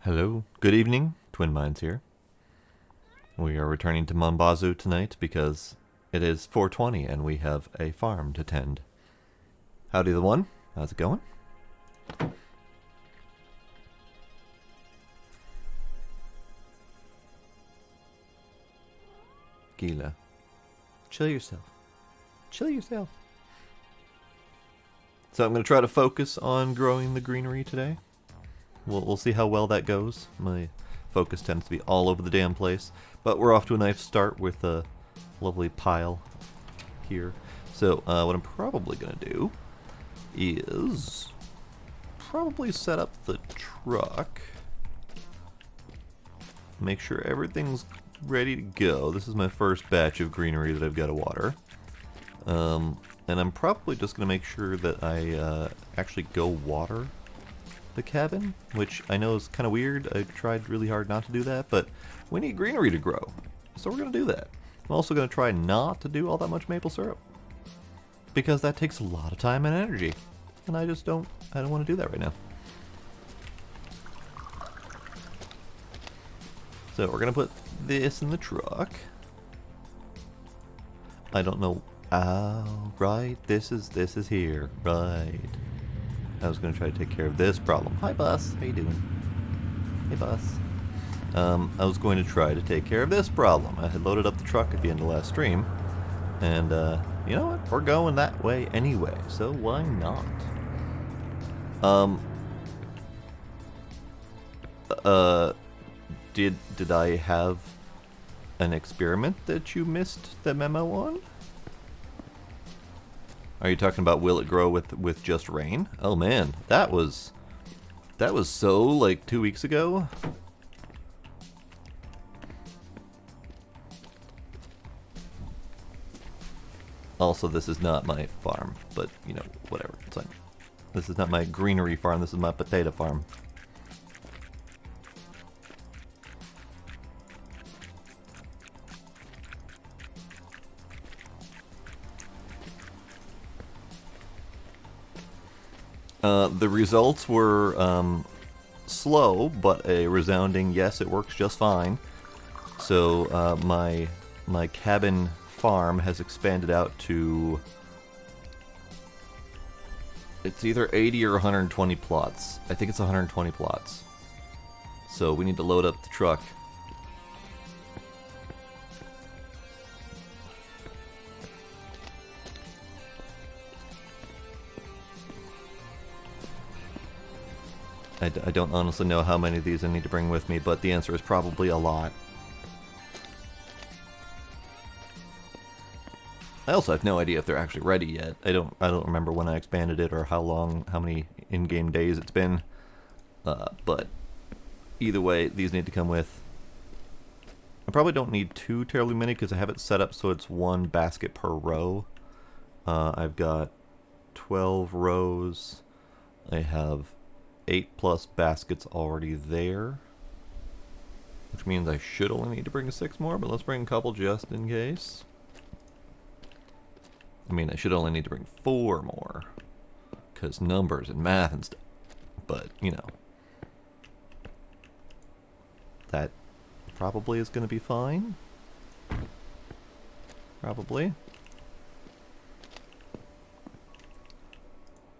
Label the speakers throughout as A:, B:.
A: Hello, good evening, Twin Minds here. We are returning to Mon Bazou tonight because it is 4:20 and we have a farm to tend. Howdy the one, how's it going? Gila, chill yourself. Chill yourself. So I'm going to try to focus on growing the greenery today. We'll see how well that goes. My focus tends to be all over the damn place. But we're off to a nice start with a lovely pile here. So what I'm probably going to do is probably set up the truck. Make sure everything's ready to go. This is my first batch of greenery that I've got to water. And I'm probably just going to make sure that I actually go water the cabin, which I know is kind of weird. I tried really hard not to do that, but we need greenery to grow, so we're going to do that. I'm also going to try not to do all that much maple syrup, because that takes a lot of time and energy, and I don't want to do that right now. So we're going to put this in the truck. I don't know. Oh, right. This is here. Right. I was going to try to take care of this problem. Hi, boss. How you doing? Hey, boss. I was going to try to take care of this problem. I had loaded up the truck at the end of last stream, and you know what? We're going that way anyway, so why not? Did I have an experiment that you missed the memo on? Are you talking about will it grow with just rain? Oh man, that was so like 2 weeks ago. Also, this is not my farm, but you know, whatever. It's fine. This is not my greenery farm. This is my potato farm. The results were slow, but a resounding yes, it works just fine. So my cabin farm has expanded out to, it's either 80 or 120 plots. I think it's 120 plots. So we need to load up the truck. I don't honestly know how many of these I need to bring with me, but the answer is probably a lot. I also have no idea if they're actually ready yet. I don't remember when I expanded it or how many in-game days it's been. But either way, these need to come with. I probably don't need too terribly many because I have it set up so it's one basket per row. I've got 12 rows. I have 8+ baskets already there, which means I should only need to bring 6 more, but let's bring a couple just in case. I mean, I should only need to bring 4 more, because numbers and math and stuff, but, you know, that probably is going to be fine. Probably.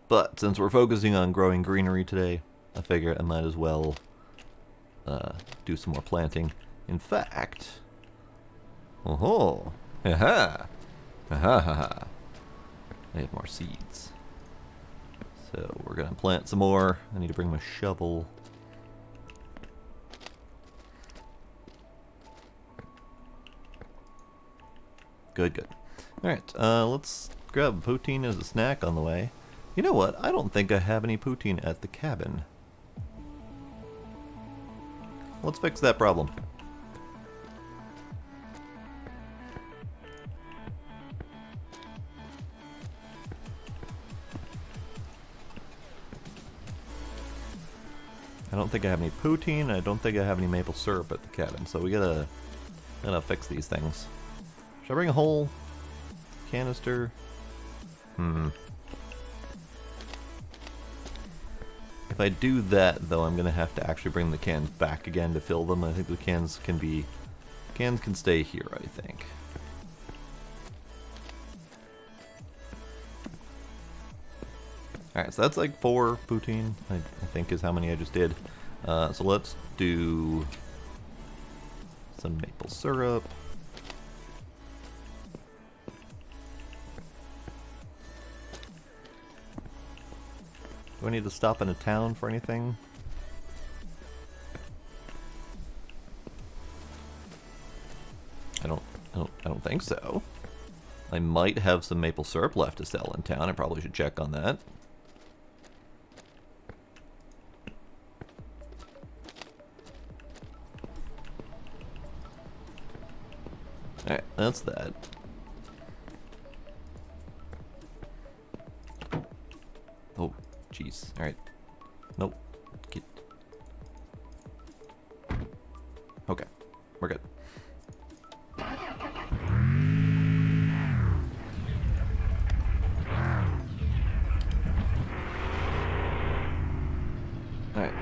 A: But since we're focusing on growing greenery today, I figure I might as well do some more planting. In fact, oh, ha ha, I have more seeds. So we're gonna plant some more. I need to bring my shovel. Good. All right, let's grab poutine as a snack on the way. You know what? I don't think I have any poutine at the cabin. Let's fix that problem. I don't think I have any poutine. I don't think I have any maple syrup at the cabin. So we gotta fix these things. Should I bring a whole canister? If I do that, though, I'm gonna have to actually bring the cans back again to fill them. I think the cans can stay here, I think. Alright, so that's like 4 poutine, I think is how many I just did. So let's do some maple syrup. Do I need to stop in a town for anything? I don't think so. I might have some maple syrup left to sell in town. I probably should check on that. Alright, that's that. Oh, jeez. Alright. Nope. Get. Okay. We're good. Alright.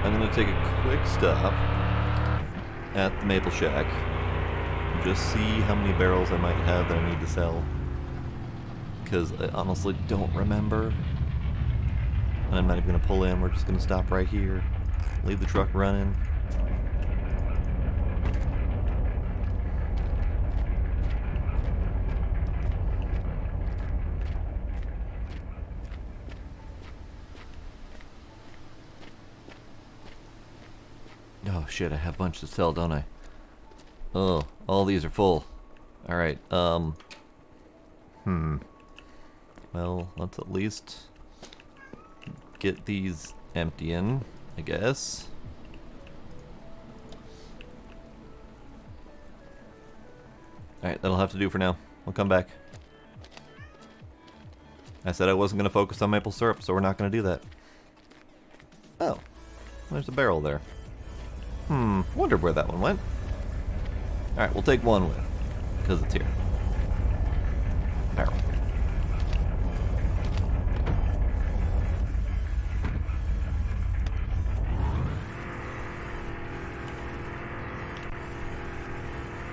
A: I'm gonna take a quick stop at the Maple Shack. Just see how many barrels I might have that I need to sell. Because I honestly don't remember. And I'm not even going to pull in, we're just going to stop right here. Leave the truck running. Oh shit, I have a bunch to sell, don't I? Oh, all these are full. Alright, well, let's at least get these emptying, I guess. Alright, that'll have to do for now. We'll come back. I said I wasn't going to focus on maple syrup, so we're not going to do that. Oh, there's a barrel there. Wondered where that one went. Alright, we'll take one with, because it's here. Barrel.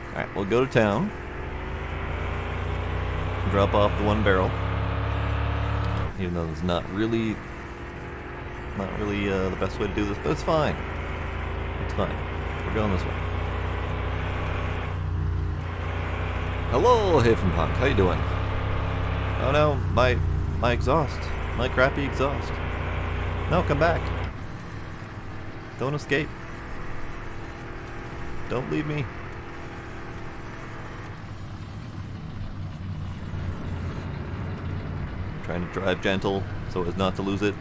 A: Alright, we'll go to town. Drop off the one barrel. Even though it's not really the best way to do this, but it's fine. It's fine. We're going this way. Hello, Havenpunk. How you doing? Oh no, my exhaust. My crappy exhaust. No, come back. Don't escape. Don't leave me. Trying to drive gentle so as not to lose it.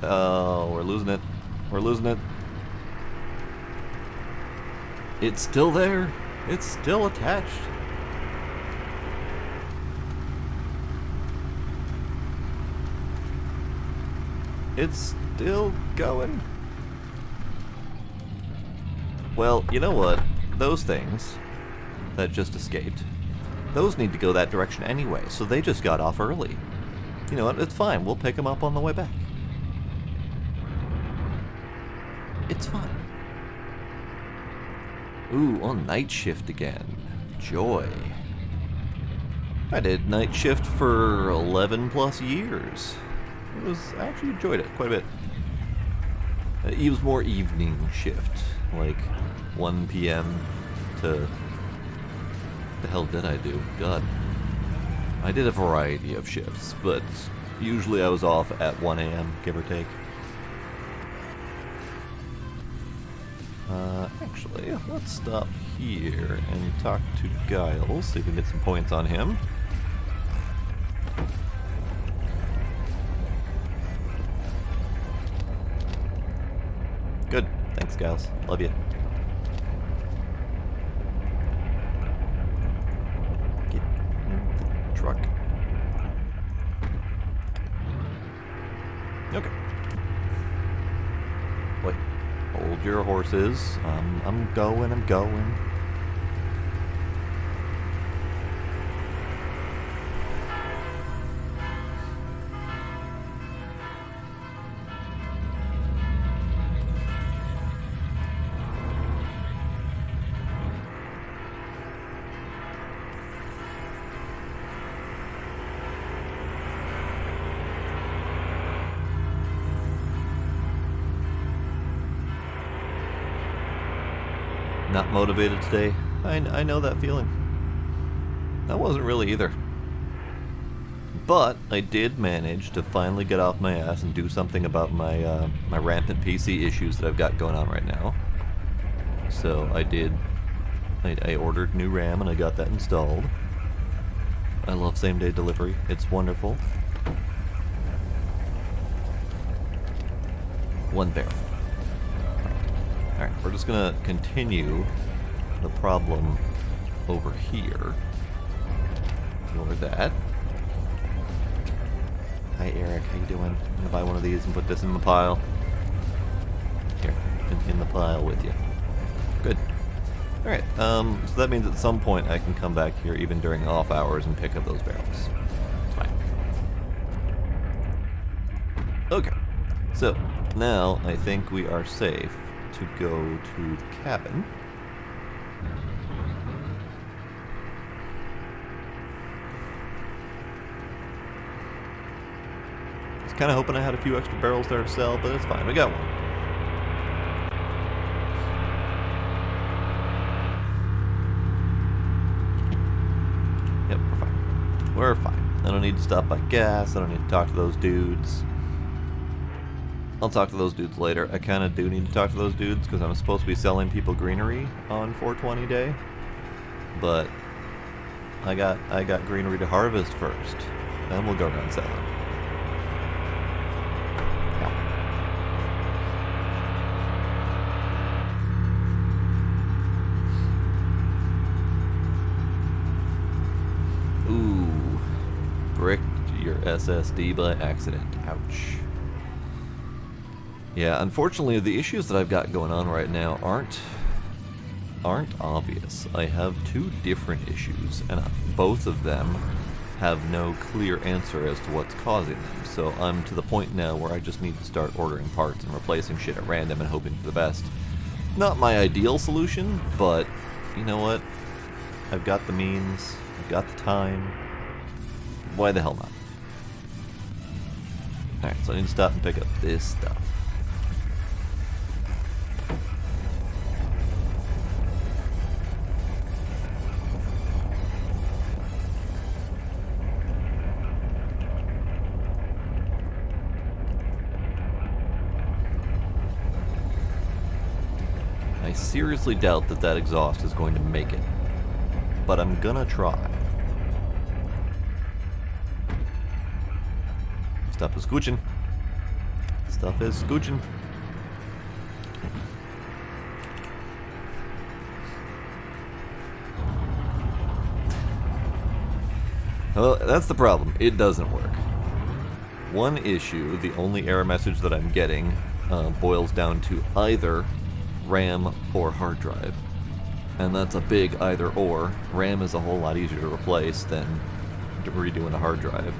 A: Oh, we're losing it. We're losing it. It's still there. It's still attached. It's still going. Well, you know what? Those things that just escaped, those need to go that direction anyway, so they just got off early. You know what? It's fine. We'll pick them up on the way back. It's fine. Ooh, on night shift again. Joy. I did night shift for 11 plus years. I actually enjoyed it quite a bit. It was more evening shift, like 1 p.m. to... What the hell did I do? God. I did a variety of shifts, but usually I was off at 1 a.m., give or take. Actually, let's stop here and talk to Giles, see if we can get some points on him. Good. Thanks, Giles. Love you. Get in the truck. Okay. Wait. Hold your horses. I'm going. Not motivated today. I know that feeling. I wasn't really either. But I did manage to finally get off my ass and do something about my my rampant PC issues that I've got going on right now. So I did. I ordered new RAM and I got that installed. I love same-day delivery. It's wonderful. One barrel. Alright, we're just gonna continue the problem over here. Ignore that. Hi Eric, how you doing? I'm gonna buy one of these and put this in the pile. Here, in the pile with you. Good. Alright, so that means at some point I can come back here even during off hours and pick up those barrels. It's fine. Okay, so now I think we are safe to go to the cabin. Kind of hoping I had a few extra barrels there to sell, but it's fine. We got one. Yep, we're fine. We're fine. I don't need to stop by gas. I don't need to talk to those dudes. I'll talk to those dudes later. I kind of do need to talk to those dudes because I'm supposed to be selling people greenery on 420 day. But I got greenery to harvest first. Then we'll go around selling. Ooh, bricked your SSD by accident. Ouch. Yeah, unfortunately, the issues that I've got going on right now aren't obvious. I have two different issues, and both of them have no clear answer as to what's causing them. So I'm to the point now where I just need to start ordering parts and replacing shit at random and hoping for the best. Not my ideal solution, but you know what? I've got the means. Got the time. Why the hell not? Alright, so I need to stop and pick up this stuff. I seriously doubt that that exhaust is going to make it, but I'm gonna try. Stuff is scooching. Stuff is scooching. Well, that's the problem. It doesn't work. One issue, the only error message that I'm getting, boils down to either RAM or hard drive. And that's a big either or. RAM is a whole lot easier to replace than redoing a hard drive.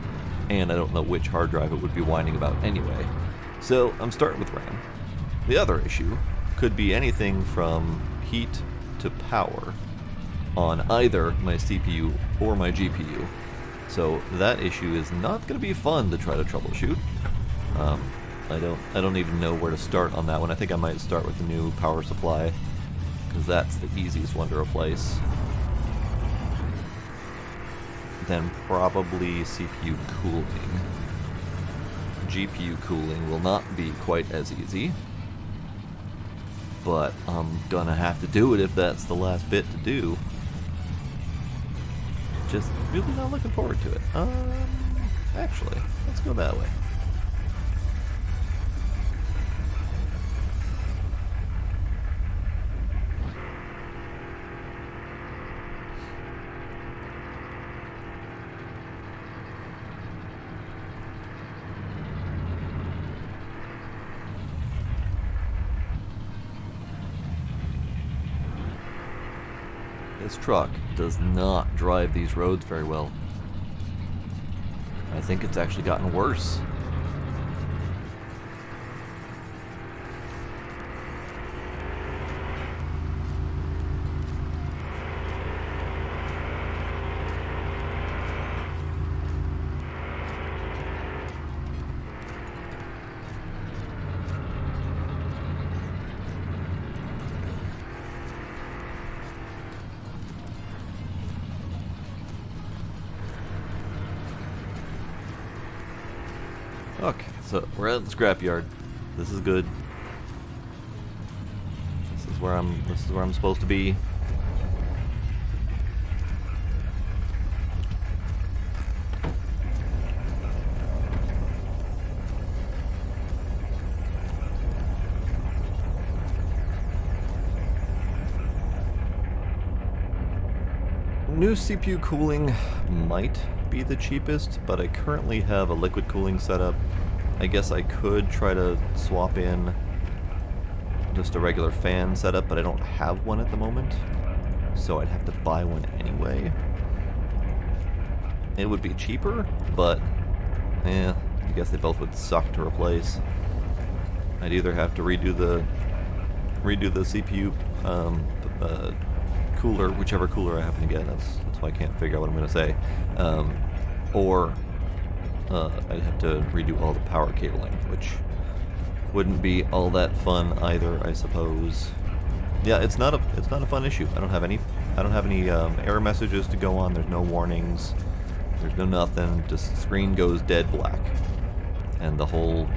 A: And I don't know which hard drive it would be whining about anyway. So I'm starting with RAM. The other issue could be anything from heat to power on either my CPU or my GPU. So that issue is not going to be fun to try to troubleshoot. I don't even know where to start on that one. I think I might start with the new power supply, because that's the easiest one to replace. Then probably CPU cooling. GPU cooling will not be quite as easy, but I'm gonna have to do it if that's the last bit to do. Just really not looking forward to it. Actually, let's go that way. This truck does not drive these roads very well. I think it's actually gotten worse. Okay, so we're at the scrapyard. This is good. This is where I'm supposed to be. New CPU cooling might be the cheapest, but I currently have a liquid cooling setup. I guess I could try to swap in just a regular fan setup, but I don't have one at the moment, so I'd have to buy one anyway. It would be cheaper, but I guess they both would suck to replace. I'd either have to redo the CPU cooler, whichever cooler I happen to get. That's why I can't figure out what I'm going to say. Or I'd have to redo all the power cabling, which wouldn't be all that fun either, I suppose. Yeah, it's not a fun issue. I don't have any error messages to go on. There's no warnings. There's no nothing. Just screen goes dead black, and the whole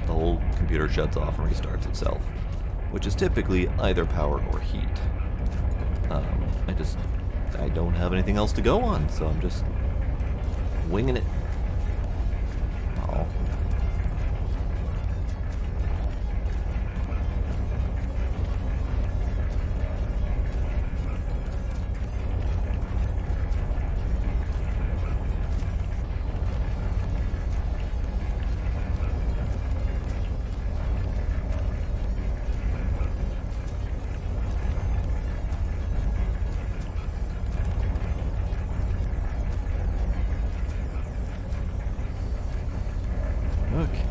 A: computer shuts off and restarts itself, which is typically either power or heat. I don't have anything else to go on, so I'm just winging it. Oh. Okay.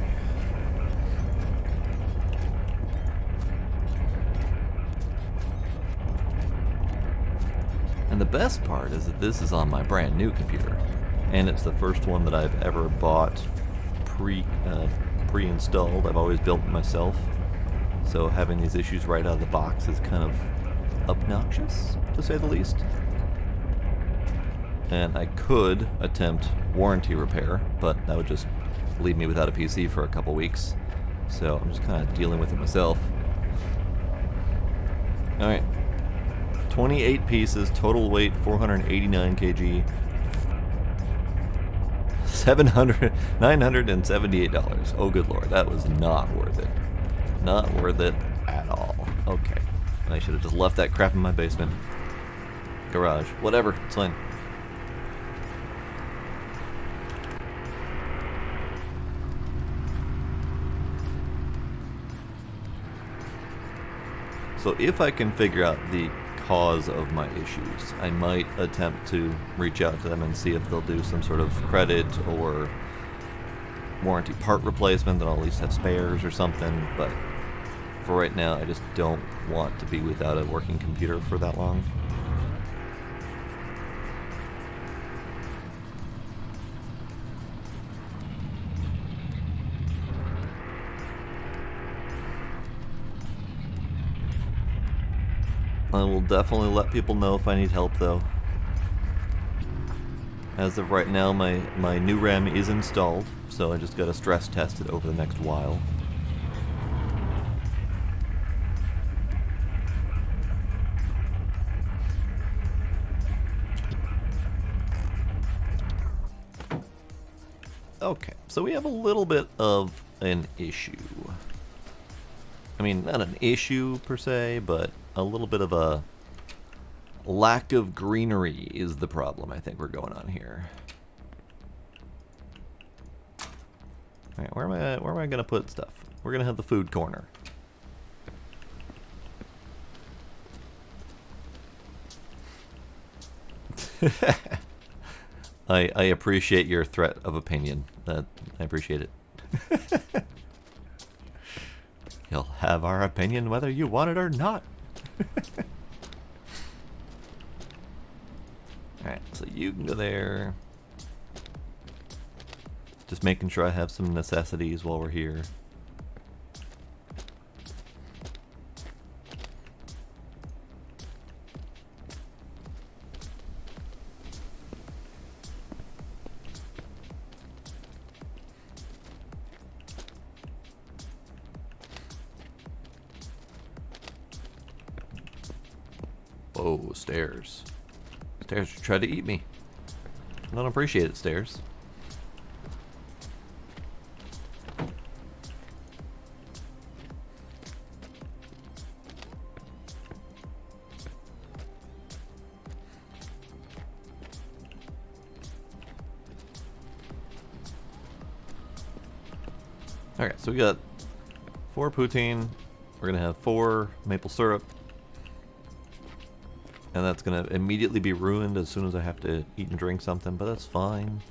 A: And the best part is that this is on my brand new computer, and it's the first one that I've ever bought pre-installed. I've always built it myself, so having these issues right out of the box is kind of obnoxious, to say the least. And I could attempt warranty repair, but that would just leave me without a PC for a couple weeks. So I'm just kind of dealing with it myself. Alright. 28 pieces, total weight 489 kg. $978. Oh good lord, that was not worth it. Not worth it at all. Okay. I should have just left that crap in my basement. Garage. Whatever, it's fine. So if I can figure out the cause of my issues, I might attempt to reach out to them and see if they'll do some sort of credit or warranty part replacement, then I'll at least have spares or something. But for right now, I just don't want to be without a working computer for that long. I will definitely let people know if I need help, though. As of right now, my new RAM is installed, so I just gotta stress test it over the next while. Okay, so we have a little bit of an issue. I mean, not an issue per se, but a little bit of a lack of greenery is the problem I think we're going on here. Alright, where am I gonna put stuff? We're gonna have the food corner. I appreciate your threat of opinion. I appreciate it. You'll have our opinion whether you want it or not. Alright, so you can go there. Just making sure I have some necessities while we're here. Whoa, stairs. Stairs tried to eat me. I don't appreciate it, stairs. Okay, so we got 4 poutine. We're gonna have 4 maple syrup. And that's gonna immediately be ruined as soon as I have to eat and drink something, but that's fine.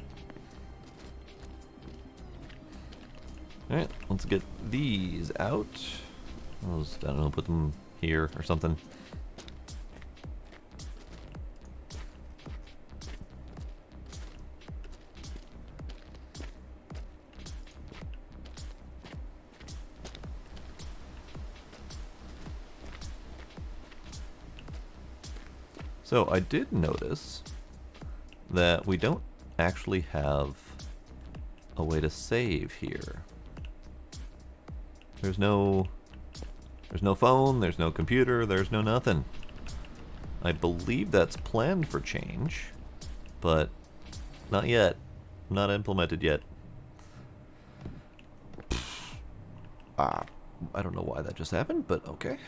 A: Alright, let's get these out. I'll just, I don't know, put them here or something. So I did notice that we don't actually have a way to save here. There's no phone, there's no computer, there's no nothing. I believe that's planned for change, but not yet. Not implemented yet. I don't know why that just happened, but okay.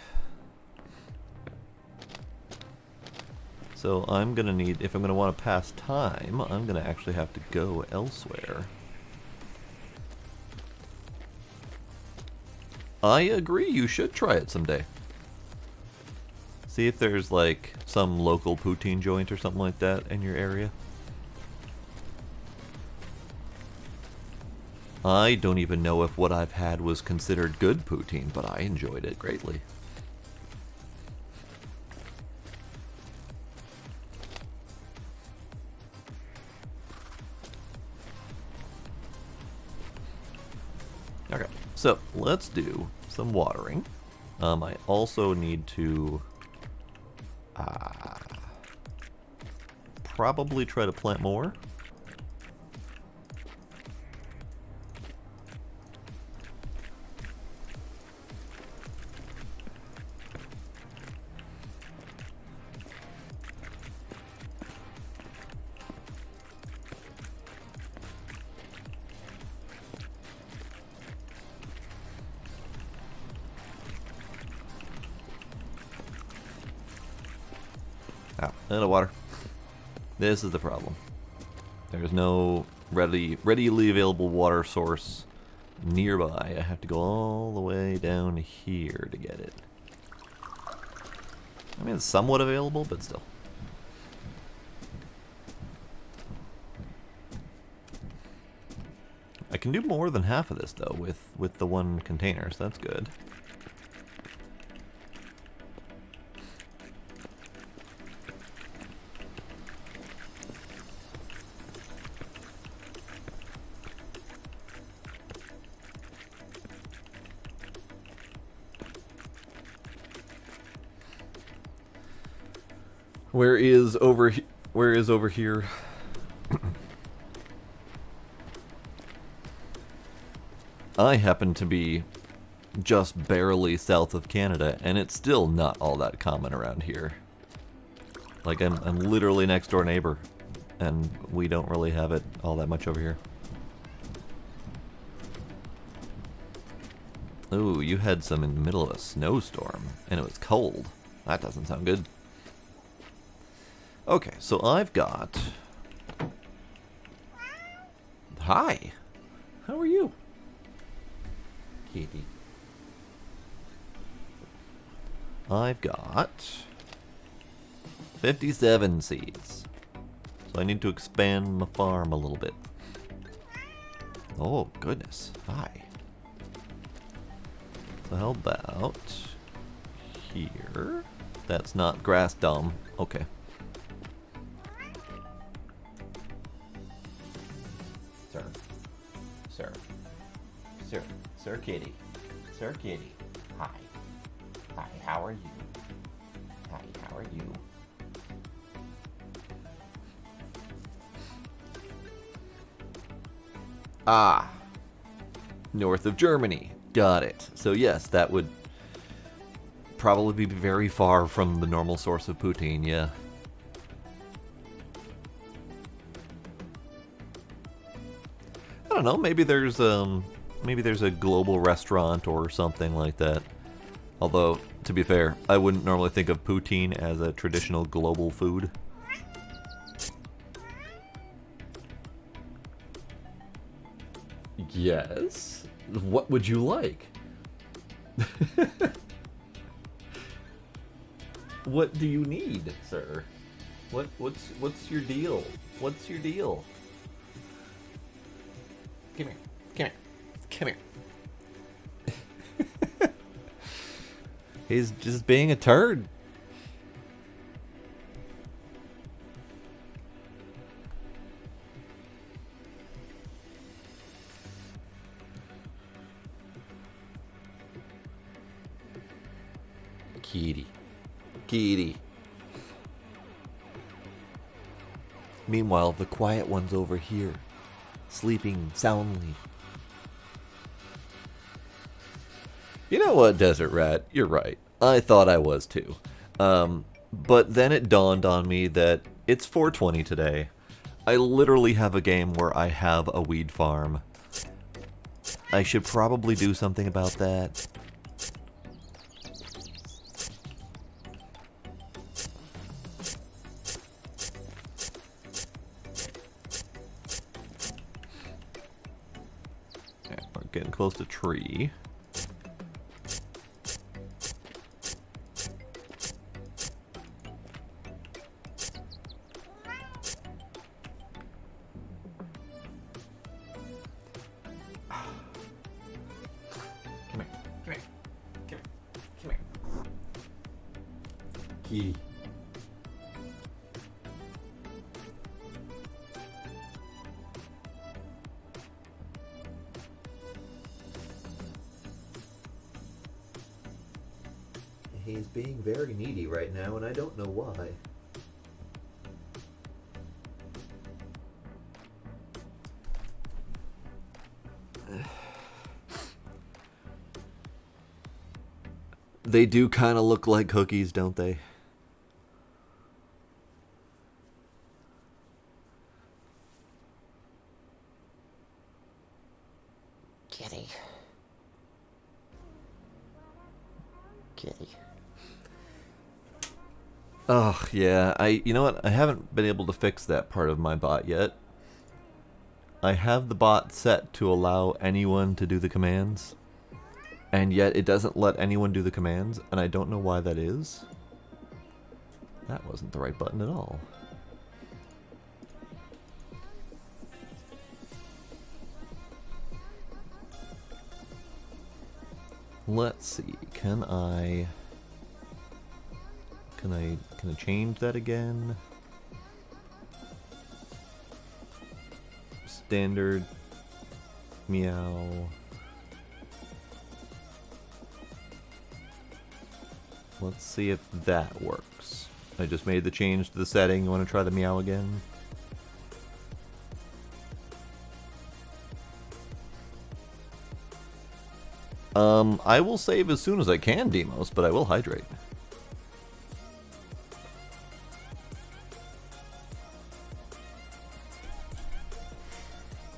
A: So I'm gonna need, if I'm gonna want to pass time, I'm gonna actually have to go elsewhere. I agree, you should try it someday. See if there's like some local poutine joint or something like that in your area. I don't even know if what I've had was considered good poutine, but I enjoyed it greatly. Okay, so let's do some watering. I also need to probably try to plant more. Out of water. This is the problem. There's no readily available water source nearby. I have to go all the way down here to get it. I mean, it's somewhat available, but still. I can do more than half of this though with the one container, so that's good. Where is over here? I happen to be just barely south of Canada, and it's still not all that common around here. Like, I'm literally next door neighbor, and we don't really have it all that much over here. Ooh, you had some in the middle of a snowstorm, and it was cold. That doesn't sound good. Okay, so I've got... Hi! How are you? Kitty. I've got 57 seeds. So I need to expand my farm a little bit. Oh, goodness. Hi. So how about here? That's not grass dumb. Okay. Sir Kitty. Sir Kitty. Hi. Hi, how are you? Hi, how are you? Ah. North of Germany. Got it. So yes, that would probably be very far from the normal source of poutine, yeah. I don't know, maybe there's a global restaurant or something like that. Although, to be fair, I wouldn't normally think of poutine as a traditional global food. Yes? What would you like? What do you need, sir? What's your deal? What's your deal? Come here. Come here. Come here. He's just being a turd. Kitty. Kitty. Meanwhile, the quiet one's over here, sleeping soundly. You know what, Desert Rat? You're right. I thought I was too. But then it dawned on me that it's 420 today. I literally have a game where I have a weed farm. I should probably do something about that. Getting close to tree. Come here. Come here. Come here. Come here. Kitty. He's being very needy right now, and I don't know why. They do kind of look like cookies, don't they? Kitty. Kitty. Oh, yeah, you know what, I haven't been able to fix that part of my bot yet. I have the bot set to allow anyone to do the commands, and yet it doesn't let anyone do the commands, and I don't know why that is. That wasn't the right button at all. Let's see, can I change that again? Standard meow. Let's see if that works. I just made the change to the setting. You want to try the meow again? I will save as soon as I can, Demos, but I will hydrate.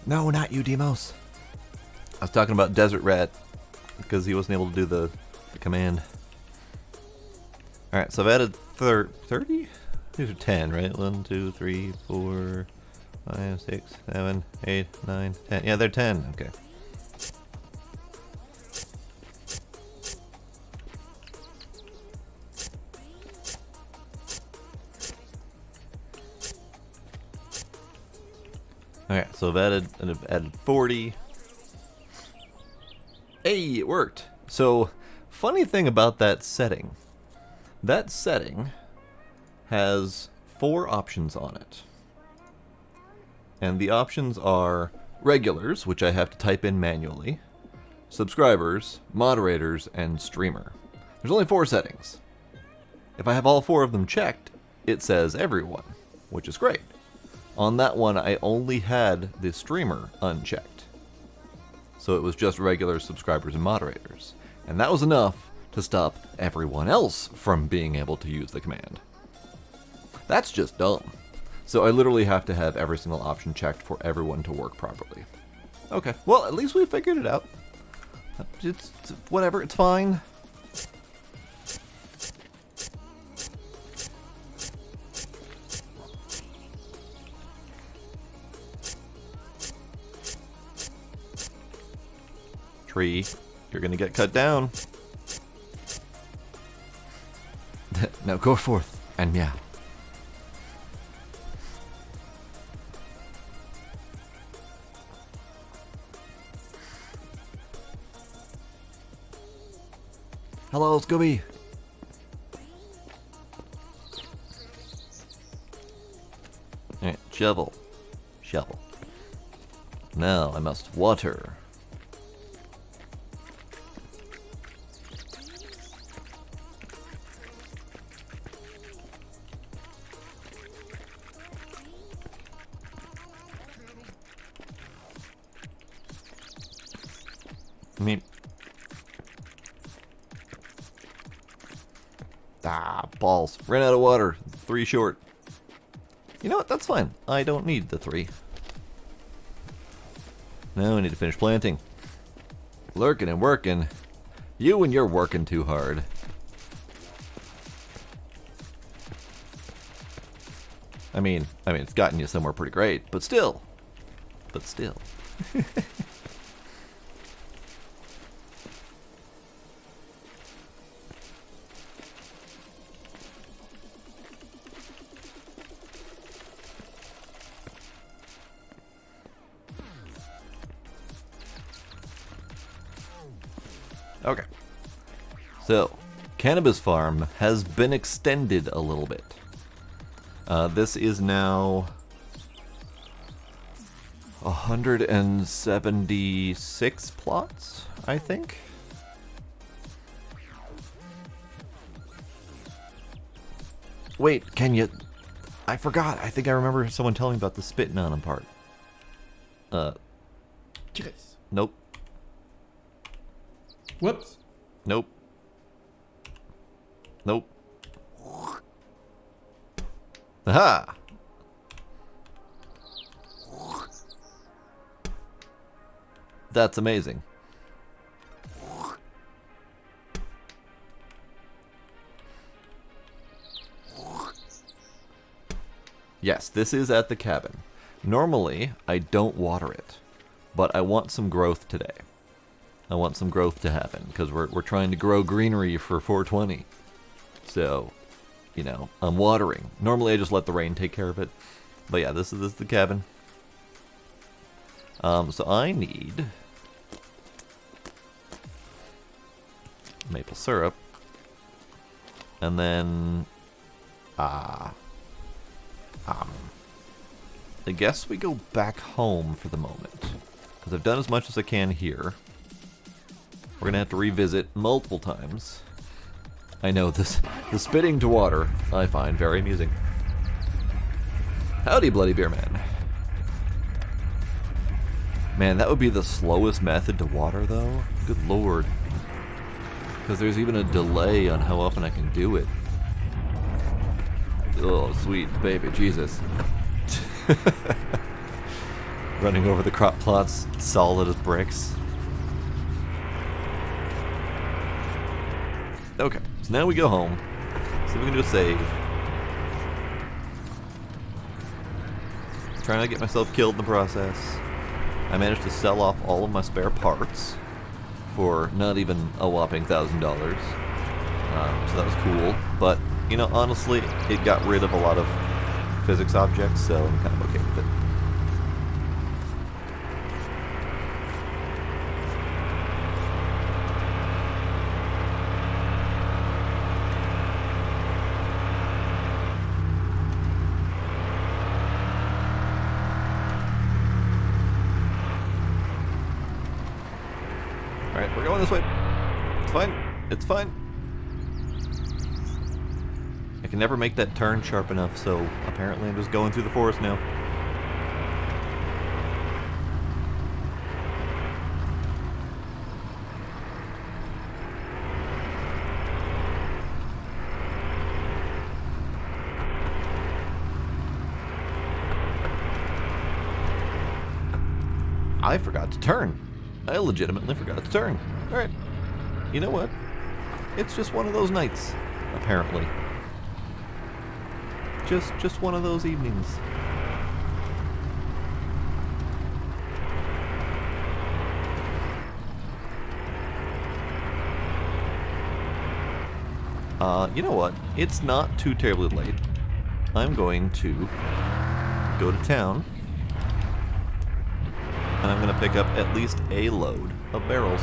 A: No, not you, Demos. I was talking about Desert Rat because he wasn't able to do the command. Alright, so I've added 30? These are 10, right? 1, 2, 3, 4, 5, 6, 7, 8, 9, 10. Yeah, they're 10. Okay. Okay, so I've added 40. Hey, it worked. So, funny thing about that setting has 4 options on it. And the options are regulars, which I have to type in manually, subscribers, moderators, and streamer. There's only 4 settings. If I have all 4 of them checked, it says everyone, which is great. On that one, I only had the streamer unchecked. So it was just regular subscribers and moderators. And that was enough to stop everyone else from being able to use the command. That's just dumb. So I literally have to have every single option checked for everyone to work properly. Okay, well, at least we figured it out. It's whatever, it's fine. Tree, you're gonna get cut down. Now go forth and meow. Hello, Scooby. Alright, shovel. Shovel. Now I must water. I mean... balls. Ran out of water. 3 short. You know what? That's fine. I don't need the 3. Now I need to finish planting. Lurking and working. You and you're working too hard. I mean, it's gotten you somewhere pretty great, but still. But still. Okay. So, Cannabis Farm has been extended a little bit. This is now 176 plots, I think. Wait, can you... I forgot. I think I remember someone telling me about the spitting on them part. Nope.
B: Whoops.
A: Nope. Nope. Aha! That's amazing. Yes, this is at the cabin. Normally, I don't water it, but I want some growth today. I want some growth to happen, because we're trying to grow greenery for 420. So, you know, I'm watering. Normally I just let the rain take care of it. But yeah, this is the cabin. So I need maple syrup. And then I guess we go back home for the moment, because I've done as much as I can here. We're gonna have to revisit multiple times. I know the spitting to water I find very amusing. Howdy, Bloody Beer Man. Man, that would be the slowest method to water, though. Good lord. Because there's even a delay on how often I can do it. Oh, sweet baby Jesus. Running over the crop plots, solid as bricks. Okay, so now we go home. See if we can do a save. Trying to get myself killed in the process. I managed to sell off all of my spare parts for not even a whopping $1,000. So that was cool. But, you know, honestly, it got rid of a lot of physics objects, so I'm kind of okay with it. Alright, we're going this way. It's fine. It's fine. I can never make that turn sharp enough, so apparently I'm just going through the forest now. I forgot to turn. I legitimately forgot to turn. Alright. You know what? It's just one of those nights, apparently. Just one of those evenings. You know what? It's not too terribly late. I'm going to go to town, and I'm going to pick up at least a load of barrels.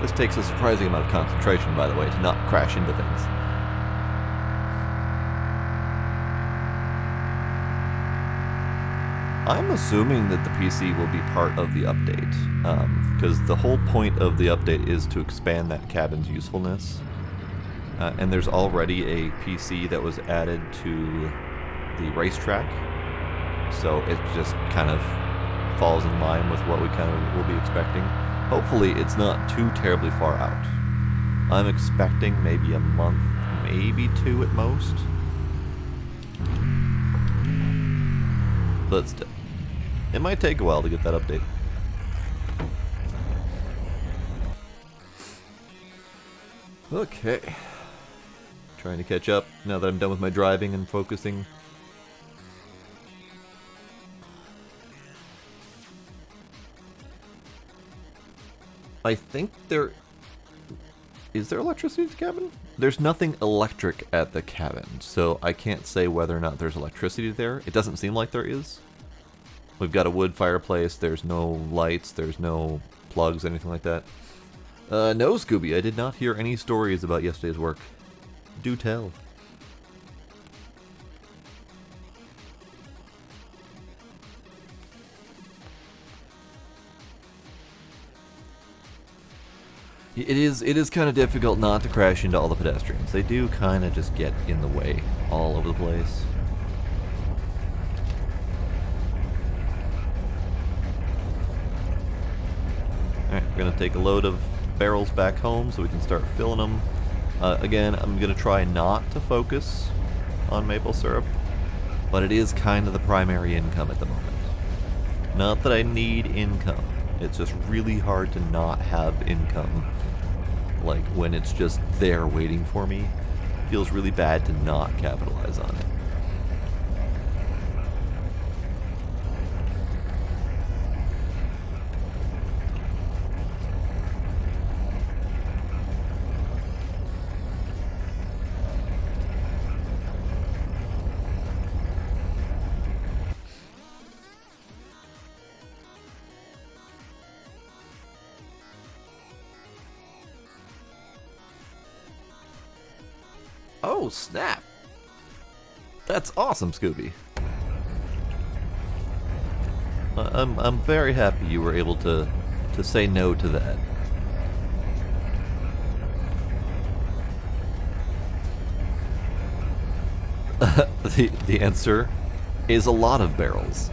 A: This takes a surprising amount of concentration, by the way, to not crash into things. I'm assuming that the PC will be part of the update, because the whole point of the update is to expand that cabin's usefulness. And there's already a PC that was added to the racetrack, so it just kind of falls in line with what we kind of will be expecting. Hopefully it's not too terribly far out. I'm expecting maybe a month, maybe 2 at most. But still, it might take a while to get that update. Okay. Trying to catch up now that I'm done with my driving and focusing. I think there... Is there electricity at the cabin? There's nothing electric at the cabin, so I can't say whether or not there's electricity there. It doesn't seem like there is. We've got a wood fireplace, there's no lights, there's no plugs, anything like that. No, Scooby, I did not hear any stories about yesterday's work. Do tell. It is kind of difficult not to crash into all the pedestrians. They do kind of just get in the way all over the place. Alright, we're going to take a load of barrels back home so we can start filling them. Again, I'm going to try not to focus on maple syrup, but it is kind of the primary income at the moment. Not that I need income. It's just really hard to not have income. Like, when it's just there waiting for me, it feels really bad to not capitalize on it. Oh, snap! That's awesome, Scooby. I'm very happy you were able to say no to that. The answer is a lot of barrels.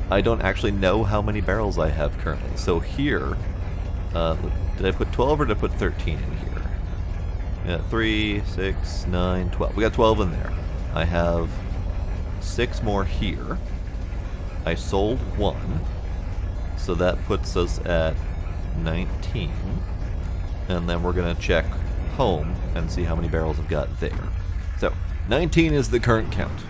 A: I don't actually know how many barrels I have currently. So here, did I put 12 or did I put 13 in here? Yeah, 3, 6, 9, 12. We got 12 in there. I have 6 more here. I sold 1. So that puts us at 19. And then we're going to check home and see how many barrels I've got there. So, 19 is the current count.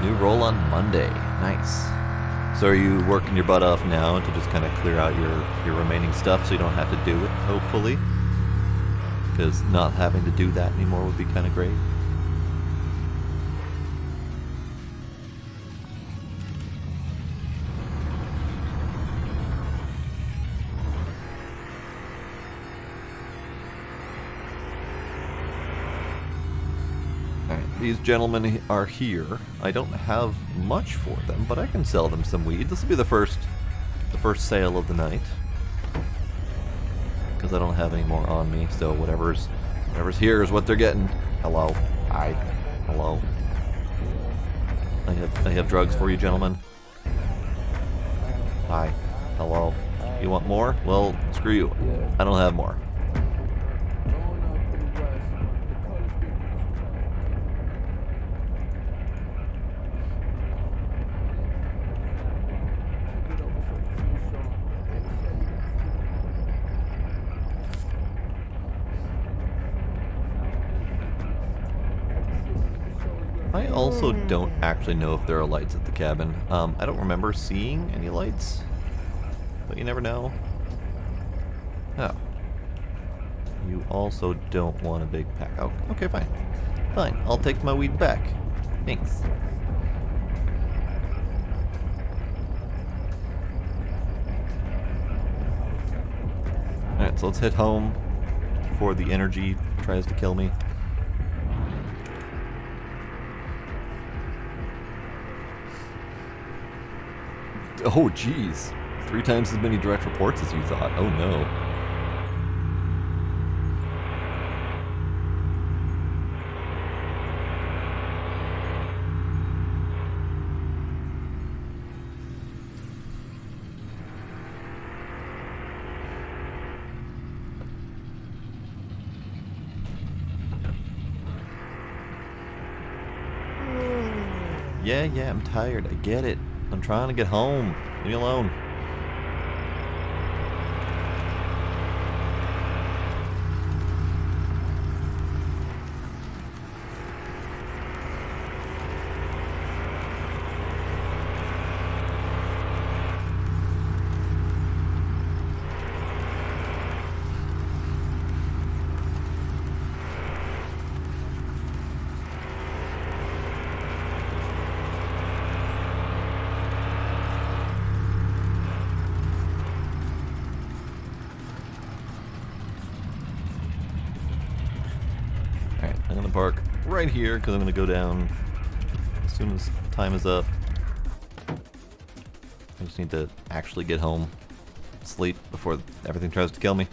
A: New roll on Monday. Nice. So are you working your butt off now to just kind of clear out your remaining stuff so you don't have to do it, hopefully? Because not having to do that anymore would be kind of great. these gentlemen are here. I don't have much for them, but I can sell them some weed. This will be the first sale of the night, because I don't have any more on me. So whatever's here is what they're getting. Hello, hi, hello. I have drugs for you, gentlemen. Hi, hello. You want more? Well, screw you. I don't have more. I also don't actually know if there are lights at the cabin. I don't remember seeing any lights, but you never know. Oh. You also don't want a big pack. Oh, okay, fine. Fine, I'll take my weed back. Thanks. Alright, so let's head home before the energy tries to kill me. Oh, jeez. 3 times as many direct reports as you thought. Oh, no. Yeah, I'm tired. I get it. I'm trying to get home. Leave me alone. I'm gonna park right here because I'm gonna go down as soon as time is up. I just need to actually get home, sleep before everything tries to kill me.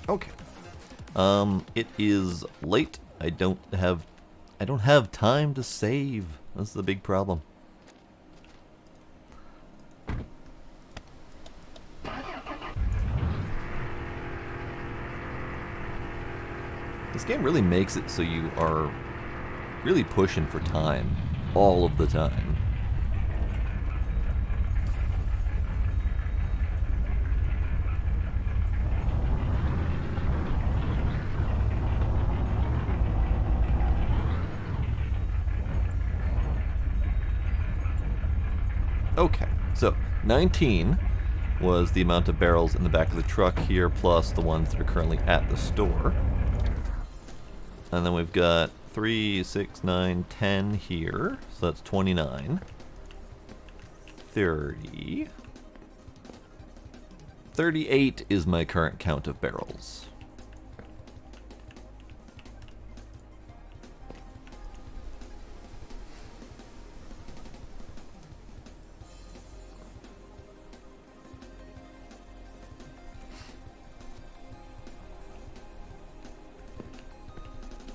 A: Okay. It is late. I don't have time to save. That's the big problem. This game really makes it so you are really pushing for time all of the time. Okay, so 19 was the amount of barrels in the back of the truck here, plus the ones that are currently at the store. And then we've got 3, 6, 9, 10 here, so that's 29. 30. 38 is my current count of barrels.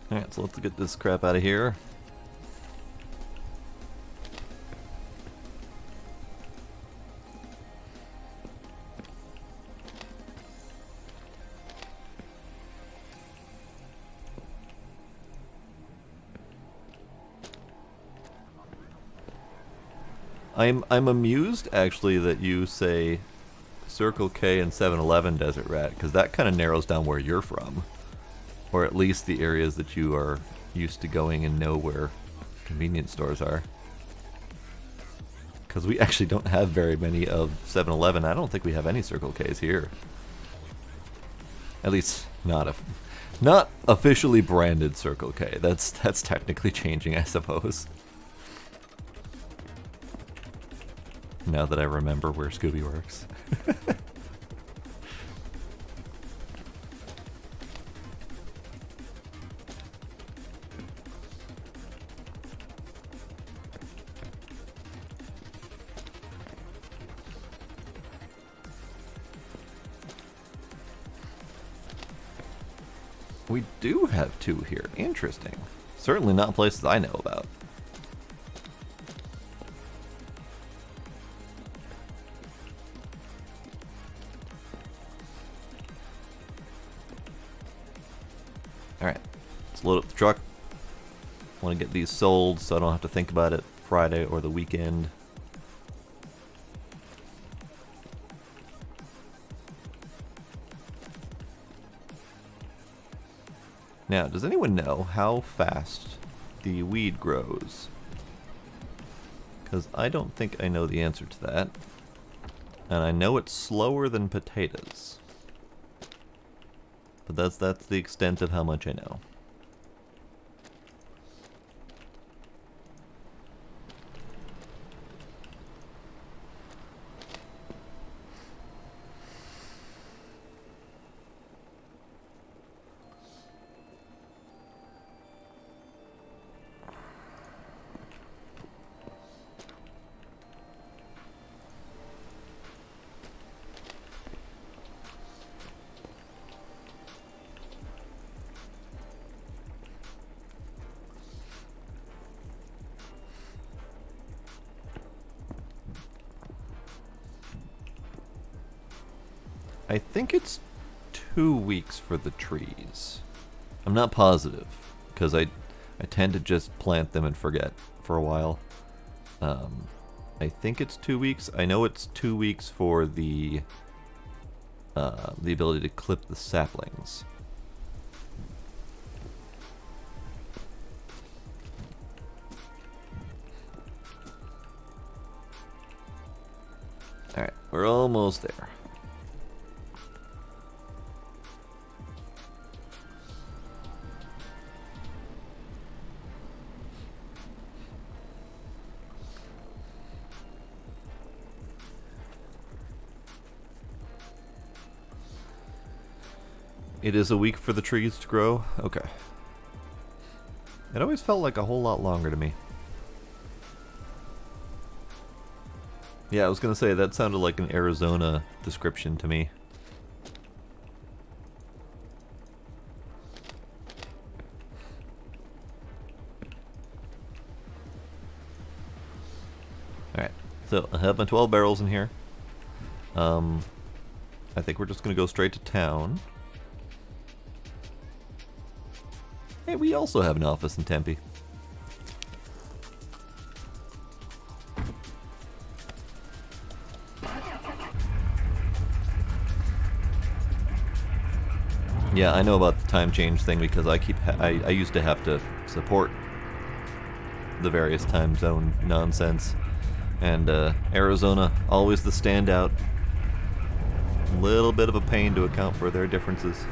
A: Alright, so let's get this crap out of here. I'm amused actually that you say Circle K and 7-Eleven Desert Rat, because that kind of narrows down where you're from. Or at least the areas that you are used to going and know where convenience stores are. Because we actually don't have very many of 7-Eleven. I don't think we have any Circle K's here. At least not officially branded Circle K. That's technically changing, I suppose. Now that I remember where Scooby works. We do have two here. Interesting. Certainly not places I know about. Alright, let's load up the truck. Want to get these sold so I don't have to think about it Friday or the weekend. Now, does anyone know how fast the weed grows? Because I don't think I know the answer to that. And I know it's slower than potatoes. But that's the extent of how much I know. I think it's 2 weeks for the trees. I'm not positive, because I tend to just plant them and forget for a while. I think it's 2 weeks. I know it's 2 weeks for the ability to clip the saplings. Alright, we're almost there. It is a week for the trees to grow? Okay. It always felt like a whole lot longer to me. Yeah, I was gonna say, that sounded like an Arizona description to me. Alright, so I have my 12 barrels in here. I think we're just gonna go straight to town. Hey, we also have an office in Tempe. Yeah, I know about the time change thing because I used to have to support the various time zone nonsense, and Arizona always the standout. Little bit of a pain to account for their differences.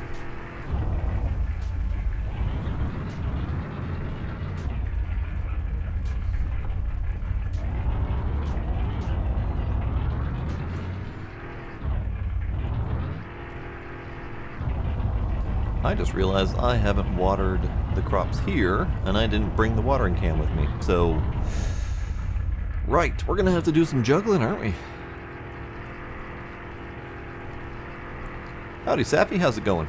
A: I just realized I haven't watered the crops here, and I didn't bring the watering can with me. So, right, we're gonna have to do some juggling, aren't we? Howdy, Sappy, how's it going?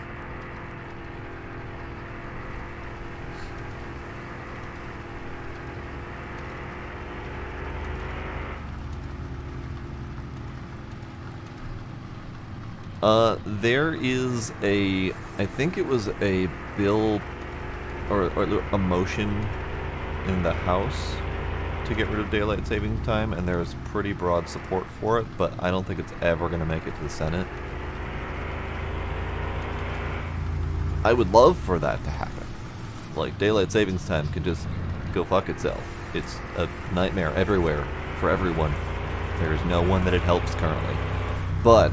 A: There is I think it was a bill or a motion in the House to get rid of daylight saving time, and there's pretty broad support for it, but I don't think it's ever going to make it to the Senate. I would love for that to happen. Like, daylight savings time can just go fuck itself. It's a nightmare everywhere for everyone. There's no one that it helps currently. But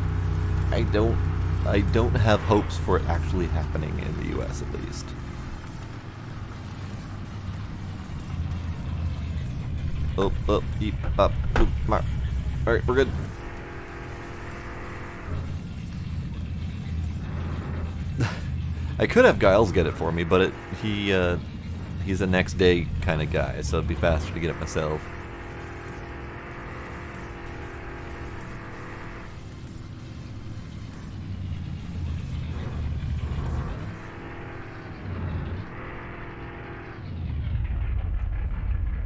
A: I don't I don't have hopes for it actually happening in the US at least. Up, eep, up, oop, mark. Alright, we're good. I could have Giles get it for me, but he's a next day kind of guy, so it'd be faster to get it myself.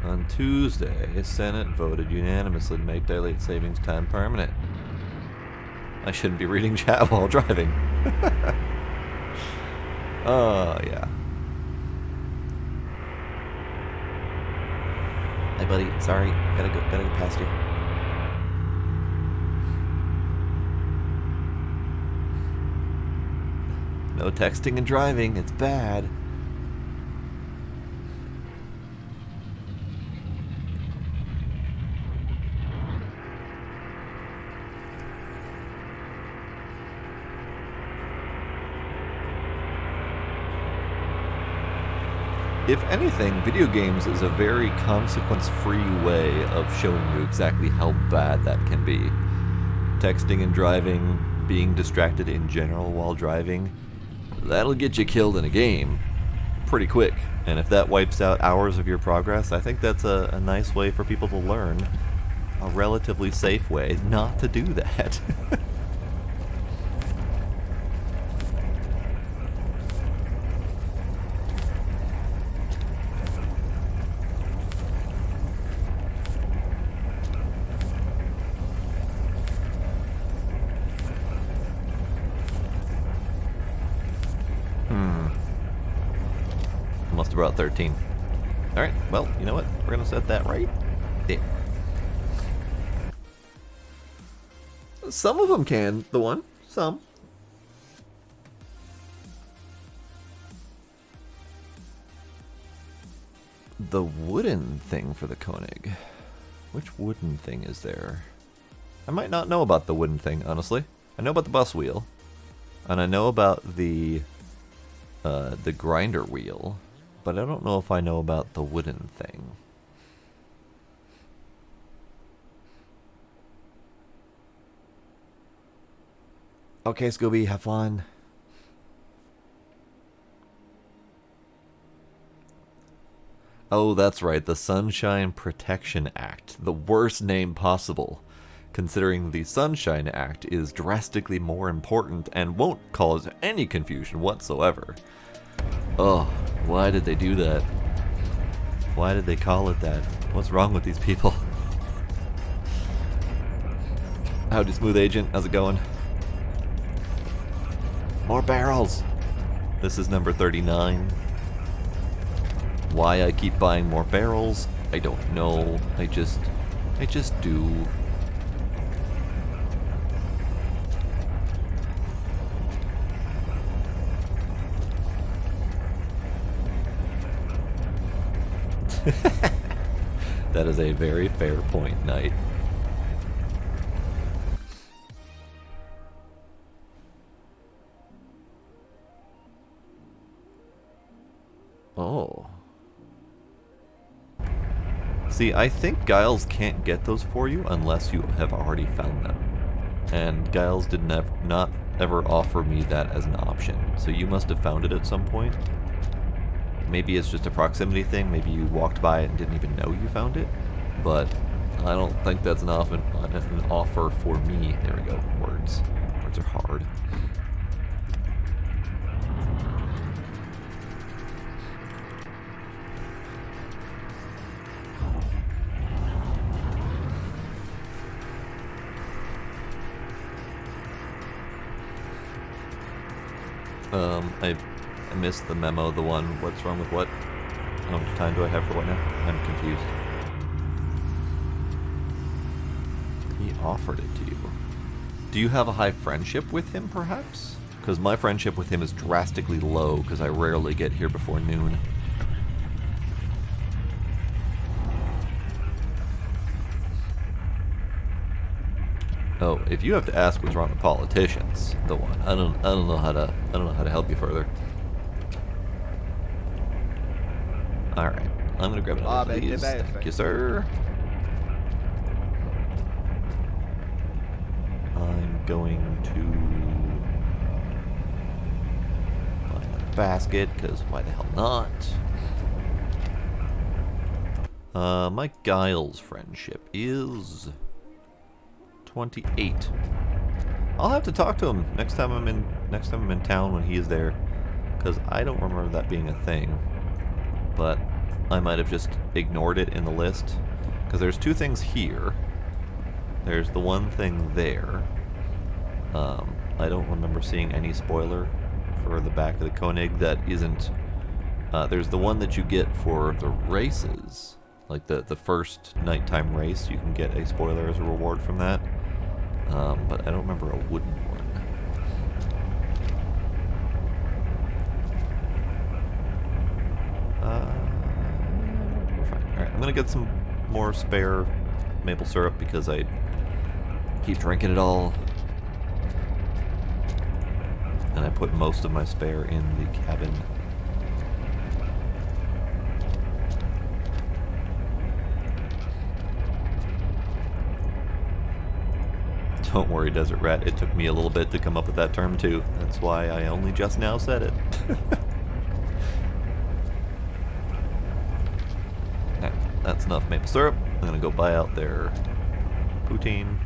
A: On Tuesday, Senate voted unanimously to make daylight savings time permanent. I shouldn't be reading chat while driving. Oh, yeah. Hey, buddy. Sorry. Gotta go past you. No texting and driving. It's bad. If anything, video games is a very consequence-free way of showing you exactly how bad that can be. Texting and driving, being distracted in general while driving, that'll get you killed in a game pretty quick. And if that wipes out hours of your progress, I think that's a nice way for people to learn a relatively safe way not to do that. Must have brought 13. Alright, well, you know what? We're gonna set that right there. Some of them can, the one. Some. The wooden thing for the Koenig. Which wooden thing is there? I might not know about the wooden thing, honestly. I know about the bus wheel. And I know about the grinder wheel. But I don't know if I know about the wooden thing. Okay, Scooby, have fun. Oh, that's right, the Sunshine Protection Act. The worst name possible, considering the Sunshine Act is drastically more important and won't cause any confusion whatsoever. Oh, why did they do that? Why did they call it that? What's wrong with these people? Howdy, Smooth Agent. How's it going? More barrels! This is number 39. Why I keep buying more barrels, I don't know. I just do. That is a very fair point, Knight. Oh. See, I think Giles can't get those for you unless you have already found them. And Giles did not ever offer me that as an option. So you must have found it at some point. Maybe it's just a proximity thing, maybe you walked by it and didn't even know you found it, but I don't think that's an offer for me. There we go, words. Words are hard. I missed the memo, the one, what's wrong with what? How much time do I have for what now? I'm confused. He offered it to you. Do you have a high friendship with him, perhaps? Because my friendship with him is drastically low, because I rarely get here before noon. Oh, if you have to ask what's wrong with politicians, the one. I don't know how to help you further. All right, I'm gonna grab another of these. Thank you, sir. I'm going to buy another basket, because why the hell not? My Giles friendship is 28. I'll have to talk to him next time I'm in town when he is there, because I don't remember that being a thing. But I might have just ignored it in the list, because there's two things here. There's the one thing there. I don't remember seeing any spoiler for the back of the Koenig that isn't... there's the one that you get for the races. Like the first nighttime race, you can get a spoiler as a reward from that. But I don't remember a wooden one. We're fine. Alright, I'm gonna get some more spare maple syrup because I keep drinking it all. And I put most of my spare in the cabin. Don't worry, Desert Rat, it took me a little bit to come up with that term too. That's why I only just now said it. Alright, that's enough maple syrup. I'm gonna go buy out their poutine.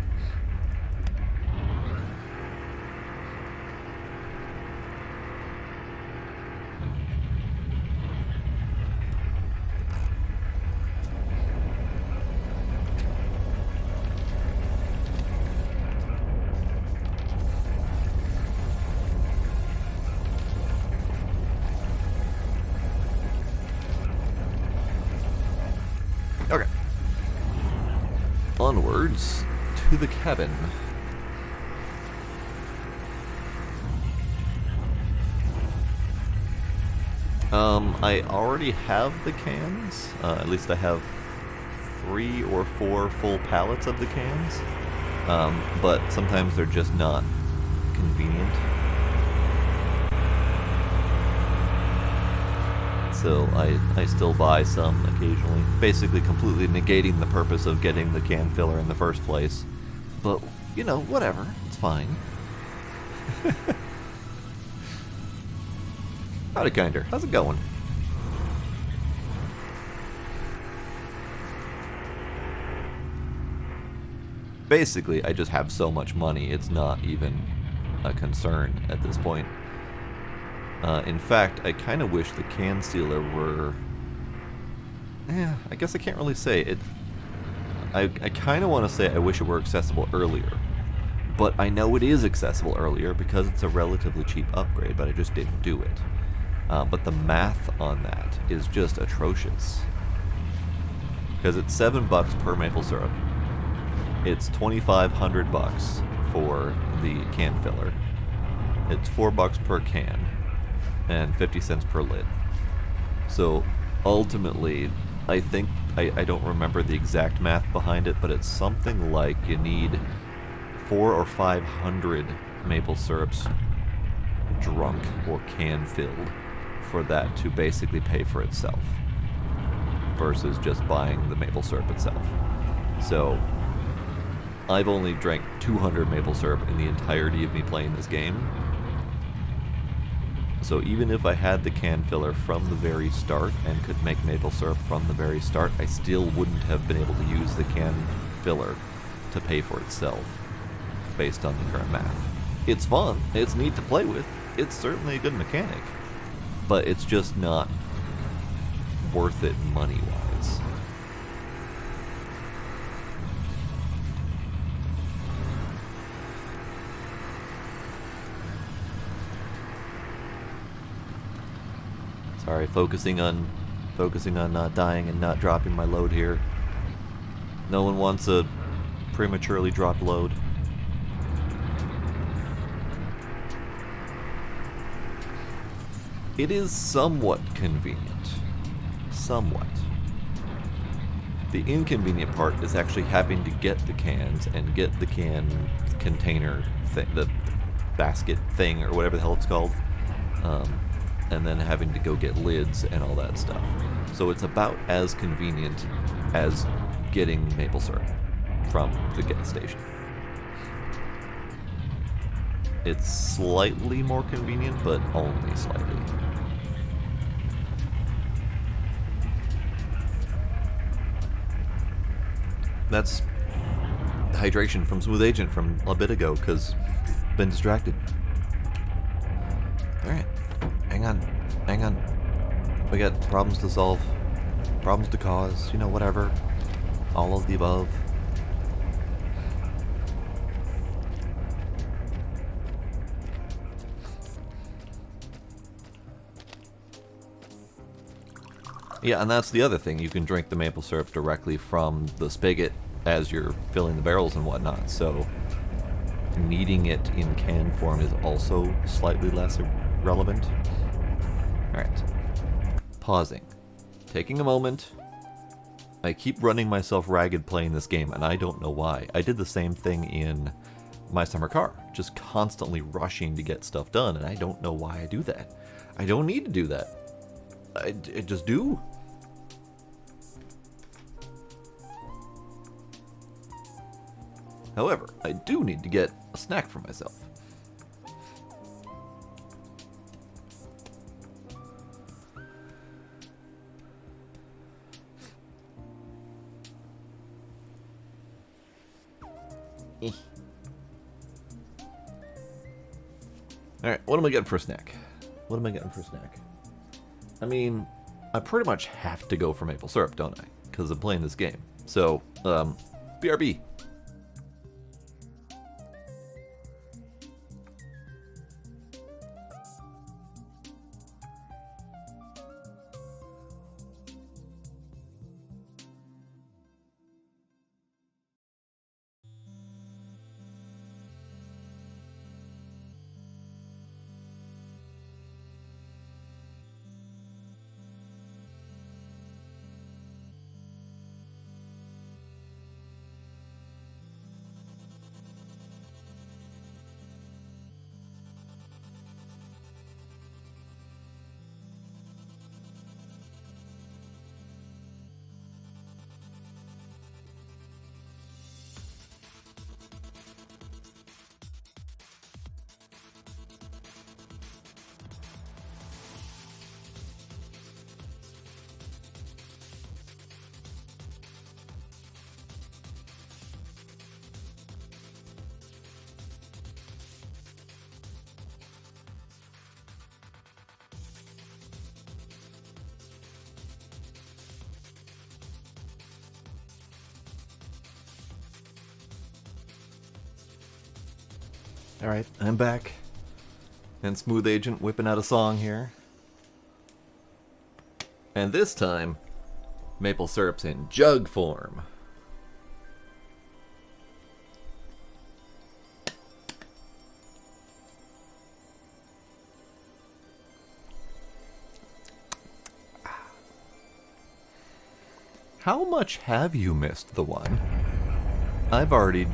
A: Okay. Onwards to the cabin. I already have the cans. At least I have 3 or 4 full pallets of the cans. But sometimes they're just not convenient. So I still buy some occasionally, basically completely negating the purpose of getting the can filler in the first place. But, you know, whatever, it's fine. Howdy, Kinder, how's it going? Basically, I just have so much money, it's not even a concern at this point. In fact, I kind of wish the can sealer were... I guess I can't really say it. I kind of want to say I wish it were accessible earlier. But I know it is accessible earlier because it's a relatively cheap upgrade, but I just didn't do it. But the math on that is just atrocious. Because it's $7 per maple syrup. It's $2,500 for the can filler. It's $4 per can. And 50 cents per lid. So ultimately, I think, I don't remember the exact math behind it, but it's something like you need 400 or 500 maple syrups drunk or can filled for that to basically pay for itself versus just buying the maple syrup itself. So I've only drank 200 maple syrup in the entirety of me playing this game. So even if I had the can filler from the very start and could make maple syrup from the very start, I still wouldn't have been able to use the can filler to pay for itself based on the current math. It's fun, it's neat to play with, it's certainly a good mechanic, but it's just not worth it money-wise. Sorry, focusing on not dying and not dropping my load here. No one wants a prematurely dropped load. It is somewhat convenient. Somewhat. The inconvenient part is actually having to get the cans and get the can container thing, the basket thing, or whatever the hell it's called, and then having to go get lids and all that stuff. So it's about as convenient as getting maple syrup from the gas station. It's slightly more convenient, but only slightly. That's hydration from Smooth Agent from a bit ago, because been distracted. Alright. Hang on. Hang on. We got problems to solve. Problems to cause. You know, whatever. All of the above. Yeah, and that's the other thing. You can drink the maple syrup directly from the spigot as you're filling the barrels and whatnot, so needing it in can form is also slightly less relevant. Alright. Pausing. Taking a moment. I keep running myself ragged playing this game, and I don't know why. I did the same thing in My Summer Car, just constantly rushing to get stuff done, and I don't know why I do that. I don't need to do that. I just do. However, I do need to get a snack for myself. Alright, what am I getting for a snack? What am I getting for a snack? I mean, I pretty much have to go for maple syrup, don't I? Because I'm playing this game. So, BRB. Alright, I'm back. And Smooth Agent whipping out a song here. And this time, maple syrup's in jug form. How much have you missed the one? I've already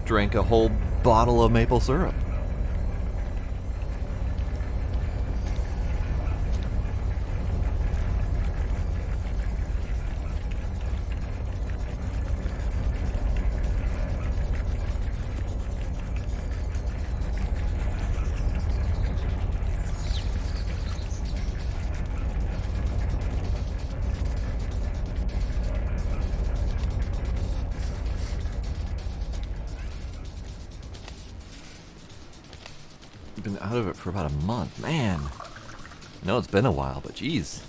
A: drank a whole bottle of maple syrup. Been out of it for about a month. Man, I know it's been a while, but geez.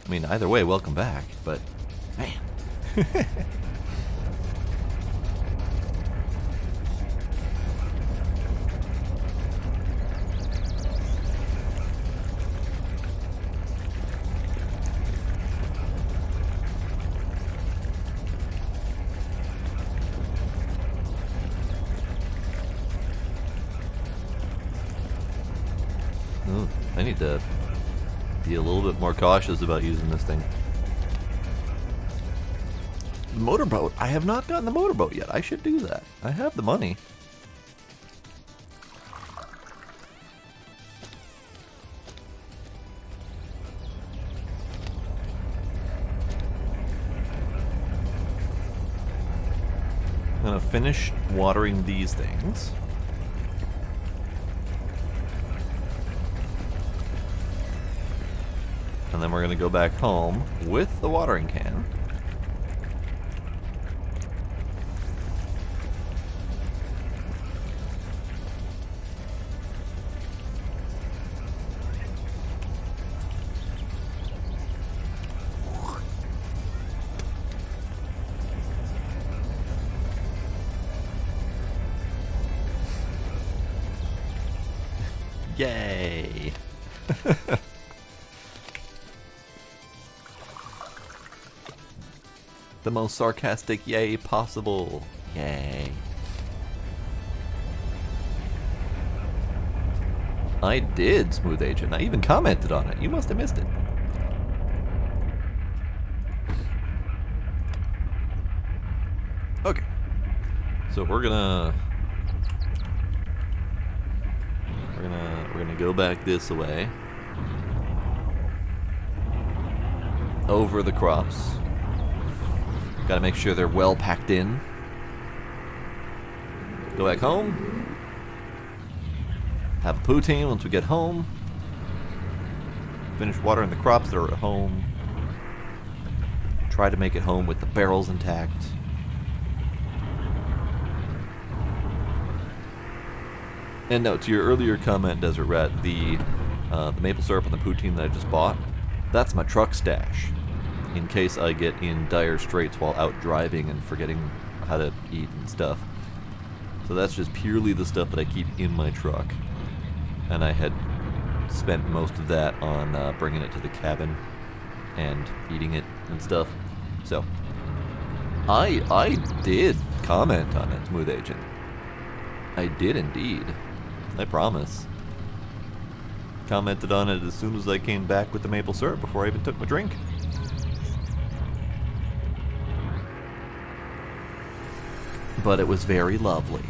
A: I mean, either way, welcome back, but man. I need to be a little bit more cautious about using this thing. motorboat. I have not gotten the motorboat yet. I should do that. I have the money. I'm gonna finish watering these things. And then we're gonna go back home with the watering can. Yay! The most sarcastic yay possible. Yay. I did, Smooth Agent. I even commented on it. You must have missed it. Okay. So we're gonna go back this way. Over the crops. Gotta make sure they're well packed in. Go back home. Have a poutine once we get home. Finish watering the crops that are at home. Try to make it home with the barrels intact. And no, to your earlier comment, Desert Rat, the maple syrup and the poutine that I just bought, that's my truck stash. In case I get in dire straits while out driving and forgetting how to eat and stuff. So that's just purely the stuff that I keep in my truck. And I had spent most of that on bringing it to the cabin and eating it and stuff. So, I did comment on it, Smooth Agent. I did indeed. I promise. Commented on it as soon as I came back with the maple syrup before I even took my drink. But it was very lovely.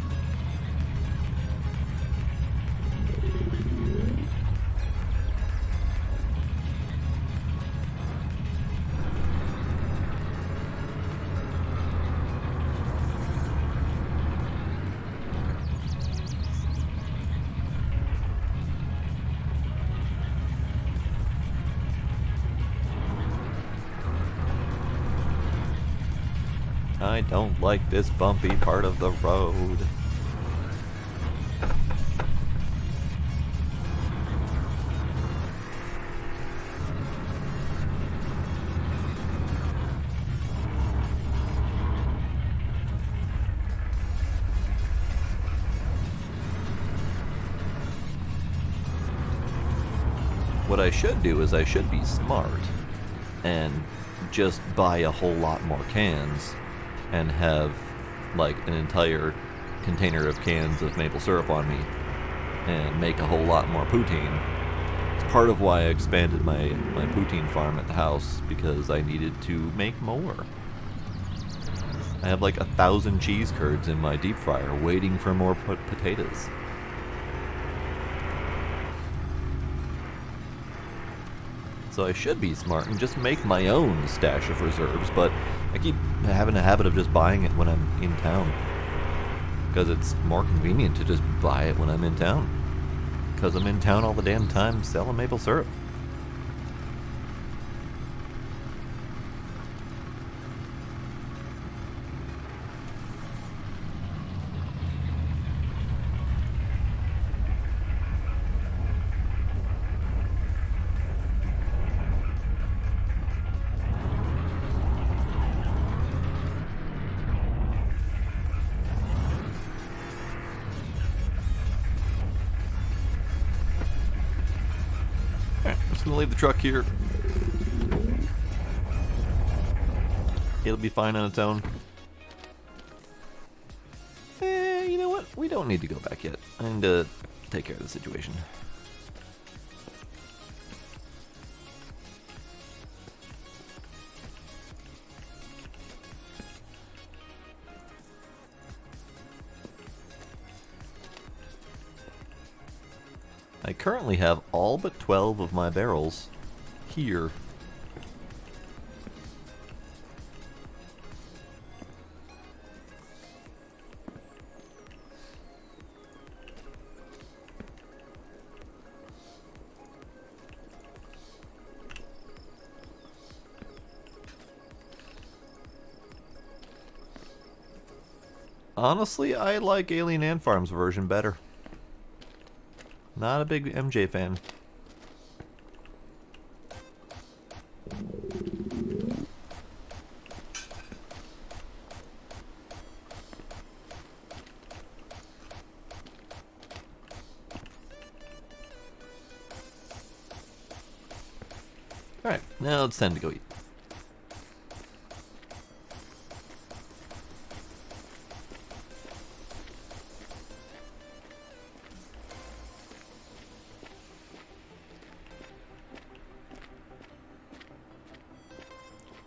A: I don't like this bumpy part of the road. What I should do is I should be smart and just buy a whole lot more cans and have like an entire container of cans of maple syrup on me and make a whole lot more poutine. It's part of why I expanded my poutine farm at the house, because I needed to make more. I have like 1,000 cheese curds in my deep fryer waiting for more potatoes. So I should be smart and just make my own stash of reserves, but I keep having a habit of just buying it when I'm in town. Because it's more convenient to just buy it when I'm in town. Because I'm in town all the damn time selling maple syrup. I'm gonna leave the truck here. It'll be fine on its own. You know what? We don't need to go back yet. I need to take care of the situation. I currently have all but 12 of my barrels here. Honestly, I like Alien Ant Farm's version better. Not a big MJ fan. Alright, now it's time to go eat.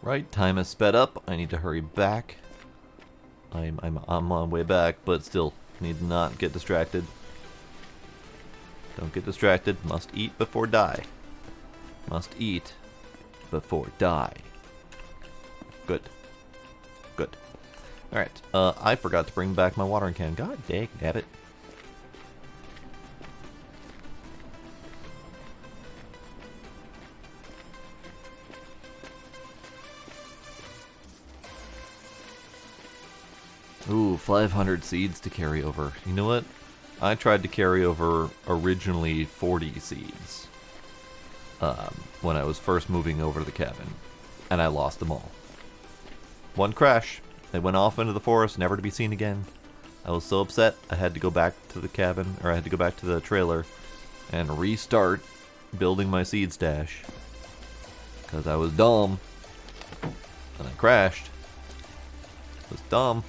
A: Right, time has sped up. I need to hurry back. I'm on my way back, but still need to not get distracted. Don't get distracted. Must eat before die. Must eat before die. Good. Good. Alright, I forgot to bring back my watering can. God dang it. Ooh, 500 seeds to carry over. You know what? I tried to carry over originally 40 seeds when I was first moving over to the cabin, and I lost them all. One crash. They went off into the forest, never to be seen again. I was so upset, I had to go back to the cabin, or I had to go back to the trailer and restart building my seed stash. Because I was dumb. And I crashed. It was dumb.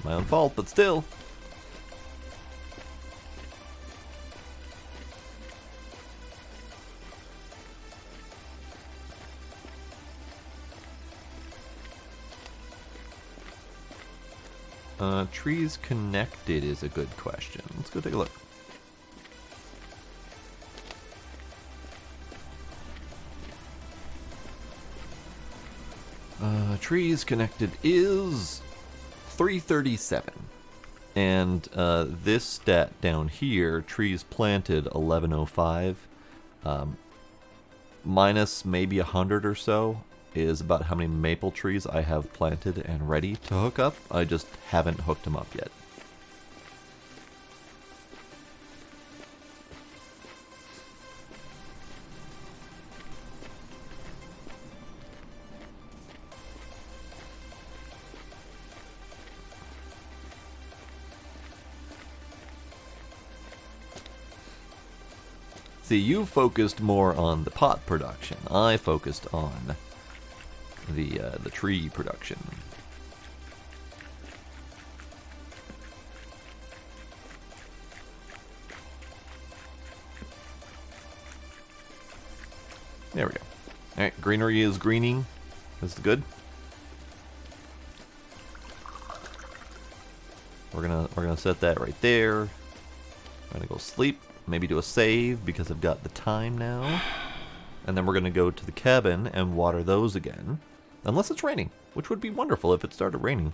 A: My own fault, but still. Trees connected is a good question. Let's go take a look. Trees connected is 337. And this stat down here, trees planted 1105, minus maybe 100 or so, is about how many maple trees I have planted and ready to hook up. I just haven't hooked them up yet. See, you focused more on the pot production. I focused on the tree production. There we go. All right, greenery is greening. This is good. We're gonna set that right there. I'm gonna go sleep. Maybe do a save because I've got the time now. And then we're going to go to the cabin and water those again. Unless it's raining, which would be wonderful if it started raining.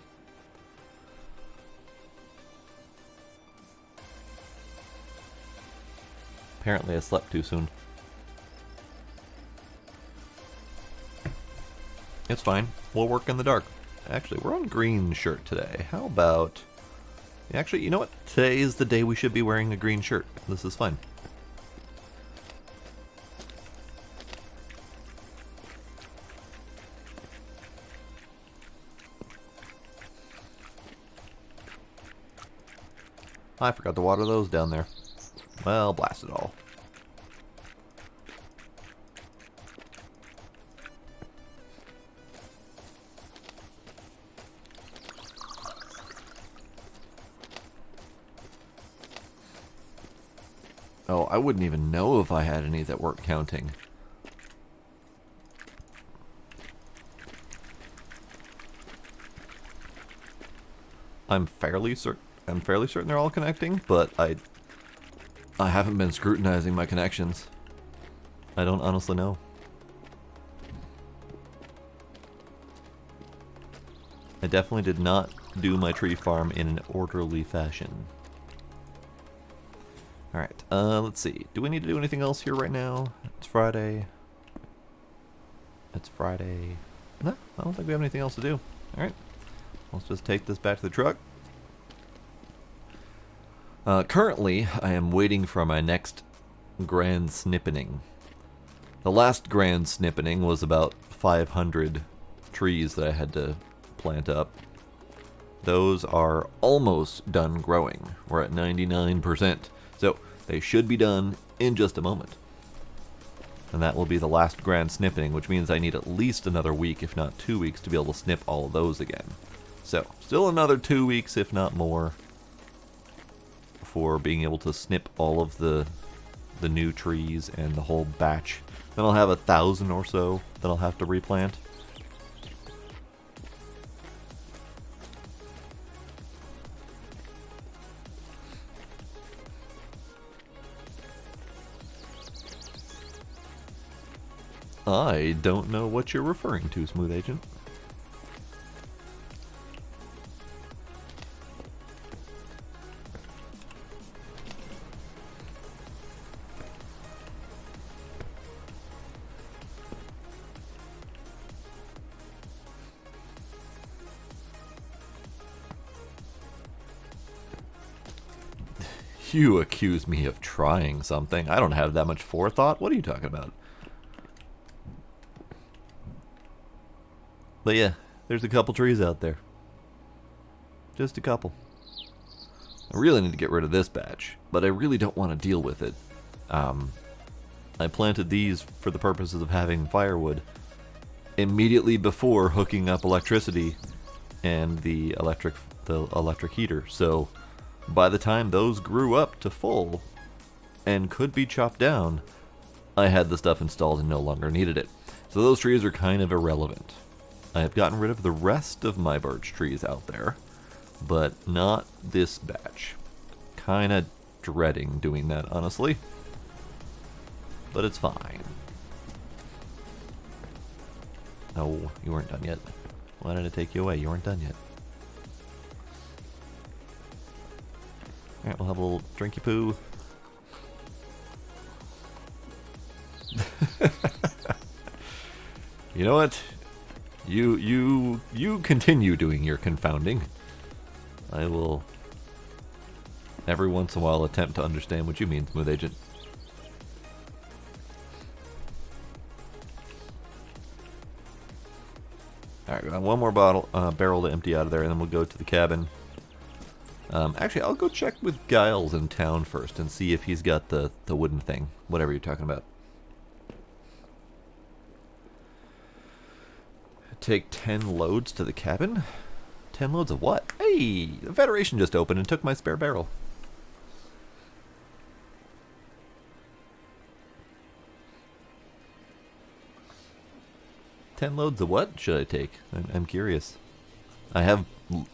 A: Apparently I slept too soon. It's fine. We'll work in the dark. Actually, we're on green shirt today. How about... Actually, you know what? Today is the day we should be wearing a green shirt. This is fine. I forgot to water those down there. Well, blast it all. Oh, I wouldn't even know if I had any that weren't counting. I'm fairly certain they're all connecting, but I I haven't been scrutinizing my connections. I don't honestly know. I definitely did not do my tree farm in an orderly fashion. Alright, let's see. Do we need to do anything else here right now? It's Friday. It's Friday. No, I don't think we have anything else to do. Alright, let's just take this back to the truck. Currently, I am waiting for my next grand snippening. The last grand snippening was about 500 trees that I had to plant up. Those are almost done growing. We're at 99%. So they should be done in just a moment. And that will be the last grand snippening, which means I need at least another week, if not 2 weeks, to be able to snip all of those again. So, still another 2 weeks, if not more, for being able to snip all of the new trees and the whole batch. Then I'll have 1,000 or so that I'll have to replant. I don't know what you're referring to, Smooth Agent. You accuse me of trying something. I don't have that much forethought. What are you talking about? But yeah, there's a couple trees out there. Just a couple. I really need to get rid of this batch, but I really don't want to deal with it. I planted these for the purposes of having firewood immediately before hooking up electricity and the electric heater. So by the time those grew up to full and could be chopped down, I had the stuff installed and no longer needed it. So those trees are kind of irrelevant. I have gotten rid of the rest of my birch trees out there, but not this batch. Kinda dreading doing that, honestly. But it's fine. Oh, you weren't done yet. Why did I take you away? You weren't done yet. Alright, we'll have a little drinky poo. You know what? You continue doing your confounding. I will every once in a while attempt to understand what you mean, Smooth Agent. Alright, we got one more barrel to empty out of there, and then we'll go to the cabin. Actually, I'll go check with Giles in town first and see if he's got the wooden thing. Whatever you're talking about. Take 10 loads to the cabin? 10 loads of what? Hey! The Federation just opened and took my spare barrel. $10 loads of what should I take? I'm curious. I have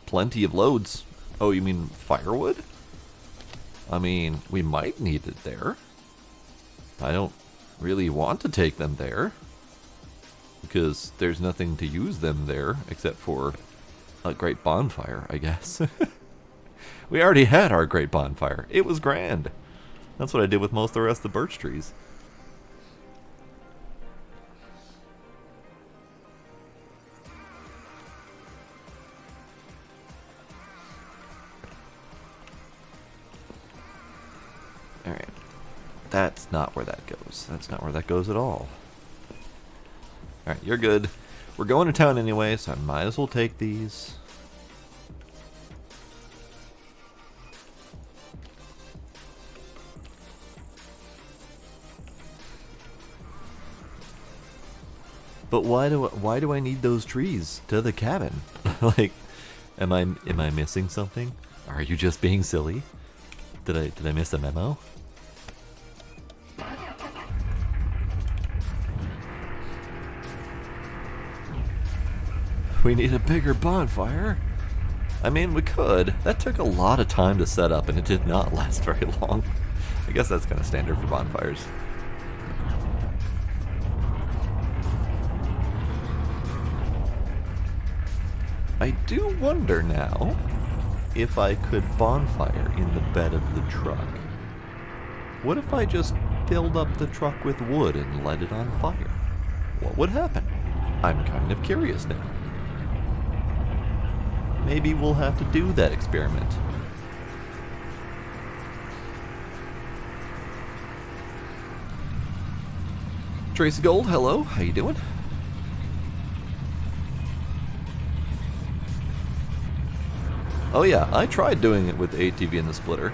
A: plenty of loads. Oh, you mean firewood? I mean, we might need it there. I don't really want to take them there, because there's nothing to use them there except for a great bonfire, I guess. We already had our great bonfire. It was grand. That's what I did with most of the rest of the birch trees. Alright. That's not where that goes. That's not where that goes at all. Alright, you're good. We're going to town anyway, so I might as well take these. But why do I need those trees to the cabin? Like, am I missing something? Are you just being silly? Did I miss a memo? We need a bigger bonfire? I mean, we could. That took a lot of time to set up, and it did not last very long. I guess that's kind of standard for bonfires. I do wonder now if I could bonfire in the bed of the truck. What if I just filled up the truck with wood and let it on fire? What would happen? I'm kind of curious now. Maybe we'll have to do that experiment. Tracy Gold, hello. How you doing? Oh yeah, I tried doing it with the ATV and the splitter,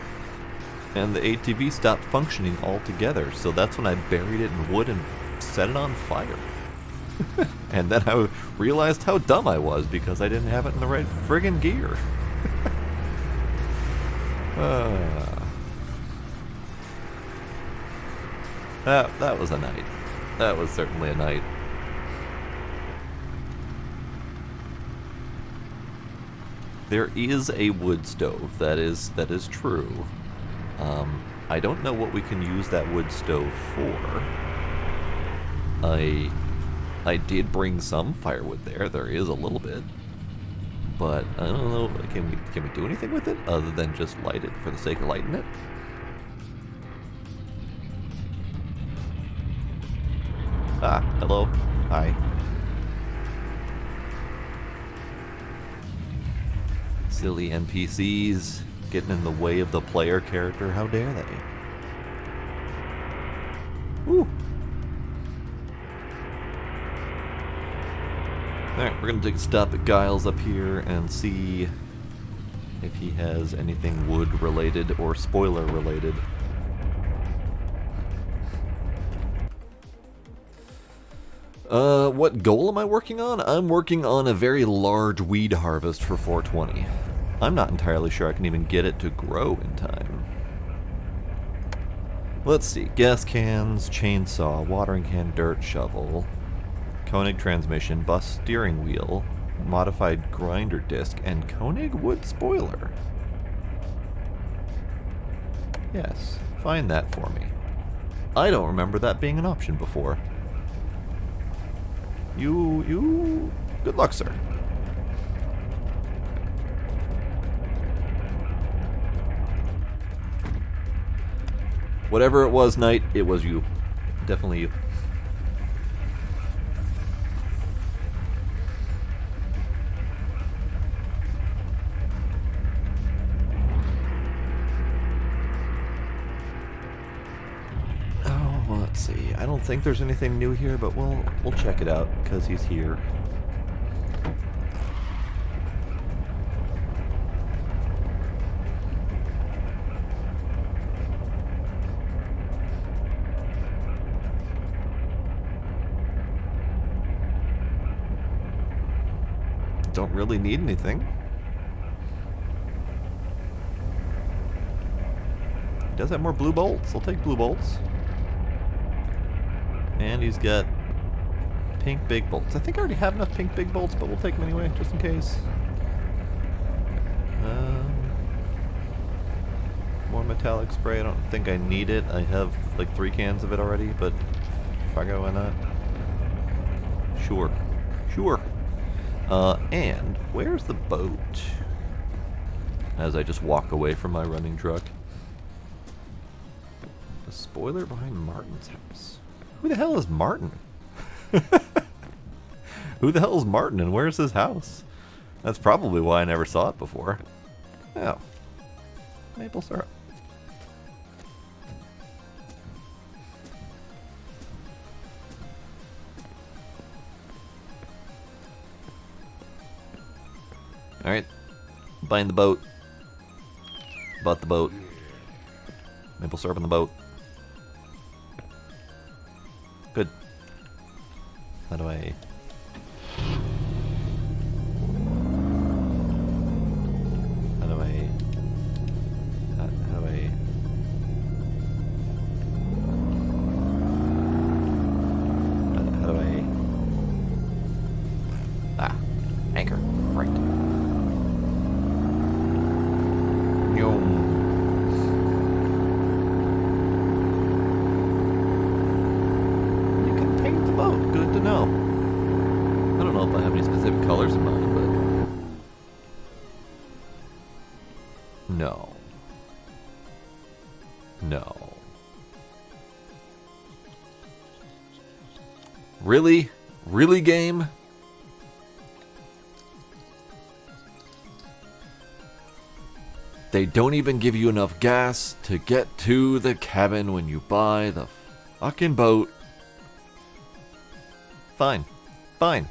A: and the ATV stopped functioning altogether, so that's when I buried it in wood and set it on fire. And then I realized how dumb I was because I didn't have it in the right friggin' gear. That was a night. That was certainly a night. There is a wood stove, that is true. I don't know what we can use that wood stove for. I did bring some firewood there. There is a little bit, but I don't know. Can we do anything with it other than just light it for the sake of lighting it? Ah, hello. Hi. Silly NPCs getting in the way of the player character. How dare they? Woo. Alright, we're going to take a stop at Giles up here and see if he has anything wood related or spoiler related. What goal am I working on? I'm working on a very large weed harvest for 420. I'm not entirely sure I can even get it to grow in time. Let's see. Gas cans, chainsaw, watering can, dirt shovel, Koenig transmission, bus steering wheel, modified grinder disc, and Koenig wood spoiler. Yes, find that for me. I don't remember that being an option before. Good luck, sir. Whatever it was, Knight, it was you. Definitely you. Let's see. I don't think there's anything new here, but we'll check it out because he's here. Don't really need anything. He does have more blue bolts. I'll take blue bolts. And he's got pink big bolts. I think I already have enough pink big bolts, but we'll take them anyway, just in case. More metallic spray. I don't think I need it. I have like 3 cans of it already, but if I go, why not? Sure. Sure. And where's the boat? As I just walk away from my running truck. The spoiler behind Martin's house. Who the hell is Martin? Who the hell is Martin and where's his house? That's probably why I never saw it before. Oh. Maple syrup. Alright. Buying the boat. Bought the boat. Maple syrup in the boat. Good. How do I... How do I... How do I... How do I... Ah. Anchor. Right. colors in mind, but no. No. Really? Really, game? They don't even give you enough gas to get to the cabin when you buy the fucking boat. Fine. Fine.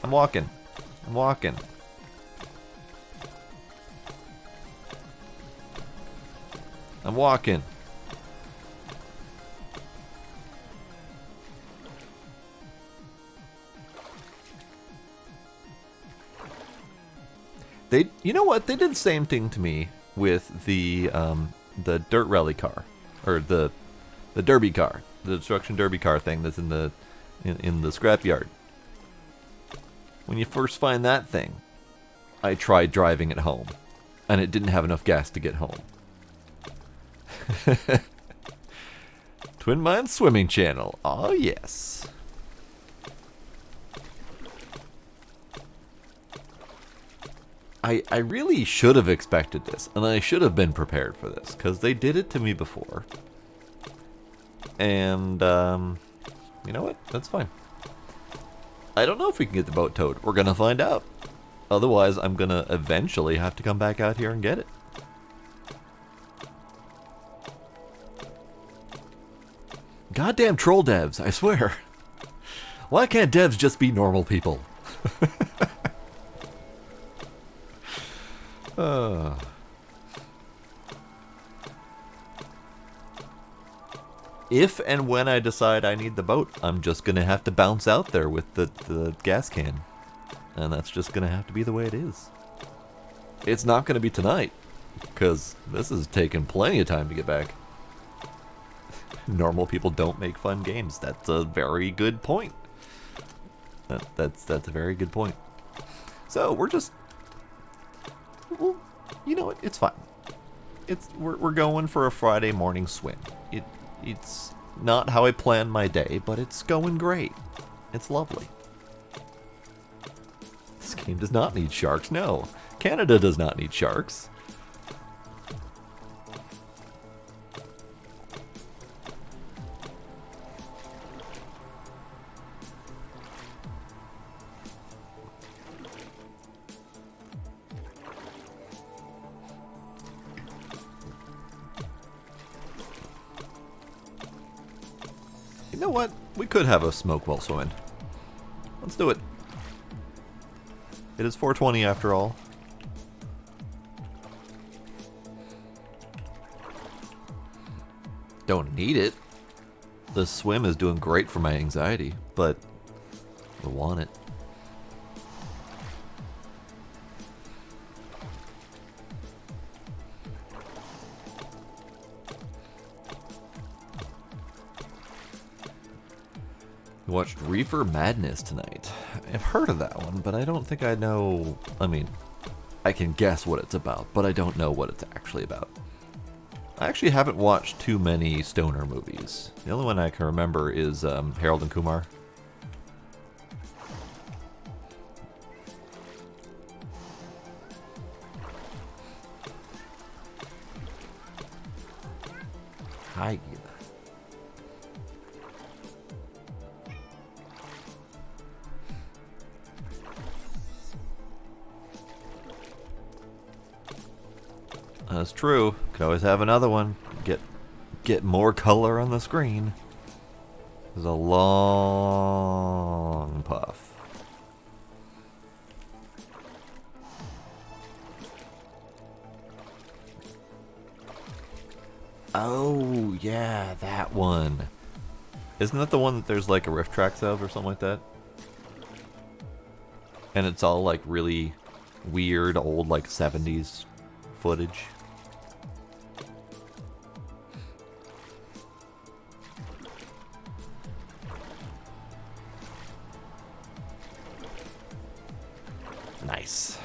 A: I'm walking. I'm walking. I'm walking. You know what? They did the same thing to me with the dirt rally car, or the derby car, the destruction derby car thing that's in the scrapyard. When you first find that thing, I tried driving it home, and it didn't have enough gas to get home. Twin Minds Swimming Channel. Oh yes. I really should have expected this, and I should have been prepared for this, because they did it to me before. And, you know what? That's fine. I don't know if we can get the boat towed. We're going to find out. Otherwise, I'm going to eventually have to come back out here and get it. Goddamn troll devs, I swear. Why can't devs just be normal people? If and when I decide I need the boat, I'm just going to have to bounce out there with the gas can. And that's just going to have to be the way it is. It's not going to be tonight, because this has taken plenty of time to get back. Normal people don't make fun games. That's a very good point. That's a very good point. So we're just, well, you know what? It's fine. We're going for a Friday morning swim. It's not how I planned my day, but it's going great. It's lovely. This game does not need sharks. No, Canada does not need sharks. You know what? We could have a smoke while swimming. Let's do it. It is 4:20 after all. Don't need it. The swim is doing great for my anxiety, but I want it. We watched Reefer Madness tonight. I've heard of that one, but I don't think I know. I mean, I can guess what it's about, but I don't know what it's actually about. I actually haven't watched too many stoner movies. The only one I can remember is Harold and Kumar. Hi. That's true. Could always have another one. Get more color on the screen. There's a long puff. Oh, yeah, that one. Isn't that the one that there's like a riff tracks of or something like that? And it's all like really weird old like 70s footage. Nice.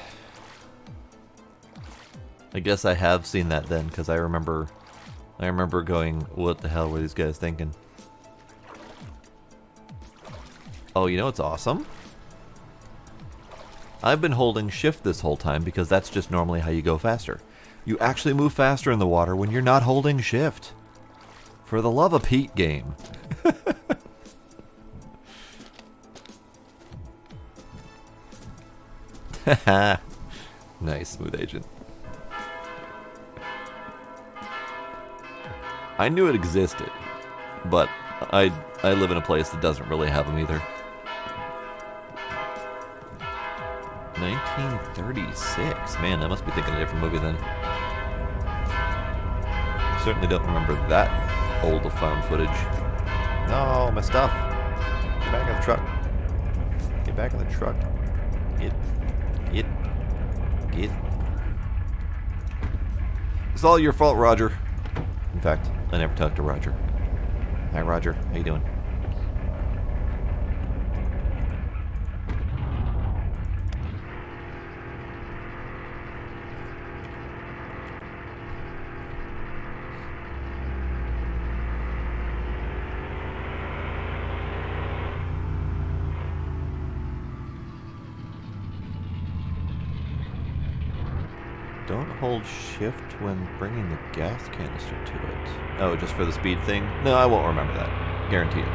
A: I guess I have seen that then, because I remember going, what the hell were these guys thinking? Oh, you know what's awesome? I've been holding shift this whole time because that's just normally how you go faster. You actually move faster in the water when you're not holding shift. For the love of Pete, game. Nice, smooth agent. I knew it existed, but I live in a place that doesn't really have them either. 1936. Man, I must be thinking of a different movie then. Certainly don't remember that old found footage. No, my stuff. Get back in the truck. Get back in the truck. Get. It's all your fault, Roger. In fact, I never talked to Roger. Hi, Roger. How you doing? Don't hold shift when bringing the gas canister to it. Oh, just for the speed thing? No, I won't remember that. Guarantee it.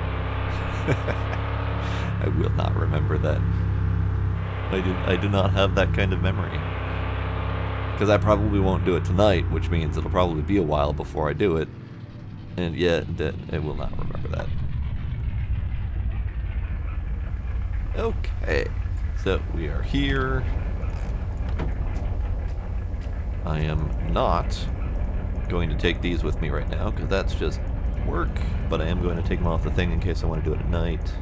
A: I will not remember that. I do not have that kind of memory. Because I probably won't do it tonight, which means it'll probably be a while before I do it. And yet, I will not remember that. Okay. So, we are here. I am not going to take these with me right now, because that's just work, but I am going to take them off the thing in case I want to do it at night.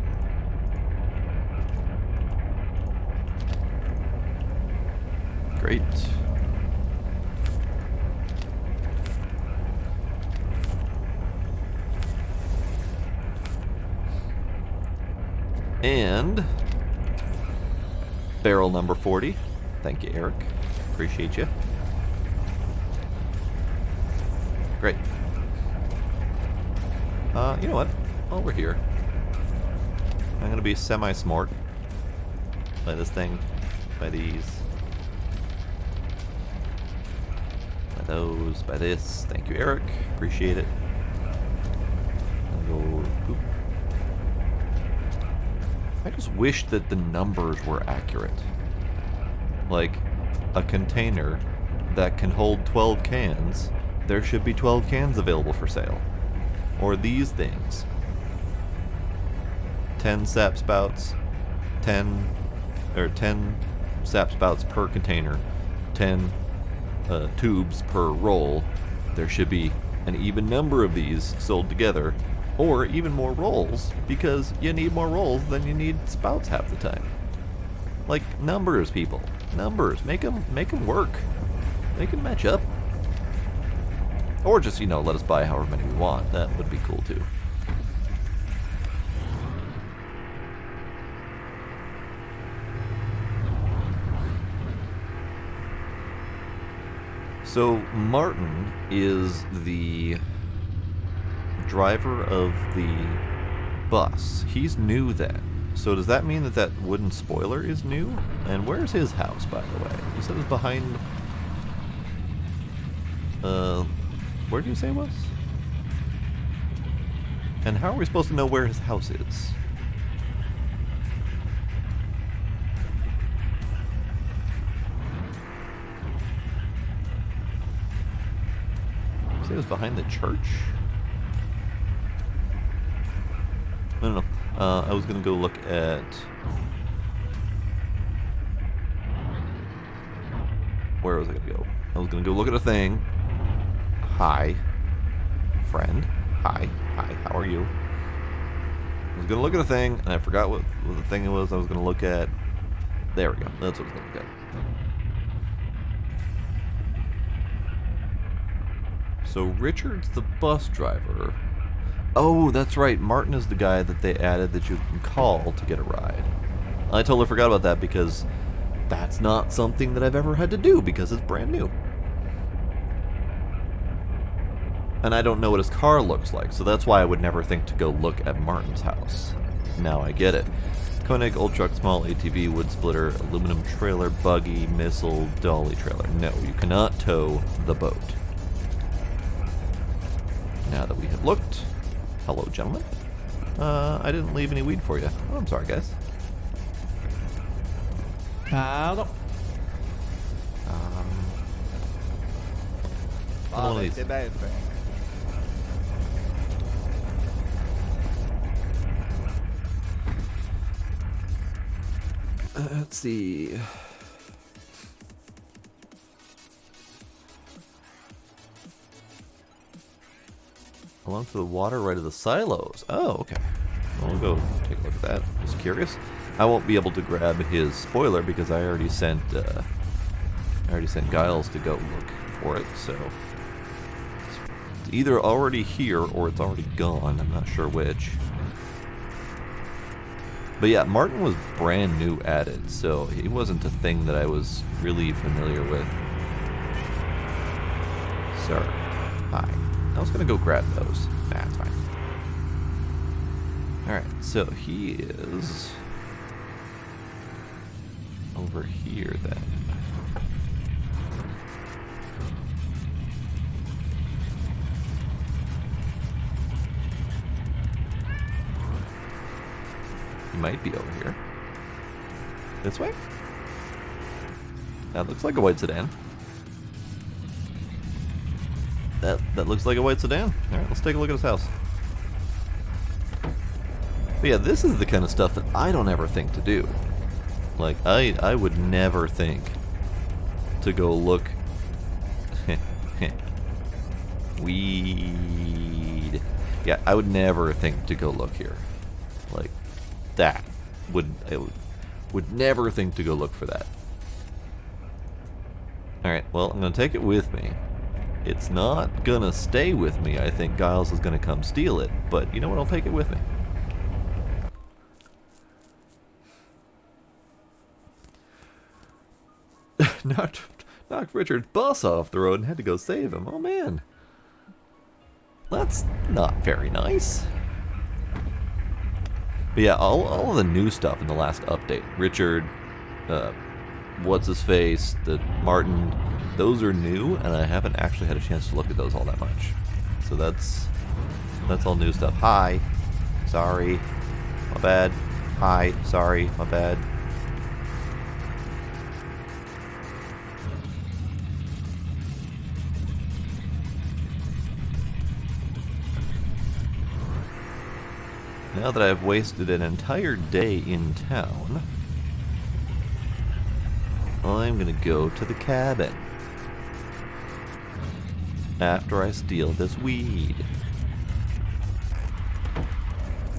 A: Great. And barrel number 40. Thank you, Eric. Appreciate you. Great. You know what? While we're here, I'm going to be semi-smart. By this thing. By these. By those. By this. Thank you, Eric. Appreciate it. I'll go boop. I just wish that the numbers were accurate. Like, a container that can hold 12 cans... There should be 12 cans available for sale. Or these things. 10 sap spouts, 10 sap spouts per container, 10 tubes per roll. There should be an even number of these sold together, or even more rolls, because you need more rolls than you need spouts half the time. Like, numbers, people. Numbers. Make them work. Make them match up. Or just, let us buy however many we want. That would be cool, too. So, Martin is the driver of the bus. He's new then. So does that mean that that wooden spoiler is new? And where's his house, by the way? You said it was behind... Where did you say it was? And how are we supposed to know where his house is? You say it was behind the church? No. I was gonna go look at... Where was I gonna go? I was gonna go look at a thing. Hi, friend. Hi, how are you? I was gonna look at a thing, and I forgot what the thing was I was gonna look at. There we go. That's what I was gonna look at. So Richard's the bus driver. Oh, that's right. Martin is the guy that they added that you can call to get a ride. I totally forgot about that because that's not something that I've ever had to do because it's brand new. And I don't know what his car looks like, so that's why I would never think to go look at Martin's house. Now I get it. Koenig, old truck, small ATV, wood splitter, aluminum trailer, buggy, missile, dolly trailer. No, you cannot tow the boat. Now that we have looked, hello, gentlemen. I didn't leave any weed for you. Oh, I'm sorry, guys.
B: Hello.
A: Let's see. Along to the water right of the silos. Oh, okay. We'll go take a look at that. Just curious. I won't be able to grab his spoiler because I already sent Giles to go look for it. So it's either already here or it's already gone. I'm not sure which. But yeah, Martin was brand new at it, so he wasn't a thing that I was really familiar with. Sir, hi. I was gonna go grab those. Nah, it's fine. Alright, so he is over here then. He might be over here. This way? That looks like a white sedan. That looks like a white sedan. Alright, let's take a look at his house. But yeah, this is the kind of stuff that I don't ever think to do. Like, I would never think to go look... Weed. Yeah, I would never think to go look here. Like, that. I would never think to go look for that. Alright, well, I'm going to take it with me. It's not going to stay with me. I think Giles is going to come steal it. But you know what? I'll take it with me. knocked Richard's bus off the road and had to go save him. Oh, man. That's not very nice. But yeah, all of the new stuff in the last update. Richard, what's-his-face, the Martin, those are new, and I haven't actually had a chance to look at those all that much. So that's all new stuff. Hi. Sorry. My bad. Hi. Sorry. My bad. Now that I've wasted an entire day in town, I'm gonna go to the cabin after I steal this weed.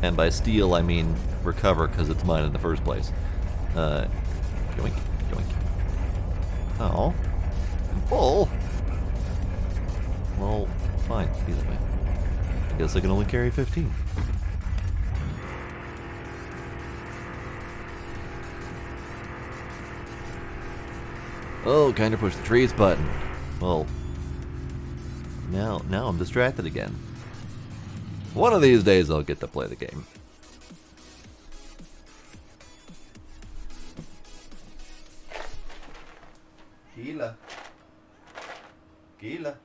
A: And by steal, I mean recover, because it's mine in the first place. Yoink, yoink. Oh, I'm full. Well, fine, either way. I guess I can only carry 15. Oh, kind of pushed the trees button. Well, now I'm distracted again. One of these days I'll get to play the game. Gila. Gila.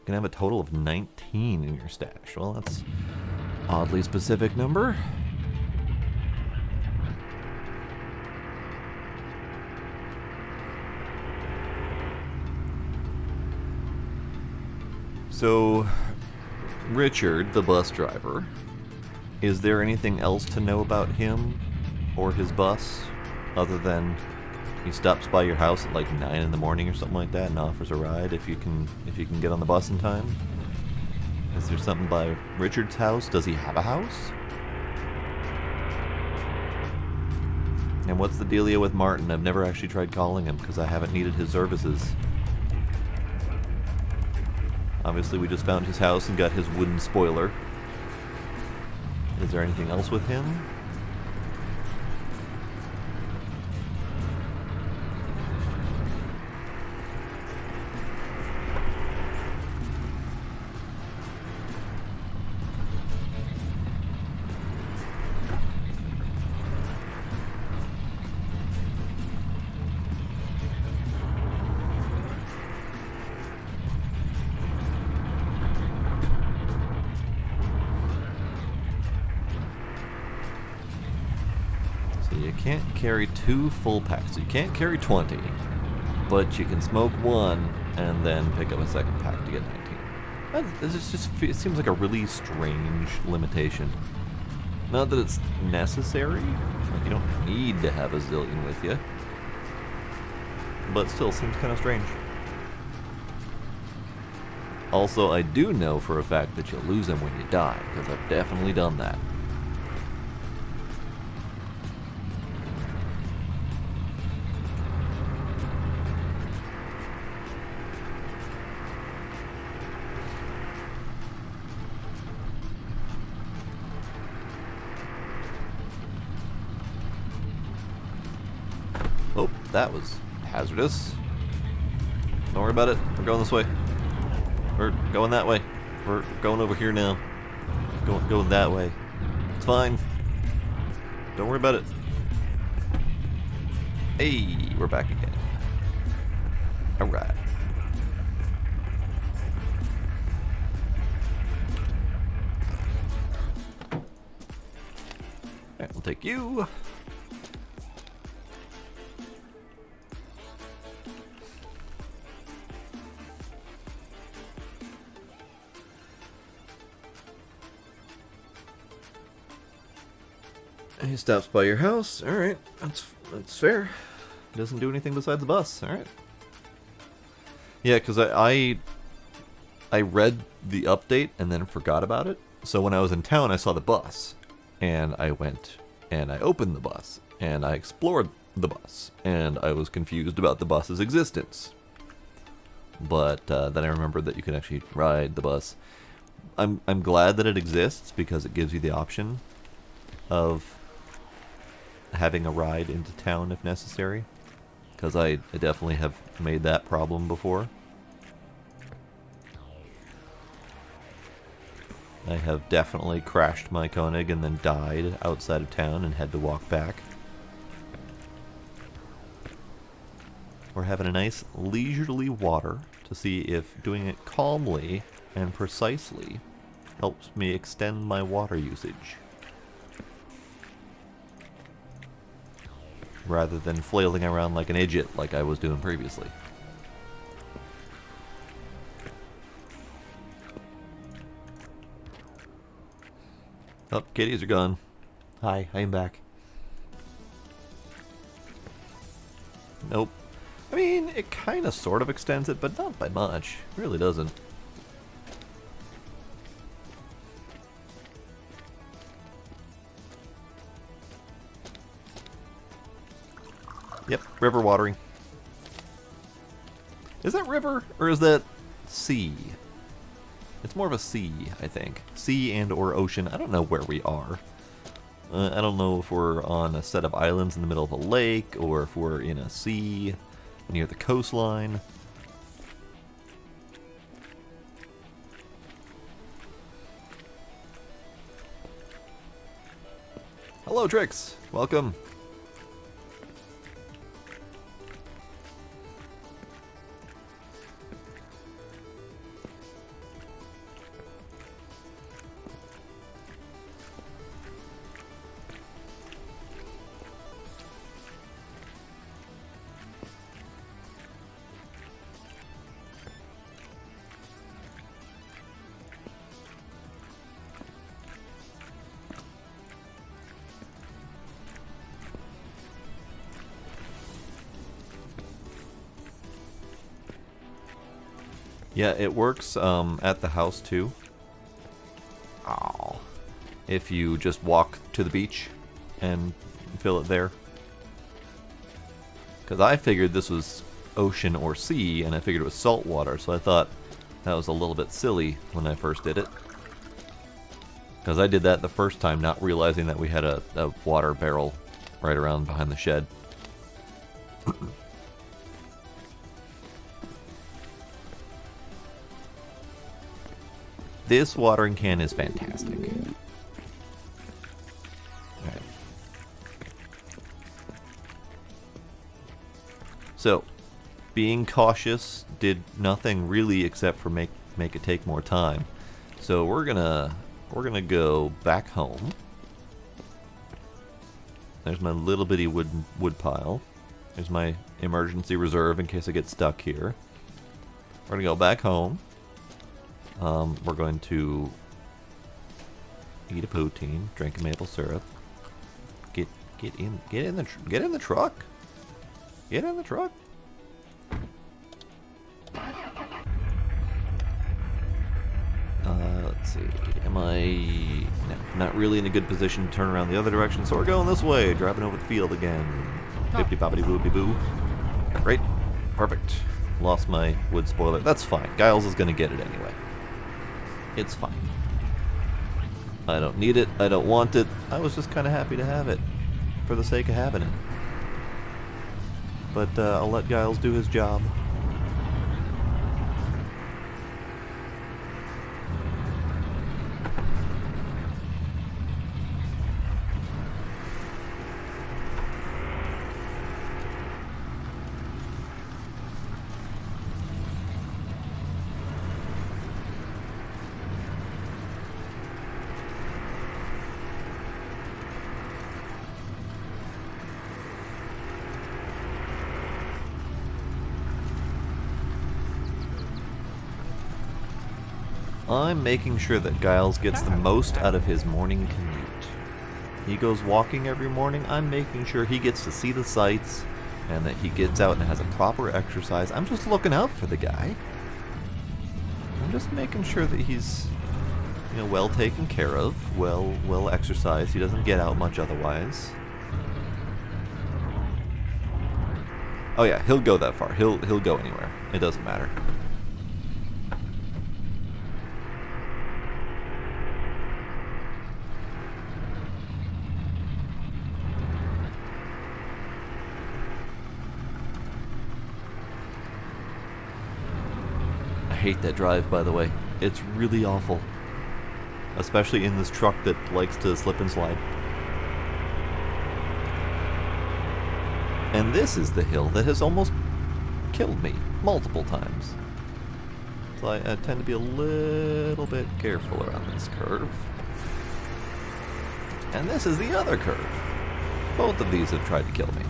A: Can have a total of 19 in your stash. Well, that's oddly specific number. So, Richard, the bus driver, is there anything else to know about him or his bus other than he stops by your house at like 9 in the morning or something like that and offers a ride if you can get on the bus in time? Is there something by Richard's house? Does he have a house? And what's the dealio with Martin? I've never actually tried calling him because I haven't needed his services. Obviously, we just found his house and got his wooden spoiler. Is there anything else with him? You can't carry 2 full packs. You can't carry 20, but you can smoke 1 and then pick up a second pack to get 19. It seems like a really strange limitation. Not that it's necessary. Like, you don't need to have a zillion with you. But still, seems kind of strange. Also, I do know for a fact that you'll lose them when you die, because I've definitely done that. Oh, that was hazardous. Don't worry about it. We're going this way. We're going that way. We're going over here now. Going that way. It's fine. Don't worry about it. Hey, we're back again. Alright. Alright, we'll take you. He stops by your house. Alright, that's fair. He doesn't do anything besides the bus. Alright. Yeah, because I read the update and then forgot about it. So when I was in town, I saw the bus. And I went and I opened the bus. And I explored the bus. And I was confused about the bus's existence. But then I remembered that you can actually ride the bus. I'm glad that it exists because it gives you the option of having a ride into town if necessary, because I definitely have made that problem before. I have definitely crashed my Koenig and then died outside of town and had to walk back. We're having a nice leisurely water to see if doing it calmly and precisely helps me extend my water usage, rather than flailing around like an idiot like I was doing previously. Oh, kitties are gone. Hi, I am back. Nope. I mean, it kind of sort of extends it, but not by much. It really doesn't. Yep, river watering. Is that river, or is that sea? It's more of a sea, I think. Sea and or ocean. I don't know where we are. I don't know if we're on a set of islands in the middle of a lake, or if we're in a sea near the coastline. Hello, Trix. Welcome. Yeah, it works at the house too. If you just walk to the beach and fill it there. Because I figured this was ocean or sea, and I figured it was salt water, so I thought that was a little bit silly when I first did it. Because I did that the first time, not realizing that we had a water barrel right around behind the shed. This watering can is fantastic. Alright. So, being cautious did nothing really except for make it take more time. So we're gonna go back home. There's my little bitty wood pile. There's my emergency reserve in case I get stuck here. We're gonna go back home. We're going to eat a poutine, drink a maple syrup. Get in the truck. Get in the truck. Let's see. Am I... No, not really in a good position to turn around the other direction, so we're going this way, driving over the field again. Bippity-boppity-boopy-boo. Great. Perfect. Lost my wood spoiler. That's fine. Giles is going to get it anyway. It's fine. I don't need it. I don't want it. I was just kind of happy to have it for the sake of having it. But I'll let Giles do his job. I'm making sure that Giles gets the most out of his morning commute. He goes walking every morning. I'm making sure he gets to see the sights and that he gets out and has a proper exercise. I'm just looking out for the guy. I'm just making sure that he's, you know, well taken care of, well exercised. He doesn't get out much otherwise. Oh yeah, he'll go that far. He'll go anywhere. It doesn't matter. I hate that drive, by the way. It's really awful. Especially in this truck that likes to slip and slide. And this is the hill that has almost killed me multiple times. So I tend to be a little bit careful around this curve. And this is the other curve. Both of these have tried to kill me.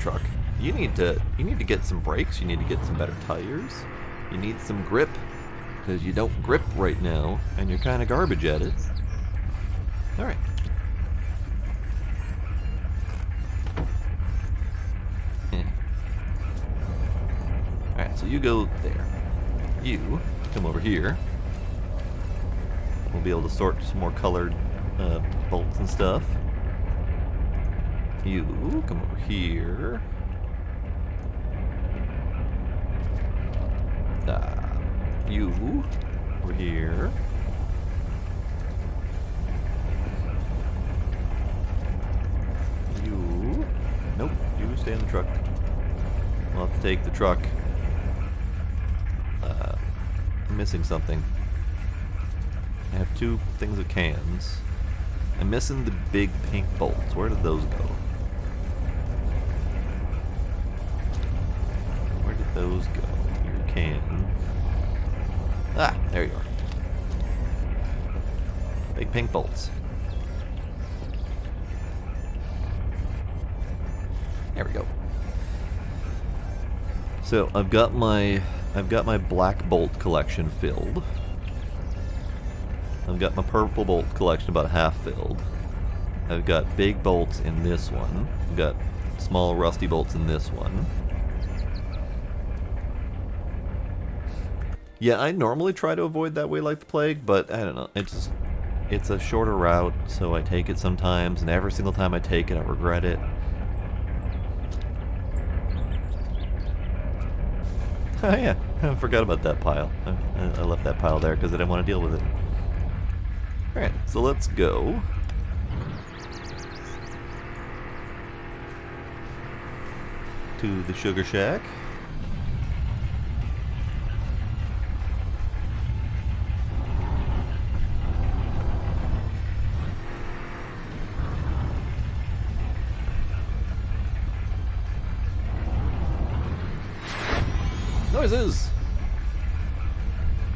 A: Truck. You need to get some brakes, you need to get some better tires, you need some grip, because you don't grip right now, and you're kind of garbage at it. Alright. Yeah. Alright, so you go there. You come over here. We'll be able to sort some more colored bolts and stuff. You come over here. You over here. You. Nope. You stay in the truck. I'll have to take the truck. I'm missing something. I have two things of cans. I'm missing the big pink bolts. Where did those go? Where did those go? Your can. Ah, there you are. Big pink bolts. There we go. So I've got my I've got my black bolt collection filled. I've got my purple bolt collection about half filled. I've got big bolts in this one. I've got small rusty bolts in this one. Yeah, I normally try to avoid that way like the plague, but I don't know. It's a shorter route, so I take it sometimes, and every single time I take it, I regret it. Oh yeah, I forgot about that pile. I left that pile there because I didn't want to deal with it. Alright, so let's go. To the sugar shack. Noises!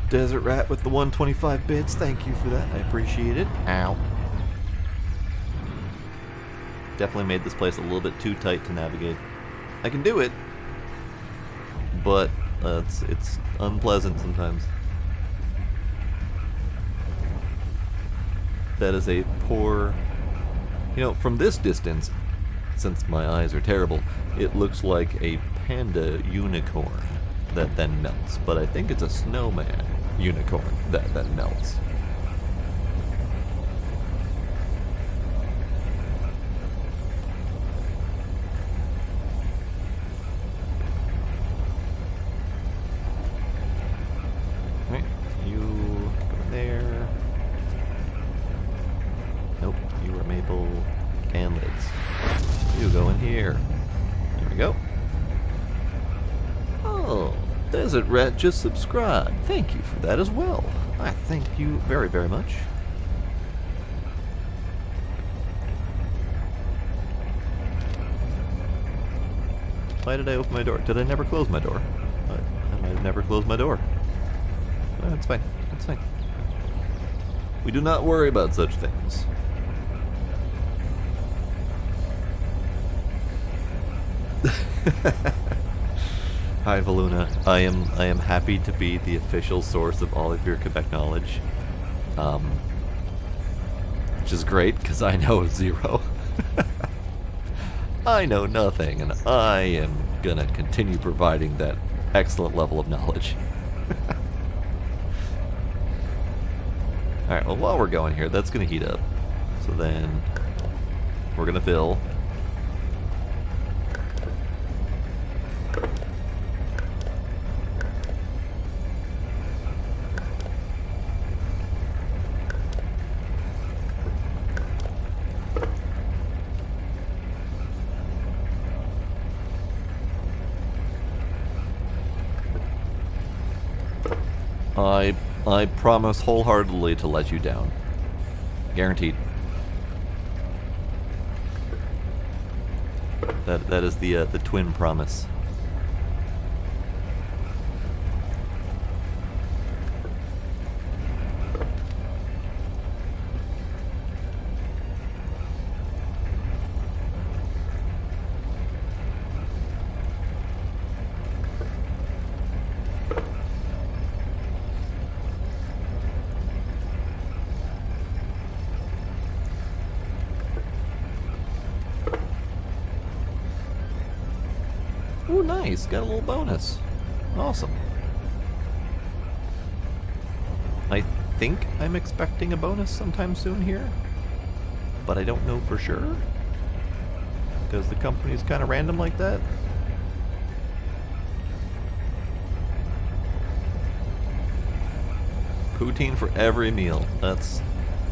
A: Desert Rat with the 125 bits, thank you for that, I appreciate it. Ow. Definitely made this place a little bit too tight to navigate. I can do it, but it's unpleasant sometimes. That is a poor... You know, from this distance, since my eyes are terrible, it looks like a panda unicorn that then melts, but I think it's a snowman unicorn that then melts. Right, you go there. Nope, you are maple can lids. You go in here. There we go. Oh, Desert Rat just subscribed. Thank you for that as well. I thank you very, very much. Why did I open my door? Did I never close my door? I might have never closed my door. That's fine. That's fine. We do not worry about such things. Hi Valuna, I am happy to be the official source of all of your Quebec knowledge, which is great because I know zero. I know nothing, and I am gonna continue providing that excellent level of knowledge. All right, well while we're going here, that's gonna heat up, so then we're gonna fill. I promise wholeheartedly to let you down. Guaranteed. That is the twin promise. Ooh, nice. Got a little bonus. Awesome. I think I'm expecting a bonus sometime soon here, but I don't know for sure, because the company's kind of random like that. Poutine for every meal. That's...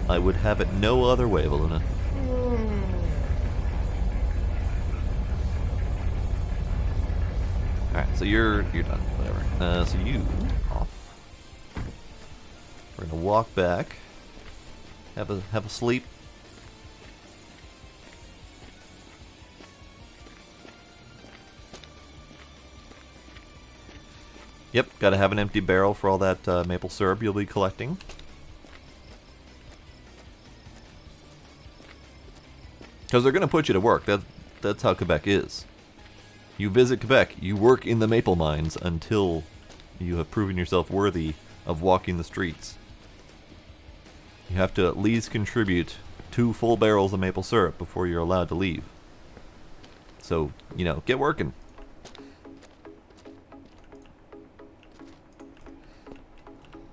A: I would have it no other way, Valuna. Alright, so you're done. Whatever. So you off. We're gonna walk back. Have a sleep. Yep, gotta have an empty barrel for all that maple syrup you'll be collecting. Because they're gonna put you to work. That's how Quebec is. You visit Quebec, you work in the maple mines until You have proven yourself worthy of walking the streets. You have to at least contribute 2 full barrels of maple syrup before you're allowed to leave. So, you know, get working.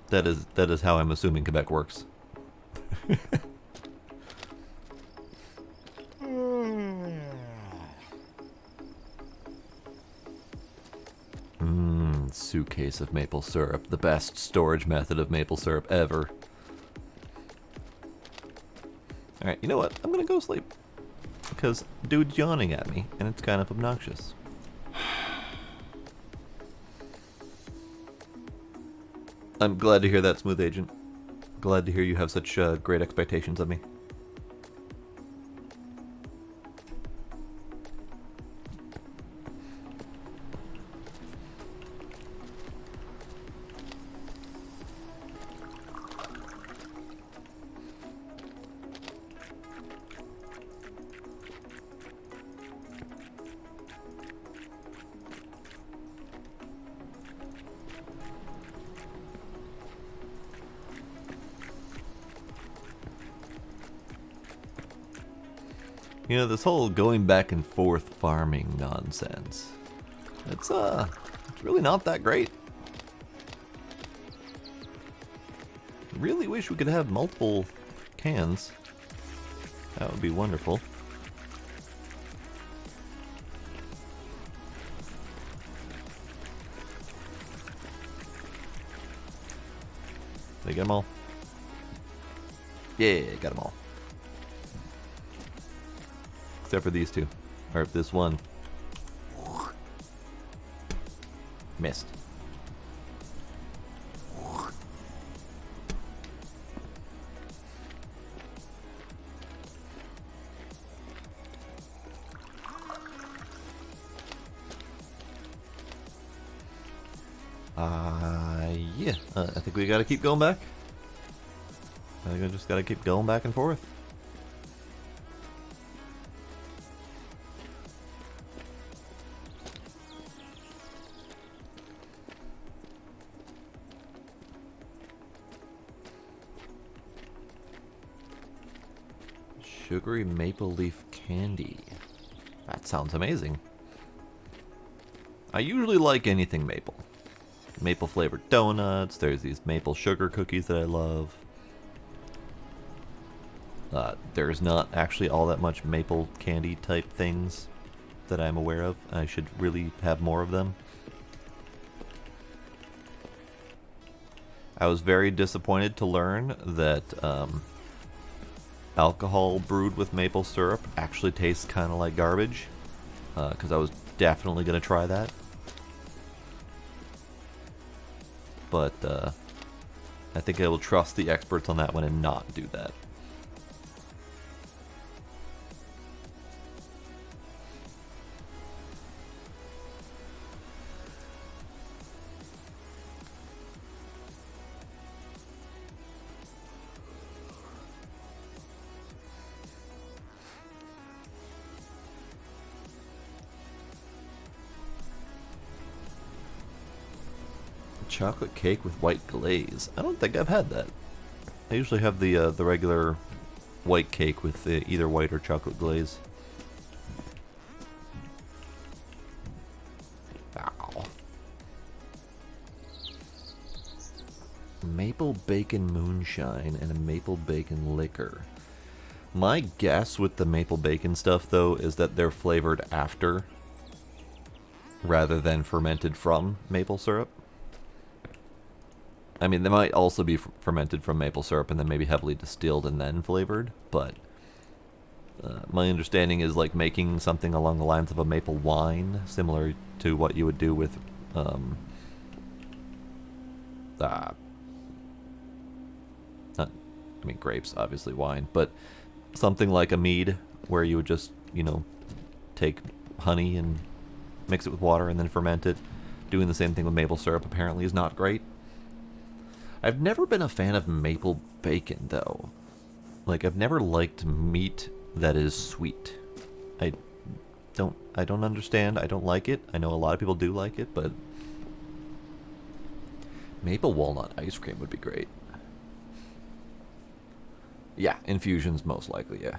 A: That is how I'm assuming Quebec works. Suitcase of maple syrup. The best storage method of maple syrup ever. Alright, you know what? I'm gonna go sleep. Because dude's yawning at me, and it's kind of obnoxious. I'm glad to hear that, Smooth Agent. Glad to hear you have such great expectations of me. You know, this whole going back and forth farming nonsense, it's really not that great. Really wish we could have multiple cans. That would be wonderful. Did I get them all? Yeah, got them all. Except for these two. Or this one. Missed. Yeah. I think we gotta keep going back. I think I just gotta keep going back and forth. Sugary maple leaf candy. That sounds amazing. I usually like anything maple. Maple flavored donuts, there's these maple sugar cookies that I love. There's not actually all that much maple candy type things that I'm aware of. I should really have more of them. I was very disappointed to learn that alcohol brewed with maple syrup actually tastes kind of like garbage, because I was definitely going to try that. But I think I will trust the experts on that one and not do that. Chocolate cake with white glaze. I don't think I've had that. I usually have the regular white cake with either white or chocolate glaze. Ow. Maple bacon moonshine and a maple bacon liquor. My guess with the maple bacon stuff, though, is that they're flavored after rather than fermented from maple syrup. I mean, they might also be fermented from maple syrup and then maybe heavily distilled and then flavored, but my understanding is like making something along the lines of a maple wine, similar to what you would do with I mean, grapes, obviously wine, but something like a mead where you would just, you know, take honey and mix it with water and then ferment it. Doing the same thing with maple syrup apparently is not great. I've never been a fan of maple bacon, though. Like, I've never liked meat that is sweet. I don't understand. I don't like it. I know a lot of people do like it, but Maple walnut ice cream would be great. Yeah, infusions most likely, yeah.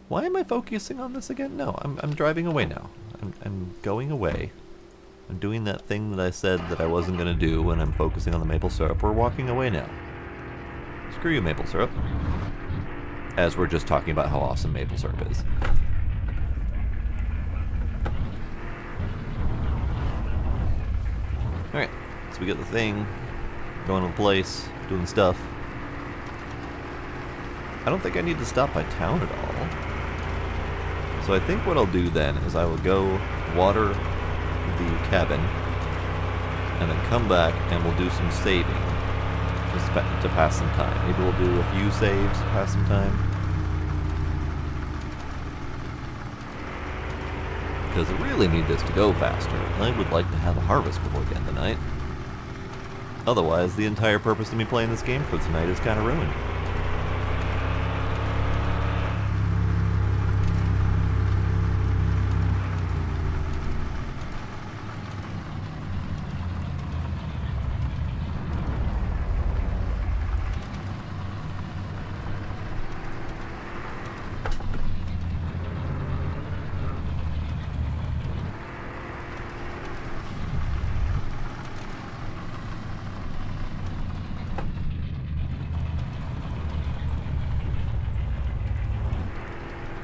A: Why am I focusing on this again? No, I'm driving away now. I'm going away. I'm doing that thing that I said that I wasn't going to do when I'm focusing on the maple syrup. We're walking away now. Screw you, maple syrup. As we're just talking about how awesome maple syrup is. Alright, so we get the thing, going to the place, doing stuff. I don't think I need to stop by town at all. So I think what I'll do then is I will go water the cabin and then come back and we'll do some saving to pass some time. Maybe we'll do a few saves to pass some time. Because I really need this to go faster. I would like to have a harvest before the end of the night. Otherwise, the entire purpose of me playing this game for tonight is kind of ruined.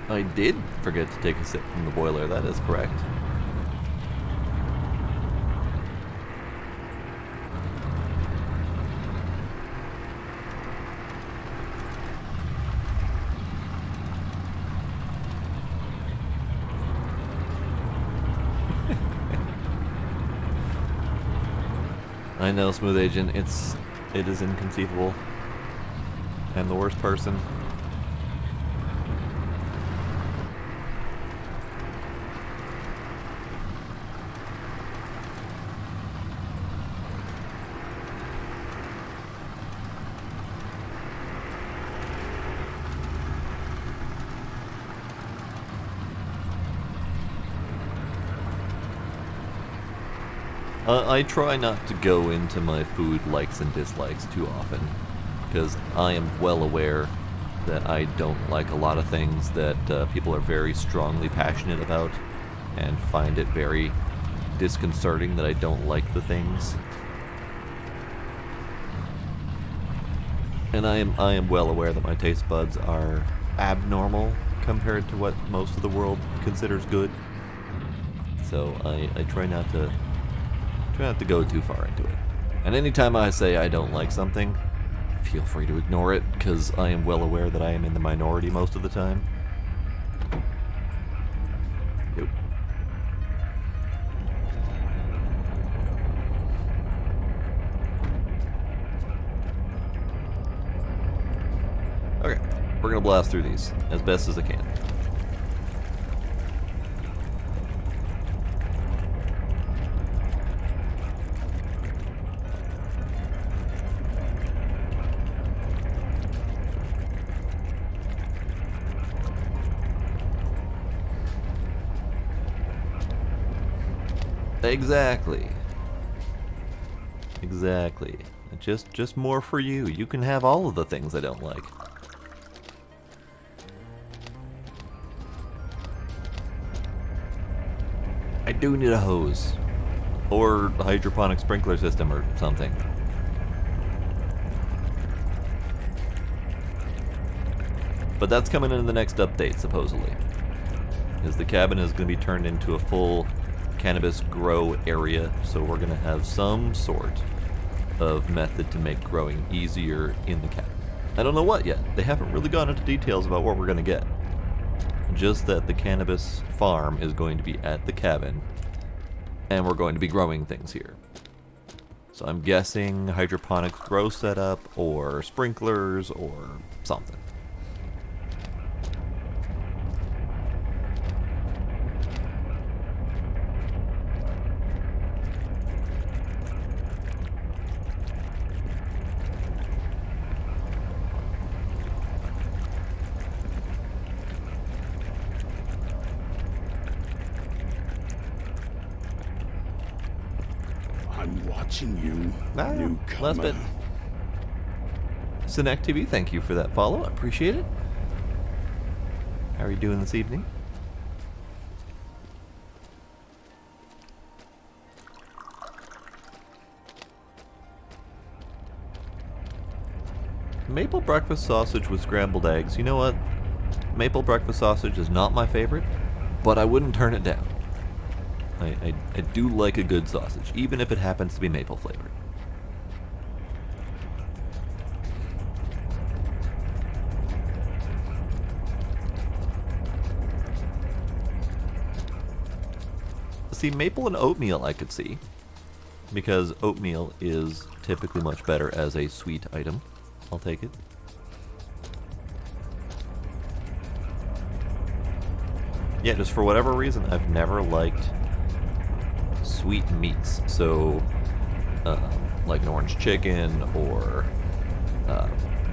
A: I did forget to take a sip from the boiler, that is correct. I know, Smooth Agent, it is inconceivable. I'm the worst person. I try not to go into my food likes and dislikes too often, because I am well aware that I don't like a lot of things that people are very strongly passionate about, and find it very disconcerting that I don't like the things. And I am well aware that my taste buds are abnormal compared to what most of the world considers good. So I try not to go too far into it. And anytime I say I don't like something, feel free to ignore it, because I am well aware that I am in the minority most of the time. Yep. Okay, we're gonna blast through these as best as I can. Exactly. Exactly. Just more for you. You can have all of the things I don't like. I do need a hose. Or a hydroponic sprinkler system or something. But that's coming in the next update, supposedly. Because the cabin is going to be turned into a full cannabis grow area, so we're going to have some sort of method to make growing easier in the cabin. I don't know what yet. They haven't really gone into details about what we're going to get. Just that the cannabis farm is going to be at the cabin, and we're going to be growing things here. So I'm guessing hydroponics grow setup, or sprinklers, or something.
B: I'm watching you, newcomer.
A: Last bit. Sinek TV, thank you for that follow. I appreciate it. How are you doing this evening? Maple breakfast sausage with scrambled eggs. You know what? Maple breakfast sausage is not my favorite, but I wouldn't turn it down. I do like a good sausage, even if it happens to be maple flavored. See, maple and oatmeal I could see, because oatmeal is typically much better as a sweet item. I'll take it. Yeah, just for whatever reason, I've never liked sweet meats. So, like an orange chicken or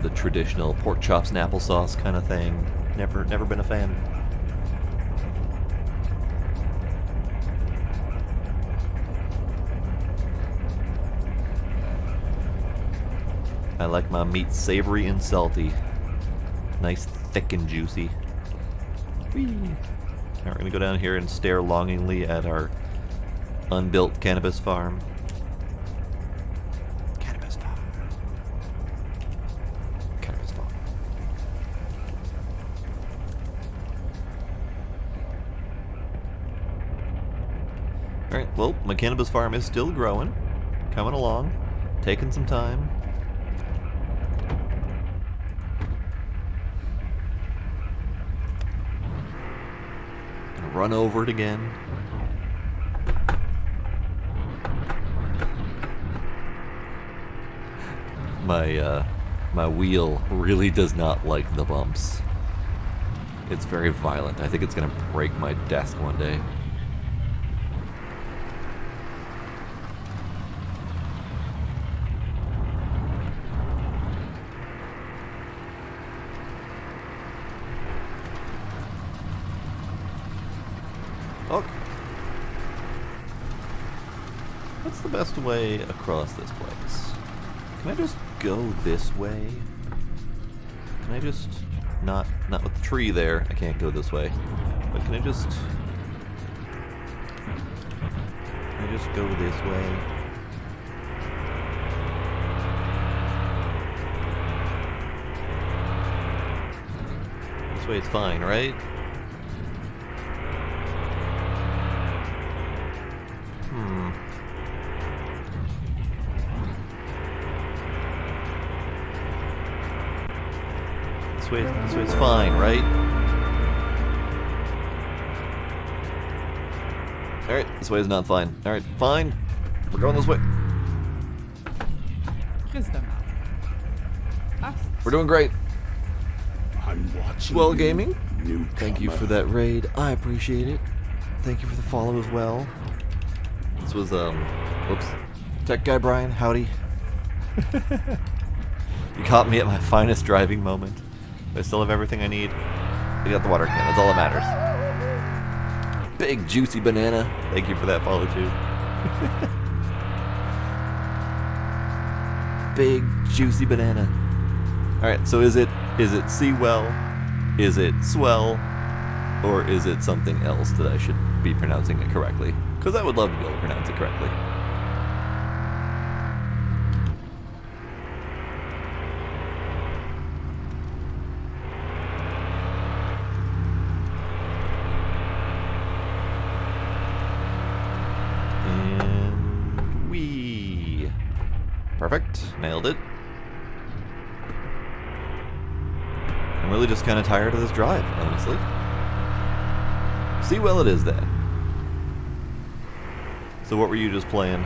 A: the traditional pork chops and applesauce kind of thing. Never been a fan. I like my meat savory and salty. Nice, thick, and juicy. Whee! Now we're gonna go down here and stare longingly at our unbuilt cannabis farm. Cannabis farm. Cannabis farm. Alright, well, my cannabis farm is still growing. Coming along. Taking some time. Run over it again. My wheel really does not like the bumps. It's very violent. I think it's gonna break my desk one day. Okay. What's the best way across this place? Can I just go this way? Can I just... Not with the tree there. I can't go this way. But can I just go this way? This way it's fine, right? This way it's fine, right? Alright, this way is not fine. Alright, fine. We're going this way. We're doing great.
B: I'm watching
A: Swell
B: you,
A: Gaming,
B: newcomer.
A: thank you for that raid. I appreciate it. Thank you for the follow as well. This was, whoops. Tech Guy Brian, howdy. You caught me at my finest driving moment. I still have everything I need. I got the water can, that's all that matters. Big juicy banana. Thank you for that follow too. Big juicy banana. Alright, so is it Seawell? Is it Swell? Or is it something else that I should be pronouncing it correctly? Because I would love to be able to pronounce it correctly. Perfect. Nailed it. I'm really just kind of tired of this drive, honestly. Seawell it is then. So what were you just playing?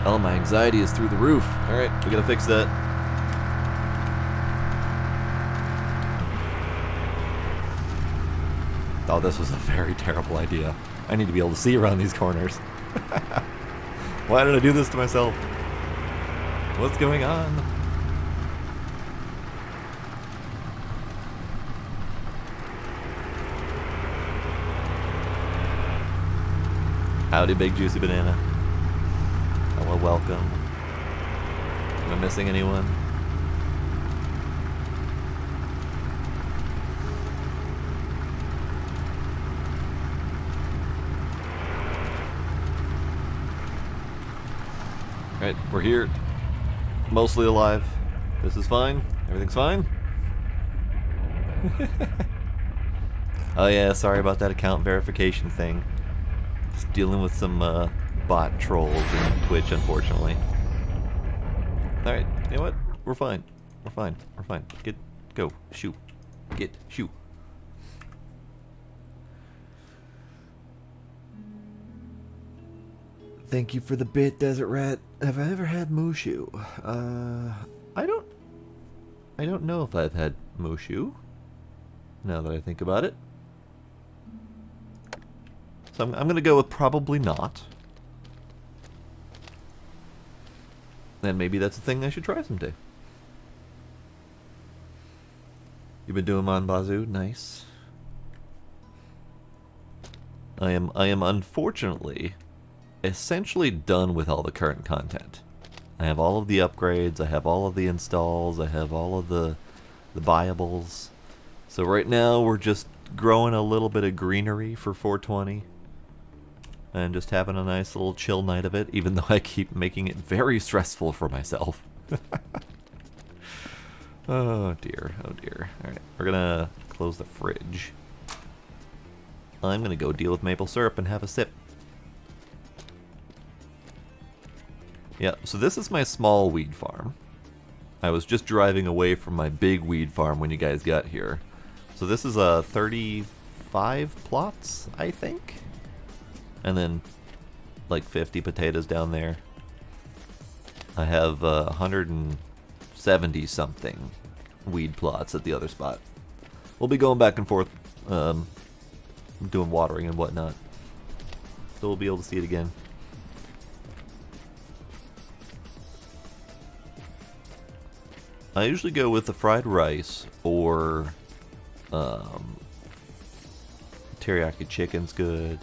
A: Oh, my anxiety is through the roof. Alright, we gotta fix that. Oh, this was a very terrible idea. I need to be able to see around these corners. Why did I do this to myself? What's going on? Howdy, Big Juicy Banana. Hello, welcome. Am I missing anyone? Alright, we're here. Mostly alive. This is fine. Everything's fine. Oh yeah, sorry about that account verification thing. Just dealing with some bot trolls in Twitch, unfortunately. Alright, you know what? We're fine. We're fine. We're fine. Go. Shoot. Shoot. Thank you for the bit, Desert Rat. Have I ever had Mushu? I don't know if I've had Mushu. Now that I think about it. So I'm gonna go with probably not. And maybe that's a thing I should try someday. You've been doing Mon Bazou? Nice. I am unfortunately essentially done with all the current content. I have all of the upgrades, I have all of the installs, I have all of the buyables. So right now we're just growing a little bit of greenery for 420. And just having a nice little chill night of it, even though I keep making it very stressful for myself. Oh dear, oh dear. Alright, we're gonna close the fridge. I'm gonna go deal with maple syrup and have a sip. Yeah, so this is my small weed farm. I was just driving away from my big weed farm when you guys got here. So this is 35 plots, I think? And then like 50 potatoes down there. I have 170 something weed plots at the other spot. We'll be going back and forth doing watering and whatnot. So we'll be able to see it again. I usually go with the fried rice or teriyaki chicken's good,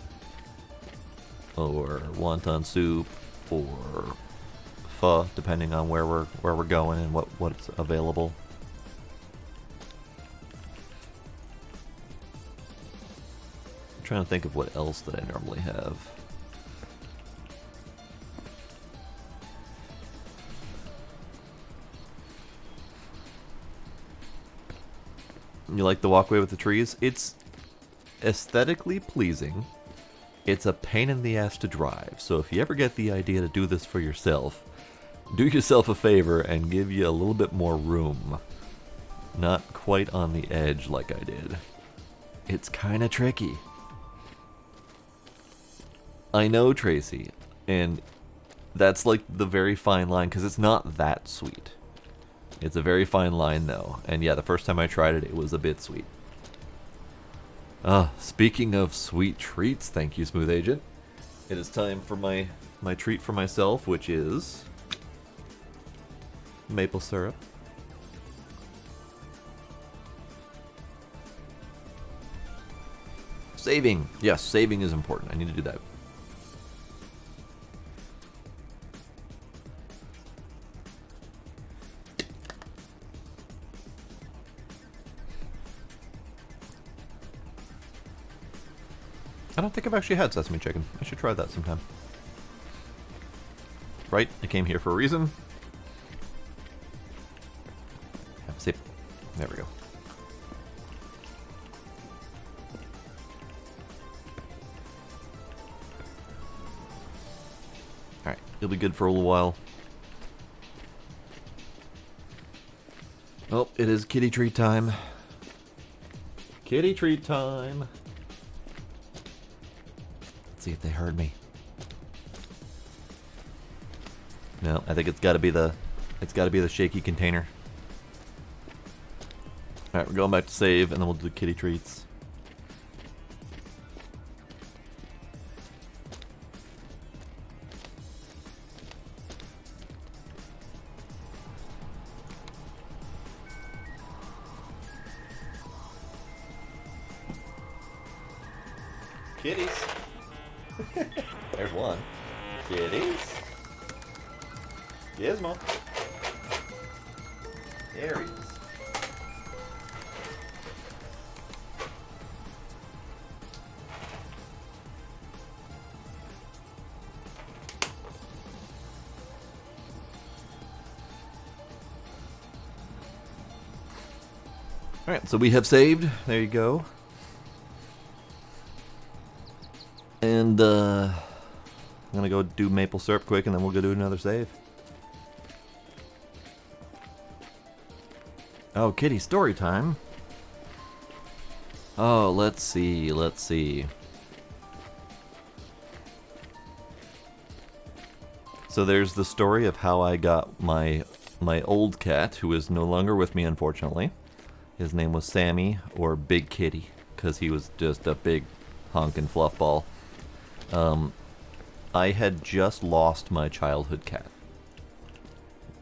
A: or wonton soup, or pho, depending on where we're going and what's available. I'm trying to think of what else that I normally have. You like the walkway with the trees? It's aesthetically pleasing. It's a pain in the ass to drive, so if you ever get the idea to do this for yourself, do yourself a favor and give you a little bit more room. Not quite on the edge like I did. It's kinda tricky. I know, Tracy, and that's like the very fine line, because it's not that sweet. It's a very fine line though, and yeah, the first time I tried it, it was a bit sweet. Speaking of sweet treats, thank you, Smooth Agent. It is time for my treat for myself, which is maple syrup. Saving. Yes, saving is important. I need to do that. I don't think I've actually had sesame chicken. I should try that sometime. Right, I came here for a reason. Have a sip. There we go. Alright, it'll be good for a little while. Oh, it is kitty treat time. Kitty treat time. See if they heard me. No, I think it's got to be the shaky container. All right, we're going back to save, and then we'll do kitty treats. Kitties. There's one. Kitties. Gizmo. There he is. Alright, so we have saved. There you go. And, I'm gonna go do maple syrup quick, and then we'll go do another save. Oh, kitty, story time. Oh, let's see, let's see. So there's the story of how I got my old cat, who is no longer with me, unfortunately. His name was Sammy, or Big Kitty, because he was just a big honkin' fluff ball. I had just lost my childhood cat.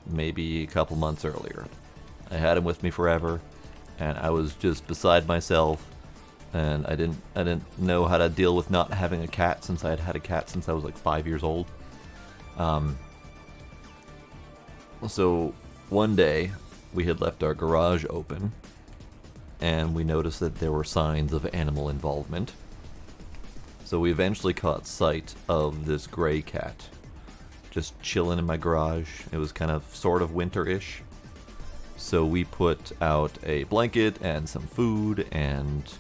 A: Maybe a couple months earlier. I had him with me forever, and I was just beside myself, and I didn't know how to deal with not having a cat, since I had had a cat since I was like 5 years old. So one day we had left our garage open, and we noticed that there were signs of animal involvement. So we eventually caught sight of this gray cat just chilling in my garage. It was kind of sort of winter-ish. So we put out a blanket and some food, and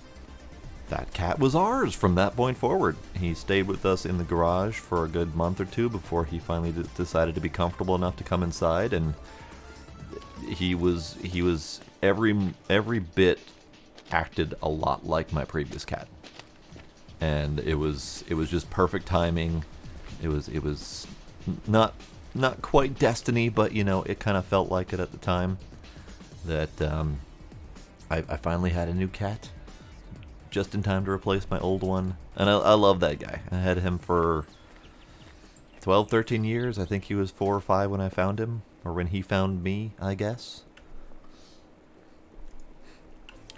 A: that cat was ours from that point forward. He stayed with us in the garage for a good month or two before he finally decided to be comfortable enough to come inside, and he was every bit acted a lot like my previous cat. And it was just perfect timing. It was not quite destiny, but you know, it kind of felt like it at the time. That I finally had a new cat, just in time to replace my old one. And I love that guy. I had him for 12, 13 years. I think he was 4 or 5 when I found him, or when he found me, I guess.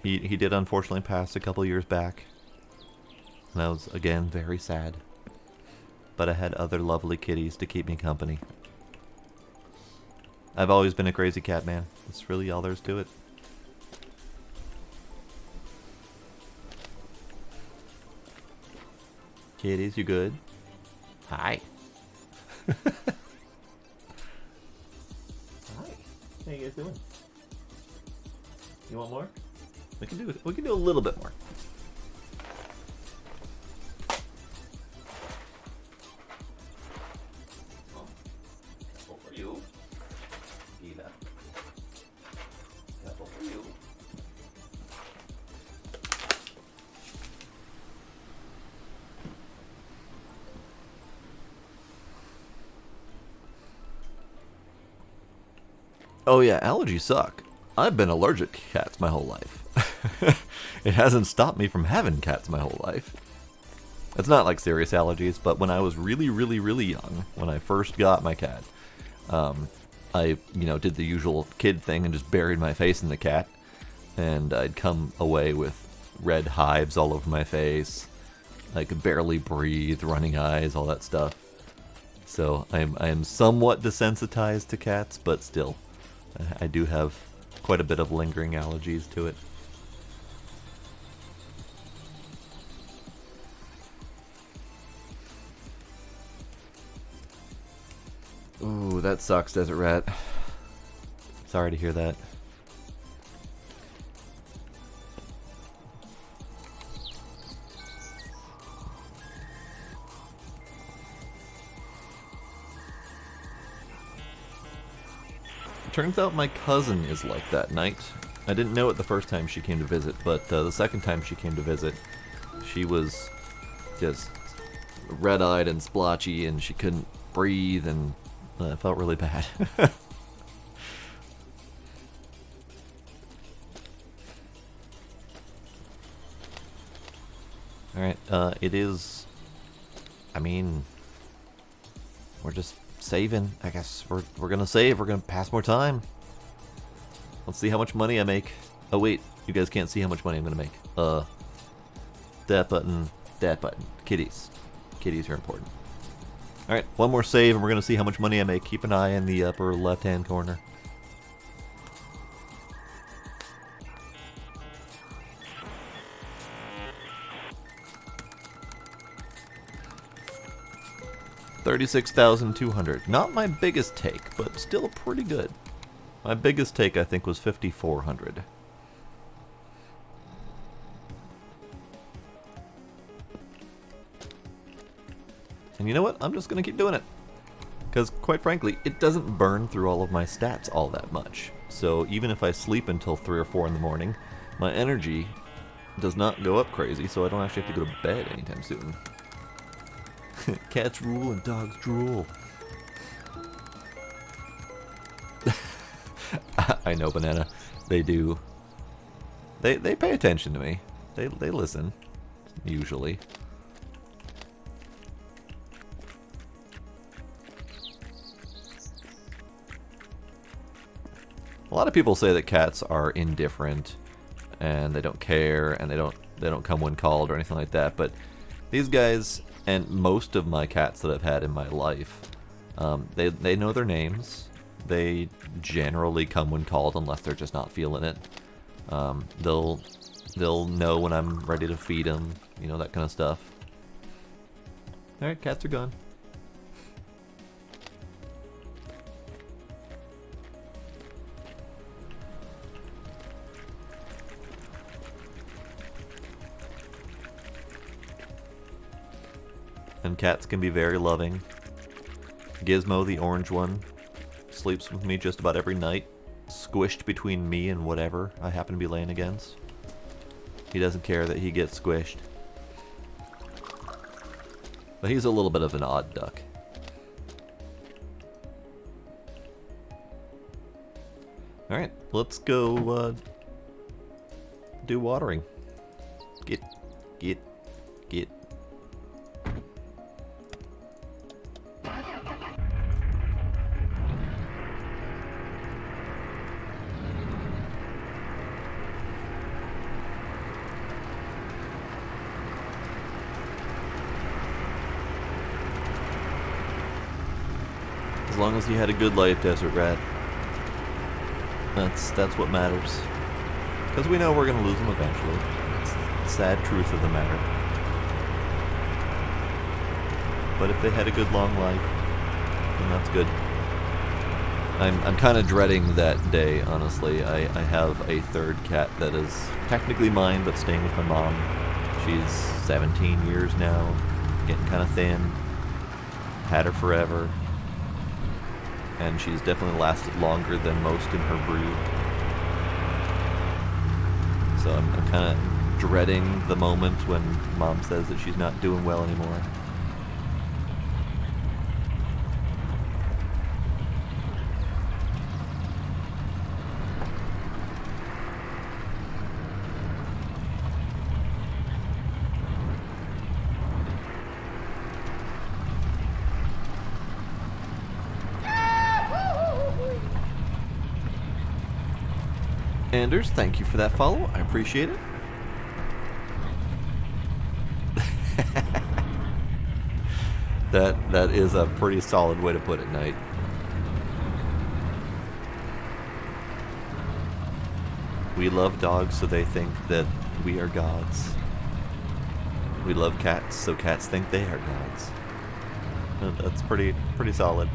A: He did unfortunately pass a couple years back. And I was, again, very sad. But I had other lovely kitties to keep me company. I've always been a crazy cat man. That's really all there's to it. Kitties, you good? Hi. Hi. How you guys doing? You want more? We can do a little bit more. For you. Eva. Apple for you. Oh yeah, allergies suck. I've been allergic to cats my whole life. It hasn't stopped me from having cats my whole life. It's not like serious allergies, but when I was really, really, really young, when I first got my cat, I, did the usual kid thing and just buried my face in the cat, and I'd come away with red hives all over my face. I could barely breathe, running eyes, all that stuff. So I am somewhat desensitized to cats, but still, I do have quite a bit of lingering allergies to it. Ooh, that sucks, Desert Rat. Sorry to hear that. It turns out my cousin is like that, Knight. I didn't know it the first time she came to visit, but the second time she came to visit, she was just red-eyed and splotchy, and she couldn't breathe, and it felt really bad. Alright, it is... I mean... We're just saving, I guess. We're gonna save, we're gonna pass more time. Let's see how much money I make. Oh wait, you guys can't see how much money I'm gonna make. That button, that button. Kitties. Kitties are important. Alright, one more save and we're going to see how much money I make. Keep an eye in the upper left-hand corner. $36,200. Not my biggest take, but still pretty good. My biggest take, I think, was $5,400. And you know what? I'm just going to keep doing it. Because, quite frankly, it doesn't burn through all of my stats all that much. So even if I sleep until 3 or 4 in the morning, my energy does not go up crazy, so I don't actually have to go to bed anytime soon. Cats rule and dogs drool. I know, Banana. They do. They pay attention to me. They listen. Usually. A lot of people say that cats are indifferent and they don't care and they don't come when called or anything like that, but these guys and most of my cats that I've had in my life, they know their names. They generally come when called unless they're just not feeling it. They'll know when I'm ready to feed them, you know, that kind of stuff. Alright, cats are gone. And cats can be very loving. Gizmo, the orange one, sleeps with me just about every night, squished between me and whatever I happen to be laying against. He doesn't care that he gets squished. But he's a little bit of an odd duck. Alright, let's go do watering. Get. As long as he had a good life, Desert Rat. That's what matters. Because we know we're going to lose him eventually. It's the sad truth of the matter. But if they had a good long life, then that's good. I'm kind of dreading that day, honestly. I have a third cat that is technically mine, but staying with my mom. She's 17 years now, getting kind of thin. Had her forever. And she's definitely lasted longer than most in her brood. So I'm kind of dreading the moment when Mom says that she's not doing well anymore. Anders, thank you for that follow. I appreciate it. That is a pretty solid way to put it, Knight. We love dogs so they think that we are gods. We love cats so cats think they are gods. That's pretty solid.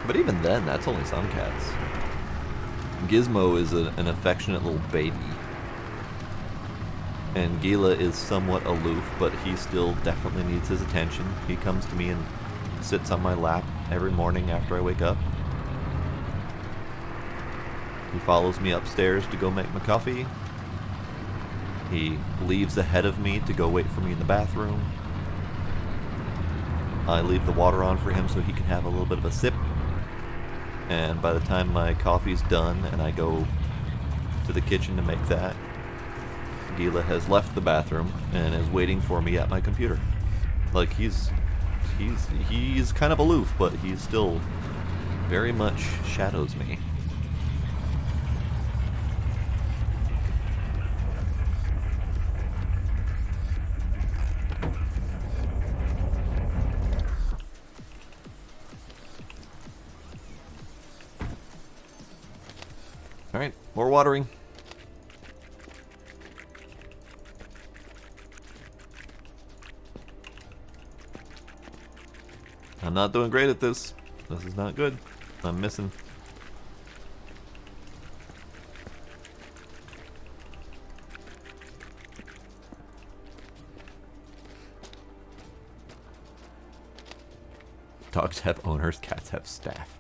A: But even then, that's only some cats. Gizmo is an affectionate little baby. And Gila is somewhat aloof, but he still definitely needs his attention. He comes to me and sits on my lap every morning after I wake up. He follows me upstairs to go make my coffee. He leaves ahead of me to go wait for me in the bathroom. I leave the water on for him so he can have a little bit of a sip. And by the time my coffee's done and I go to the kitchen to make that, Gila has left the bathroom and is waiting for me at my computer. Like he's kind of aloof, but he still very much shadows me. More watering. I'm not doing great at this. This is not good. I'm missing. Dogs have owners, cats have staff.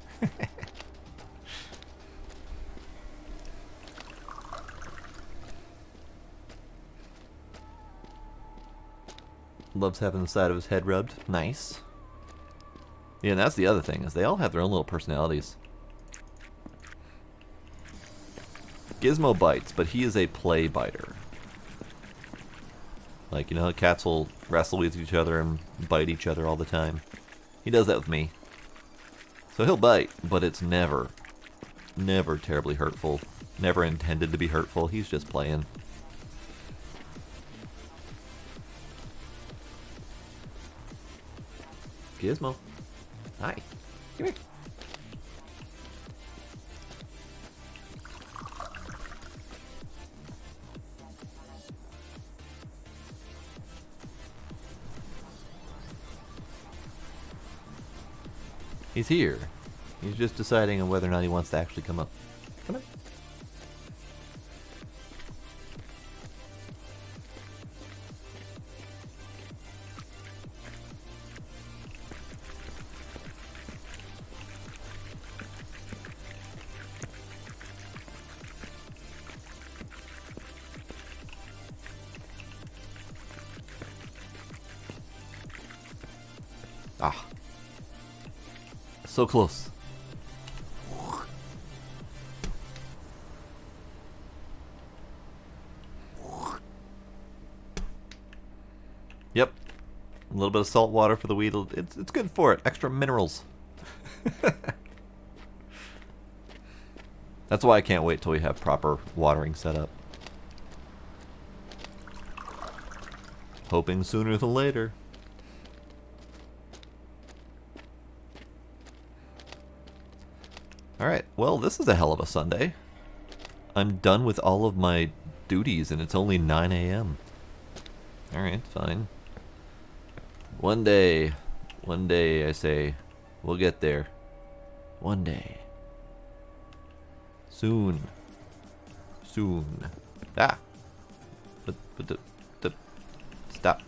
A: Loves having the side of his head rubbed. Nice. Yeah, and that's the other thing, is they all have their own little personalities. Gizmo bites, but he is a play biter. Like, you know how cats will wrestle with each other and bite each other all the time? He does that with me. So he'll bite, but it's never terribly hurtful. Never intended to be hurtful. He's just playing. Gizmo. Hi. Come here. He's here. He's just deciding on whether or not he wants to actually come up. Come on. Ah. So close. Yep. A little bit of salt water for the weed. It's good for it. Extra minerals. That's why I can't wait till we have proper watering set up. Hoping sooner than later. Alright, well, this is a hell of a Sunday. I'm done with all of my duties and it's only 9 a.m. Alright, fine. One day, I say, we'll get there. One day. Soon. Ah! Stop.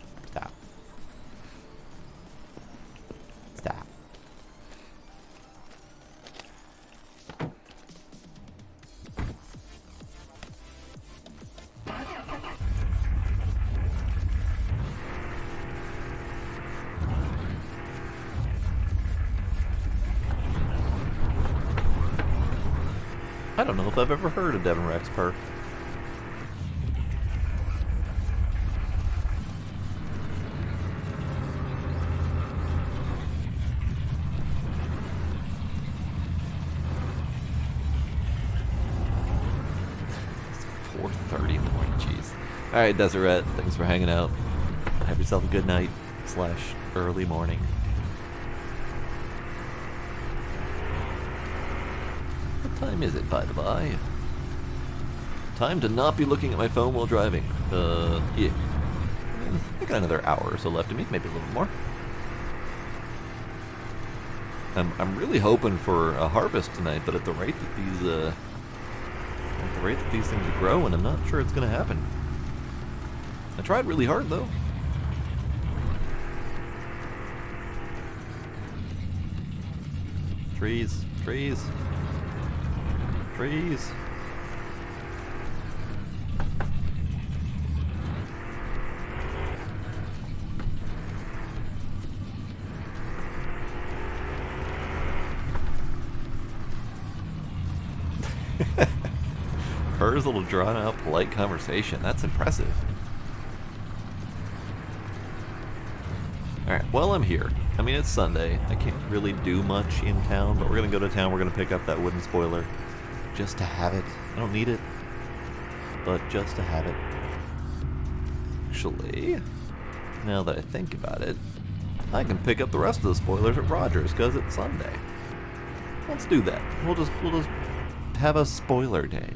A: I don't know if I've ever heard a Devon Rex purr. It's 4:30 in the morning, jeez. Alright, Deseret, thanks for hanging out. Have yourself a good night / early morning. What time is it, by the by? Time to not be looking at my phone while driving. Yeah. I got another hour or so left of me, maybe a little more. I'm really hoping for a harvest tonight, but at the rate that these things are growing, I'm not sure it's gonna happen. I tried really hard though. Trees. Hers little drawn out polite conversation. That's impressive. Alright, well, I'm here. I mean, it's Sunday. I can't really do much in town, but we're gonna go to town. We're gonna pick up that wooden spoiler. Just to have it. I don't need it, but just to have it. Actually, now that I think about it, I can pick up the rest of the spoilers at Rogers because it's Sunday. Let's do that. We'll just have a spoiler day.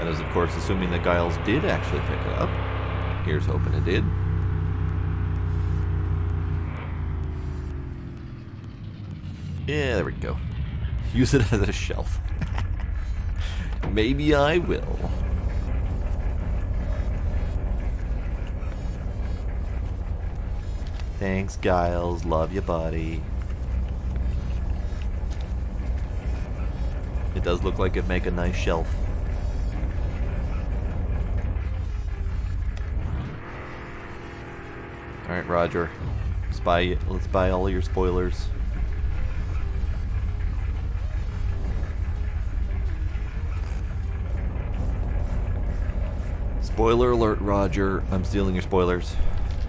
A: That is, of course, assuming that Giles did actually pick it up. Here's hoping it did. Yeah, there we go. Use it as a shelf. Maybe I will. Thanks, Giles. Love you, buddy. It does look like it'd make a nice shelf. Alright, Roger. Let's buy all your spoilers. Spoiler alert, Roger. I'm stealing your spoilers.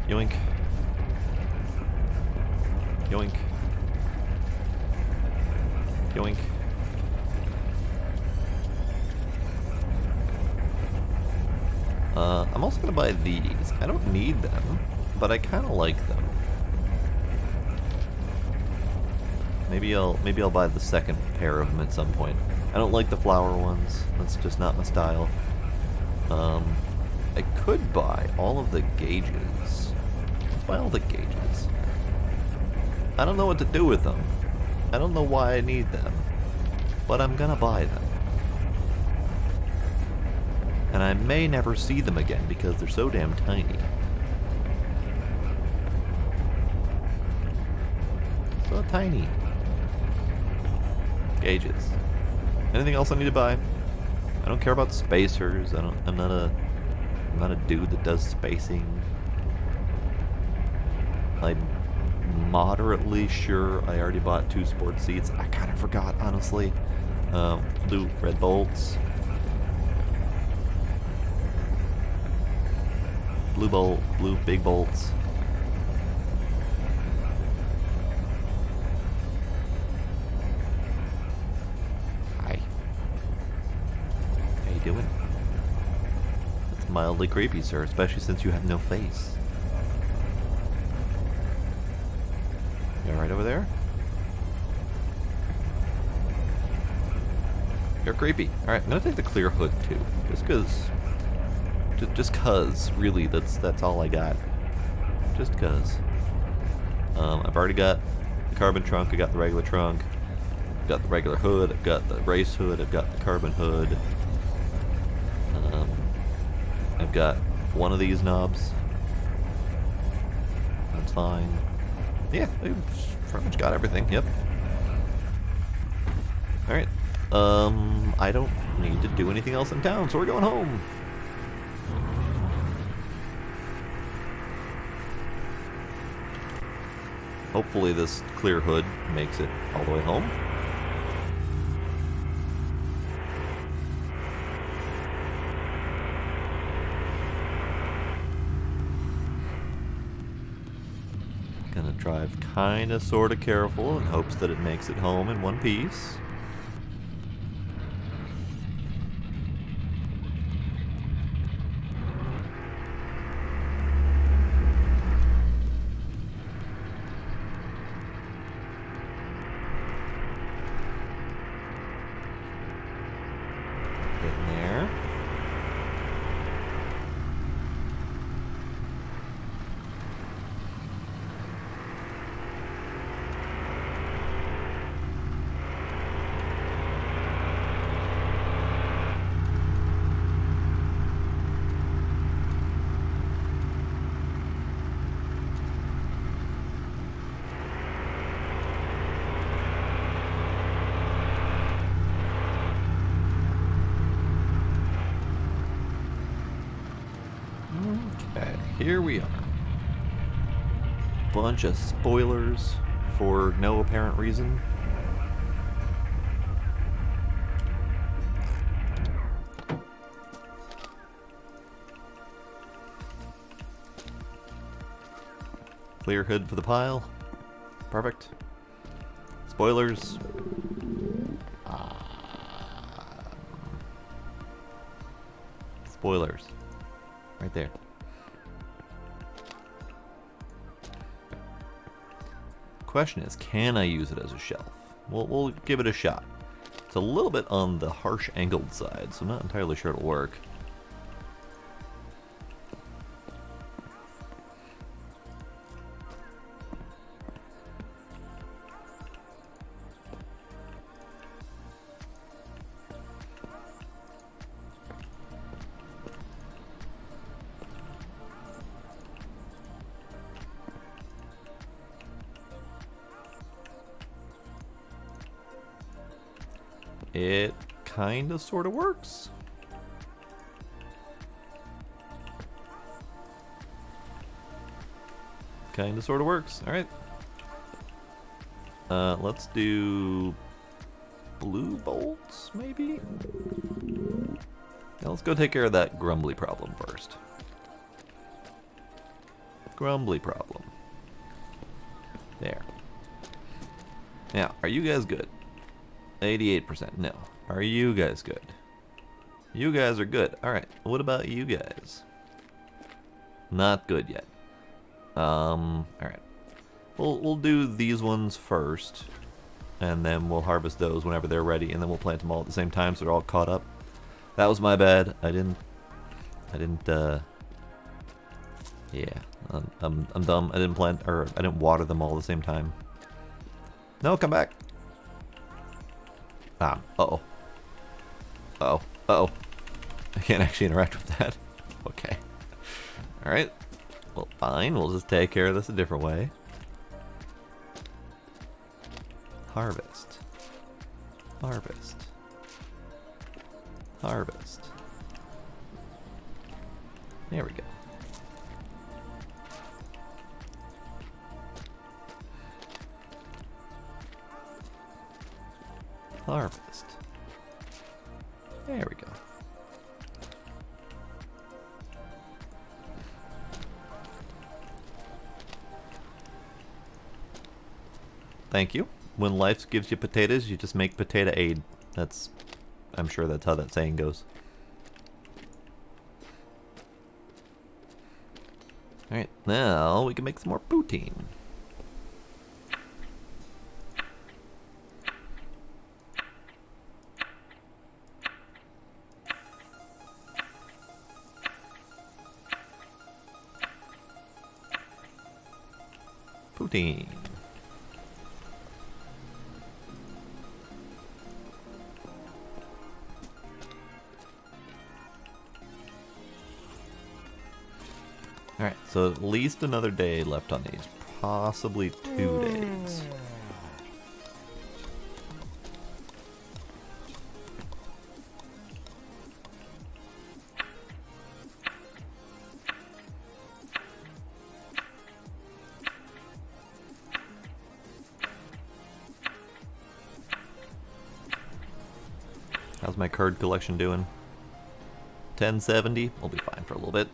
A: Yoink. Yoink. Yoink. I'm also gonna buy these. I don't need them, but I kind of like them. Maybe I'll buy the second pair of them at some point. I don't like the flower ones. That's just not my style. I could buy all of the gauges. Let's buy all the gauges. I don't know what to do with them. I don't know why I need them, but I'm gonna buy them. And I may never see them again because they're so damn tiny. So tiny. Gauges. Anything else I need to buy? I don't care about spacers. I'm not a dude that does spacing. I'm moderately sure I already bought 2 sport seats. I kind of forgot, honestly. Blue red bolts. Blue big bolts. Hi. How you doing? It's mildly creepy, sir, especially since you have no face. You alright over there? You're creepy. Alright, I'm gonna take the clear hood too. Just cause, really, that's all I got. Just cause. I've already got the carbon trunk, I got the regular trunk, I've got the regular hood, I've got the race hood, I've got the carbon hood. I've got one of these knobs. That's fine. Yeah, I've pretty much got everything, yep. Alright. I don't need to do anything else in town, so we're going home. Hopefully this clear hood makes it all the way home. Gonna drive kinda sorta careful in hopes that it makes it home in one piece. Getting there. Okay, here we are. Bunch of spoilers for no apparent reason. Clear hood for the pile. Perfect. Spoilers. Spoilers. Right there. Question is, can I use it as a shelf? We'll give it a shot. It's a little bit on the harsh angled side, so I'm not entirely sure it'll work. It kind of sort of works. Kind of sort of works. All right. Let's do blue bolts, maybe? Yeah, let's go take care of that grumbly problem first. Grumbly problem. There. Now, are you guys good? 88%. No. Are you guys good? You guys are good. Alright. What about you guys? Not good yet. Alright. We'll do these ones first. And then we'll harvest those whenever they're ready. And then we'll plant them all at the same time so they're all caught up. That was my bad. I didn't, yeah. I'm dumb. I didn't plant, or I didn't water them all at the same time. No, come back. Ah, uh-oh. Uh-oh. Uh-oh. I can't actually interact with that. Okay. Alright. Well, fine. We'll just take care of this a different way. Harvest. Harvest. Harvest. There we go. Harvest. There we go. Thank you. When life gives you potatoes, you just make potato aid. That's, I'm sure that's how that saying goes. Alright, now we can make some more poutine. Poutine. Alright, so at least another day left on these. Possibly 2 days. How's my card collection doing? 1070? We'll be fine for a little bit.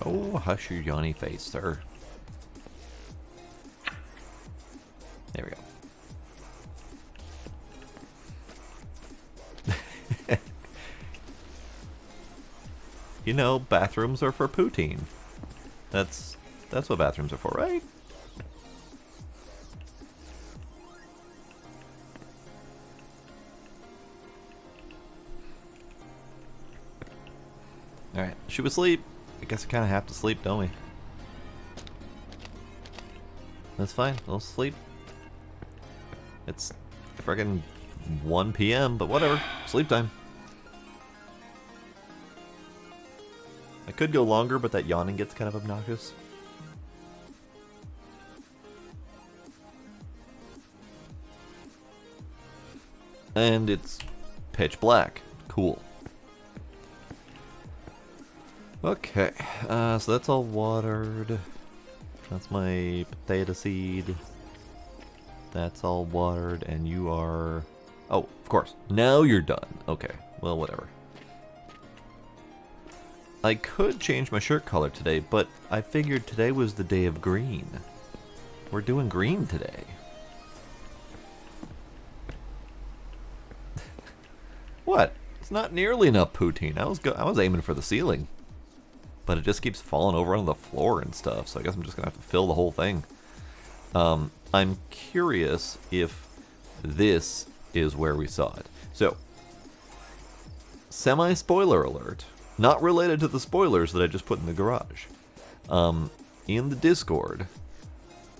A: Oh, hush your yawny face, sir. There we go. You know, bathrooms are for poutine. That's what bathrooms are for, right? Alright, should we sleep? I guess we kind of have to sleep, don't we? That's fine, we'll sleep. It's friggin' 1 p.m., but whatever. Sleep time. I could go longer, but that yawning gets kind of obnoxious. And it's pitch black. Cool. Okay, so that's all watered. That's my potato seed. That's all watered, and you are... Oh, of course. Now you're done. Okay, well, whatever. I could change my shirt color today, but I figured today was the day of green. We're doing green today. What? It's not nearly enough poutine. I was aiming for the ceiling. But it just keeps falling over on the floor and stuff, so I guess I'm just going to have to fill the whole thing. I'm curious if this is where we saw it. So, semi-spoiler alert. Not related to the spoilers that I just put in the garage. In the Discord,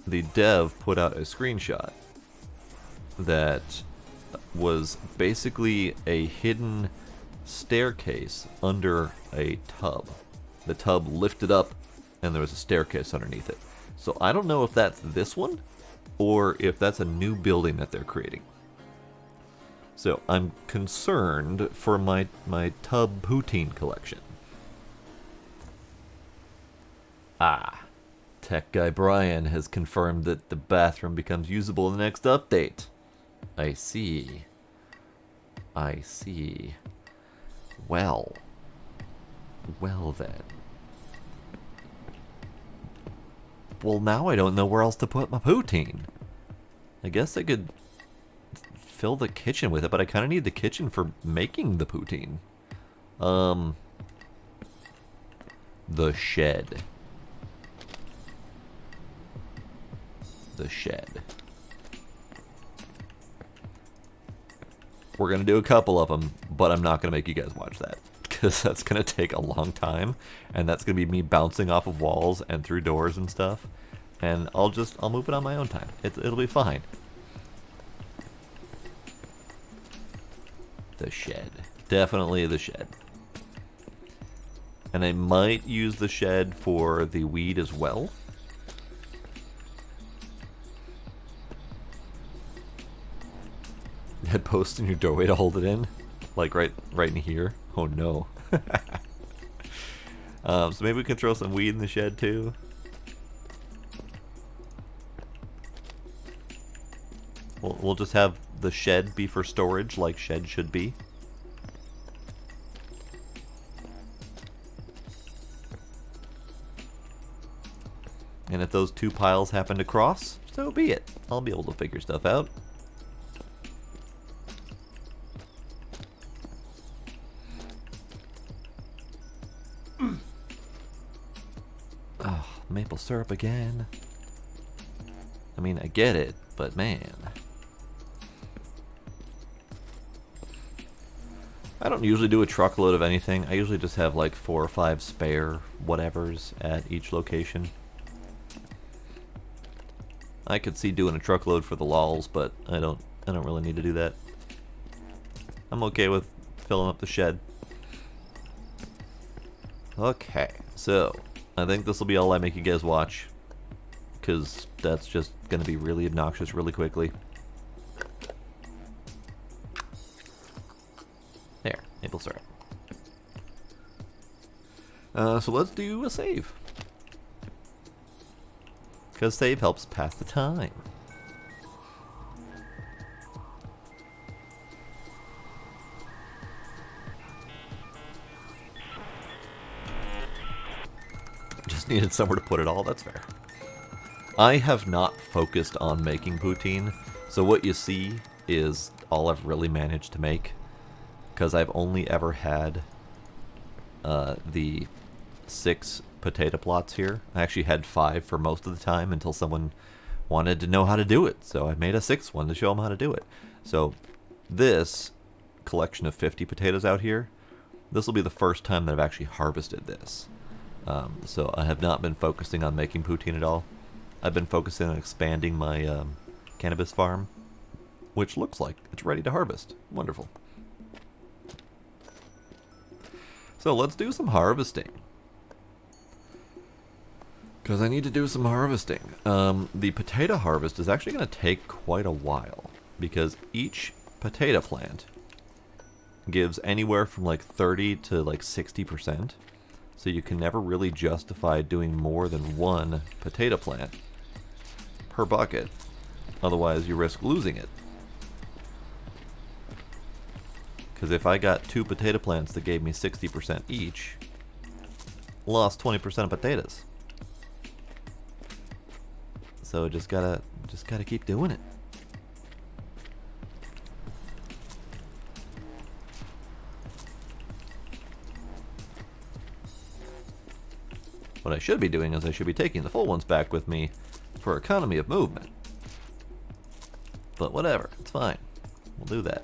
A: the dev put out a screenshot that was basically a hidden staircase under a tub. The tub lifted up and there was a staircase underneath it. So I don't know if that's this one or if that's a new building that they're creating. So I'm concerned for my tub poutine collection. Ah, tech guy Brian has confirmed that the bathroom becomes usable in the next update. I see. I see. Well then. Well, now I don't know where else to put my poutine. I guess I could fill the kitchen with it, but I kind of need the kitchen for making the poutine. The shed. The shed. We're going to do a couple of them, but I'm not going to make you guys watch that. Because that's going to take a long time. And that's going to be me bouncing off of walls and through doors and stuff. And I'll move it on my own time. It'll be fine. The shed. Definitely the shed. And I might use the shed for the weed as well. That post in your doorway to hold it in? Like right in here? Oh no. So maybe we can throw some weed in the shed too. We'll just have the shed be for storage like shed should be. And if those two piles happen to cross, so be it. I'll be able to figure stuff out. Oh, maple syrup again. I mean, I get it, but man. I don't usually do a truckload of anything. I usually just have like 4 or 5 spare whatevers at each location. I could see doing a truckload for the lols, but I don't really need to do that. I'm okay with filling up the shed. Okay, so I think this will be all I make you guys watch, because that's just going to be really obnoxious really quickly. There, maple syrup. So let's do a save. Because save helps pass the time. Just needed somewhere to put it all, that's fair. I have not focused on making poutine, so what you see is all I've really managed to make. Because I've only ever had the 6 potato plots here. I actually had 5 for most of the time until someone wanted to know how to do it. So I made a 6th one to show them how to do it. So this collection of 50 potatoes out here, this will be the first time that I've actually harvested this. So I have not been focusing on making poutine at all. I've been focusing on expanding my cannabis farm, which looks like it's ready to harvest. Wonderful. So let's do some harvesting. Because I need to do some harvesting. The potato harvest is actually going to take quite a while. Because each potato plant gives anywhere from like 30 to like 60%. So you can never really justify doing more than one potato plant per bucket. Otherwise, you risk losing it. Because if I got 2 potato plants that gave me 60% each, lost 20% of potatoes. So just gotta keep doing it. What I should be doing is I should be taking the full ones back with me for economy of movement. But whatever, it's fine. We'll do that.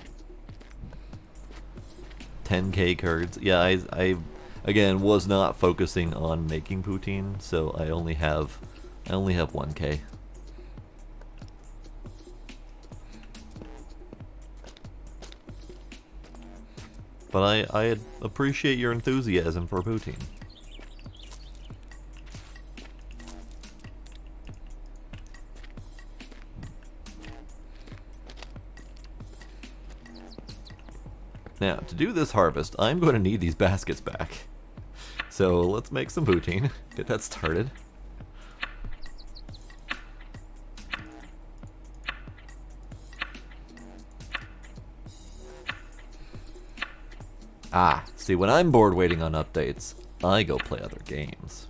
A: 10k curds. Yeah, I again was not focusing on making poutine, so I only have 1k. But I appreciate your enthusiasm for poutine. Now, to do this harvest, I'm going to need these baskets back. So let's make some poutine, get that started. Ah, see, when I'm bored waiting on updates, I go play other games.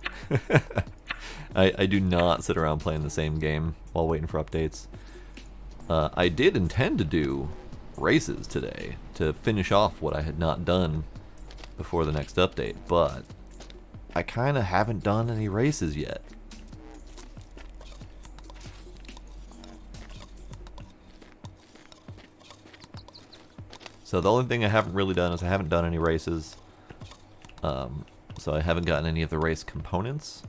A: I do not sit around playing the same game while waiting for updates. I did intend to do races today to finish off what I had not done before the next update, but I kind of haven't done any races yet. So the only thing I haven't really done is I haven't done any races. So I haven't gotten any of the race components,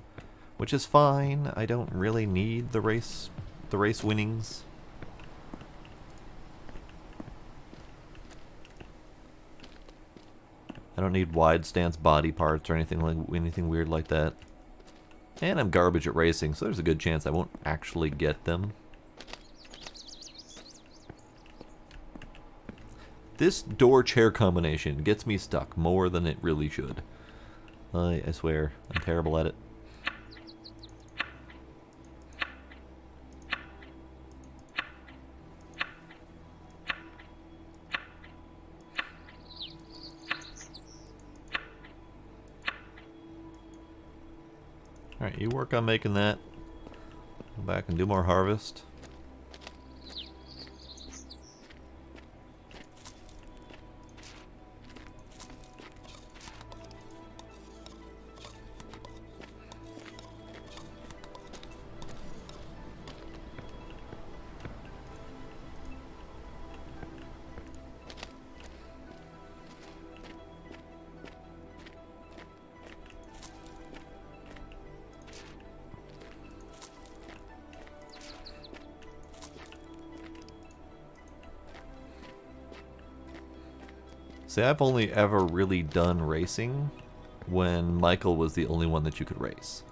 A: which is fine. I don't really need the race winnings. I don't need wide stance body parts or anything weird like that. And I'm garbage at racing, so there's a good chance I won't actually get them. This door chair combination gets me stuck more than it really should. I swear, I'm terrible at it. Alright, you work on making that. Go back and do more harvest. See, I've only ever really done racing when Michael was the only one that you could race.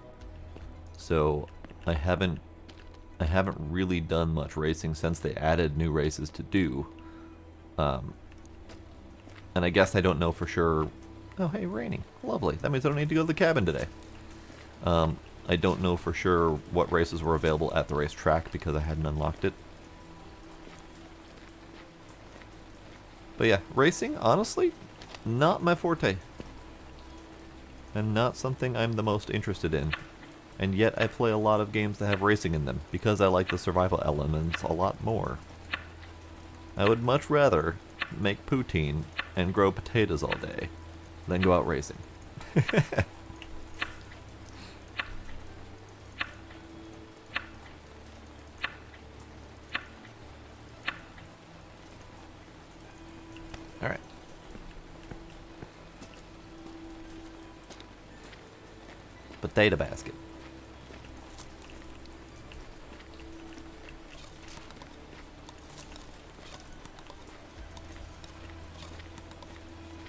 A: So I haven't really done much racing since they added new races to do. And I guess I don't know for sure. Oh, hey, raining. Lovely. That means I don't need to go to the cabin today. I don't know for sure what races were available at the racetrack because I hadn't unlocked it. But yeah, racing, honestly, not my forte. And not something I'm the most interested in. And yet I play a lot of games that have racing in them, because I like the survival elements a lot more. I would much rather make poutine and grow potatoes all day than go out racing. Alright. Potato basket.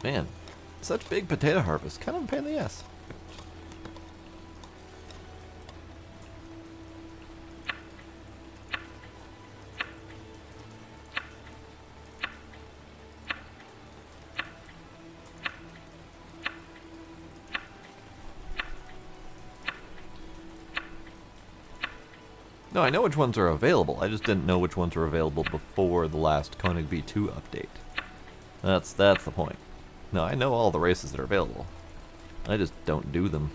A: Man, such big potato harvest. Kind of a pain in the ass. No, I know which ones are available. I just didn't know which ones were available before the last Koenig V2 update. That's the point. No, I know all the races that are available. I just don't do them.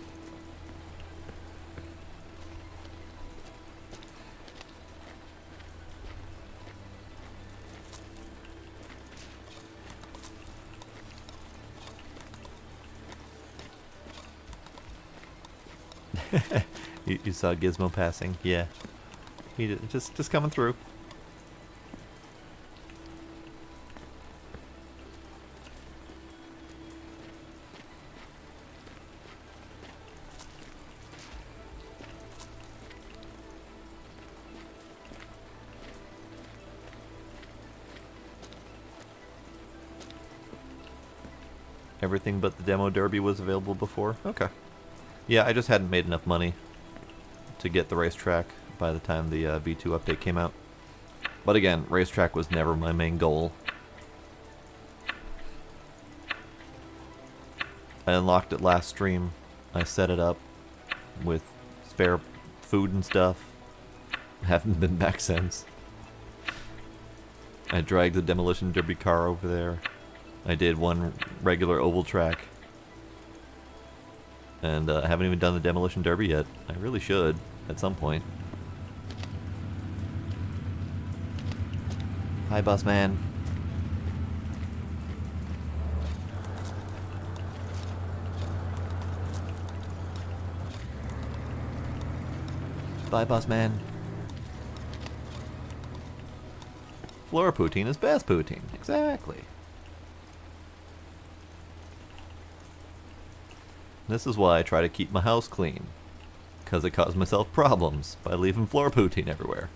A: You saw Gizmo passing? Yeah. He just coming through. Everything but the demo derby was available before? Okay. Yeah, I just hadn't made enough money to get the racetrack by the time the V2 update came out. But again, racetrack was never my main goal. I unlocked it last stream. I set it up with spare food and stuff. Haven't been back since. I dragged the demolition derby car over there. I did one regular oval track. And I haven't even done the demolition derby yet. I really should at some point. Hi, boss man. Bye, boss man. Flora poutine is best poutine. Exactly. This is why I try to keep my house clean. Because I cause myself problems by leaving floor poutine everywhere.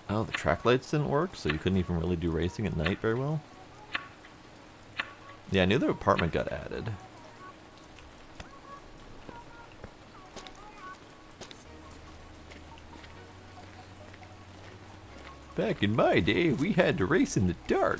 A: Oh, the track lights didn't work, so you couldn't even really do racing at night very well? Yeah, I knew the apartment got added. Back in my day, we had to race in the dark.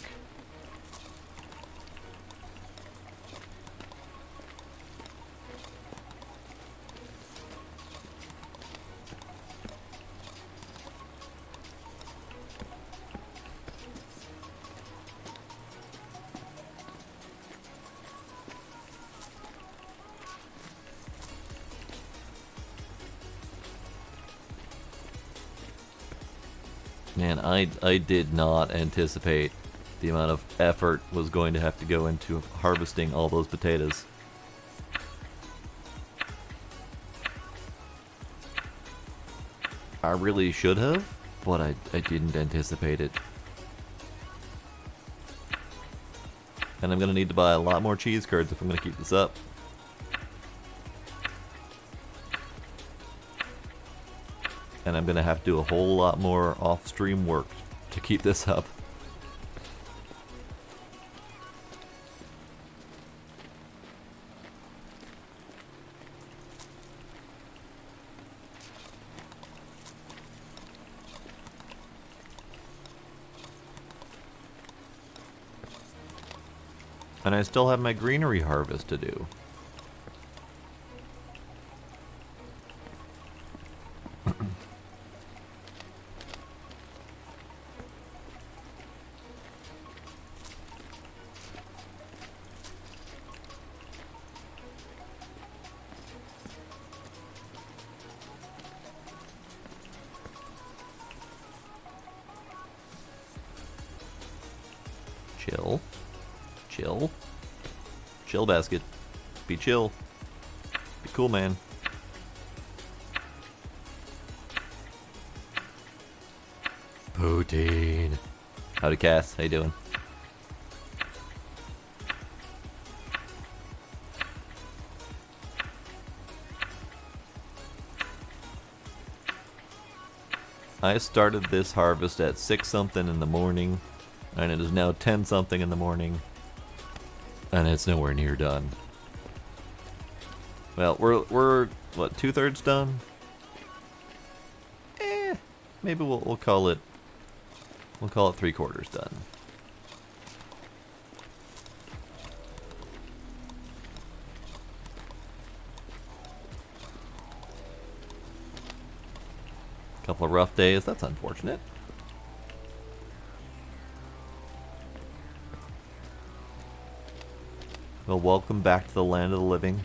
A: Man, I did not anticipate the amount of effort was going to have to go into harvesting all those potatoes. I really should have, but I didn't anticipate it. And I'm going to need to buy a lot more cheese curds if I'm going to keep this up. And I'm going to have to do a whole lot more off-stream work to keep this up. And I still have my greenery harvest to do. Chill. Chill. Chill, basket. Be chill. Be cool, man. Poutine. Howdy, Cass. How you doing? I started this harvest at 6 something in the morning, and it is now 10 something in the morning, and it's nowhere near done. Well, we're what, 2/3 done? Maybe we'll call it 3/4 done. Couple of rough days, that's unfortunate. Well, welcome back to the land of the living.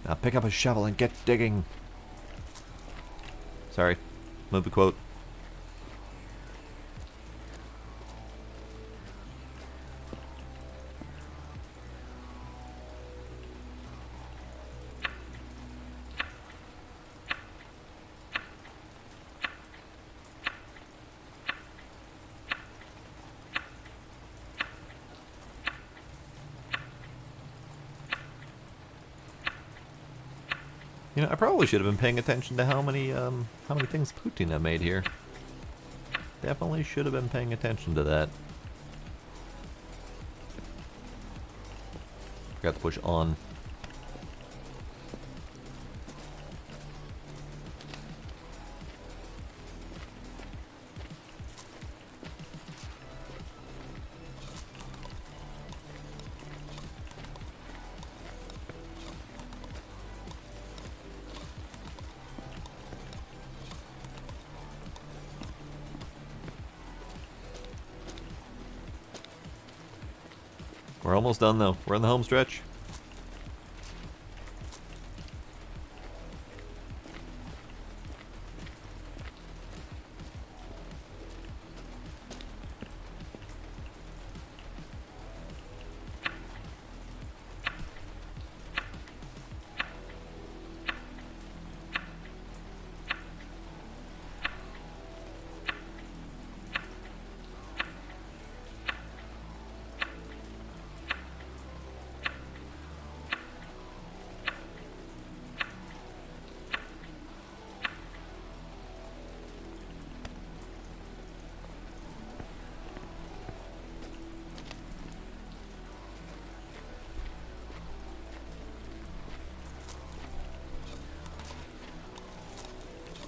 A: Now pick up a shovel and get digging. Sorry, movie quote. You know, I probably should have been paying attention to how many things Putin made here. Definitely should have been paying attention to that. Forgot to push on. We're almost done though. We're in the home stretch.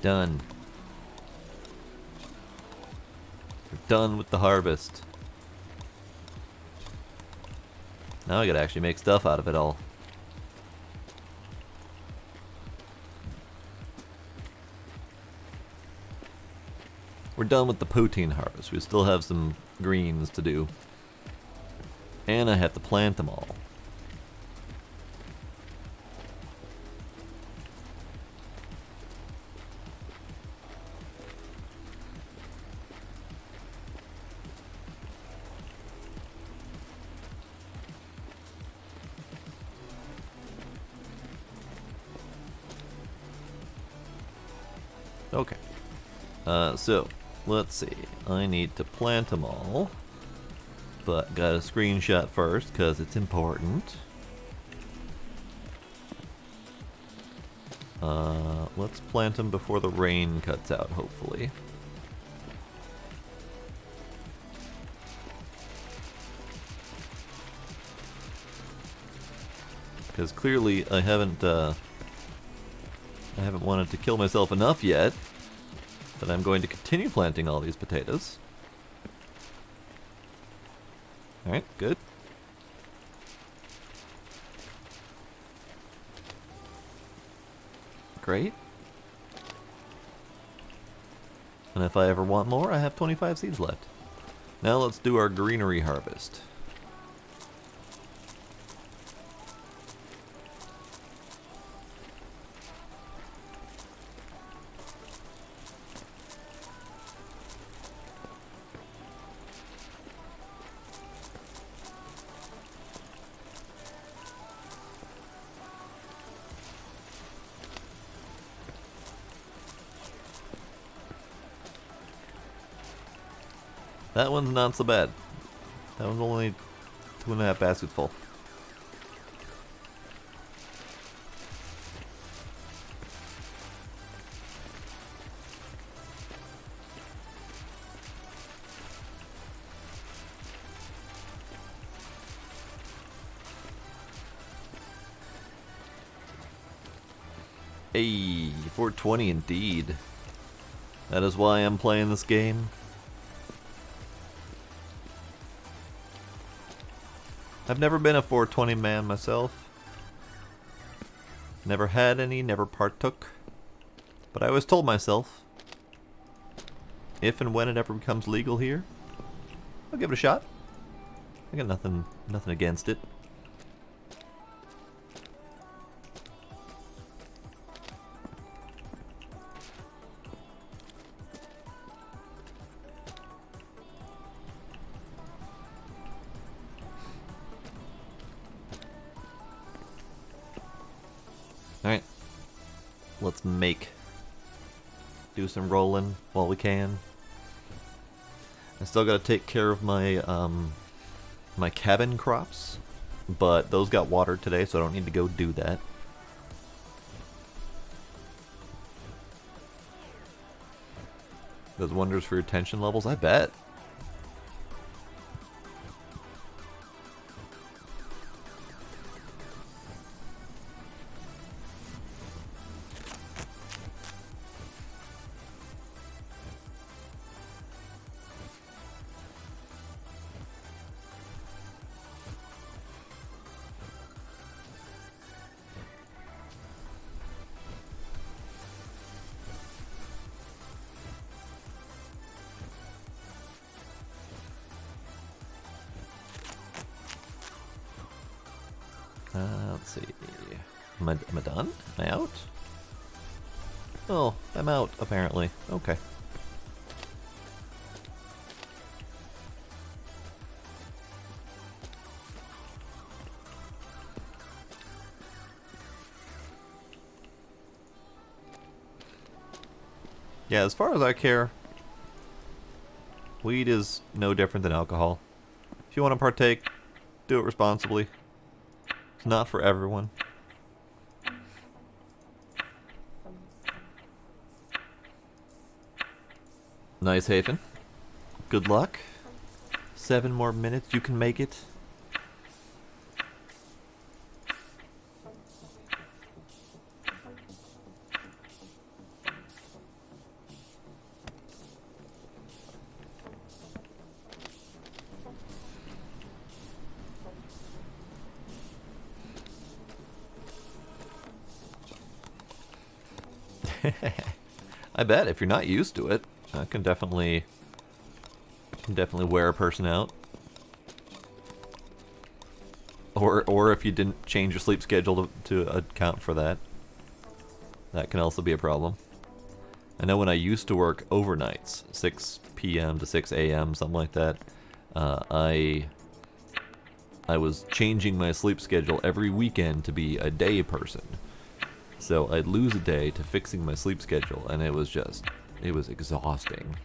A: Done. We're done with the harvest. Now I gotta actually make stuff out of it all. We're done with the poutine harvest. We still have some greens to do. And I have to plant them all. Okay. So, let's see. I need to plant them all. But got a screenshot first, because it's important. Let's plant them before the rain cuts out, hopefully. Because clearly I haven't wanted to kill myself enough yet that I'm going to continue planting all these potatoes. Alright, good. Great. And if I ever want more, I have 25 seeds left. Now let's do our greenery harvest. That one's not so bad. That one's only 2.5 baskets full. Hey, 420 indeed. That is why I'm playing this game. I've never been a 420 man myself. Never had any, never partook. But I always told myself, if and when it ever becomes legal here, I'll give it a shot. I got nothing against it. Alright. Let's do some rolling while we can. I still gotta take care of my my cabin crops, but those got watered today, so I don't need to go do that. Does wonders for your tension levels, I bet. Let's see. Am I done? Am I out? Oh, I'm out, apparently. Okay. Yeah, as far as I care, weed is no different than alcohol. If you want to partake, do it responsibly. It's not for everyone. Nice, Hafen. Good luck. 7 more minutes, you can make it. I bet if you're not used to it, that can definitely wear a person out. Or if you didn't change your sleep schedule to account for that, that can also be a problem. I know when I used to work overnights, 6 p.m. to 6 a.m., something like that, I was changing my sleep schedule every weekend to be a day person. So I'd lose a day to fixing my sleep schedule, and it was exhausting.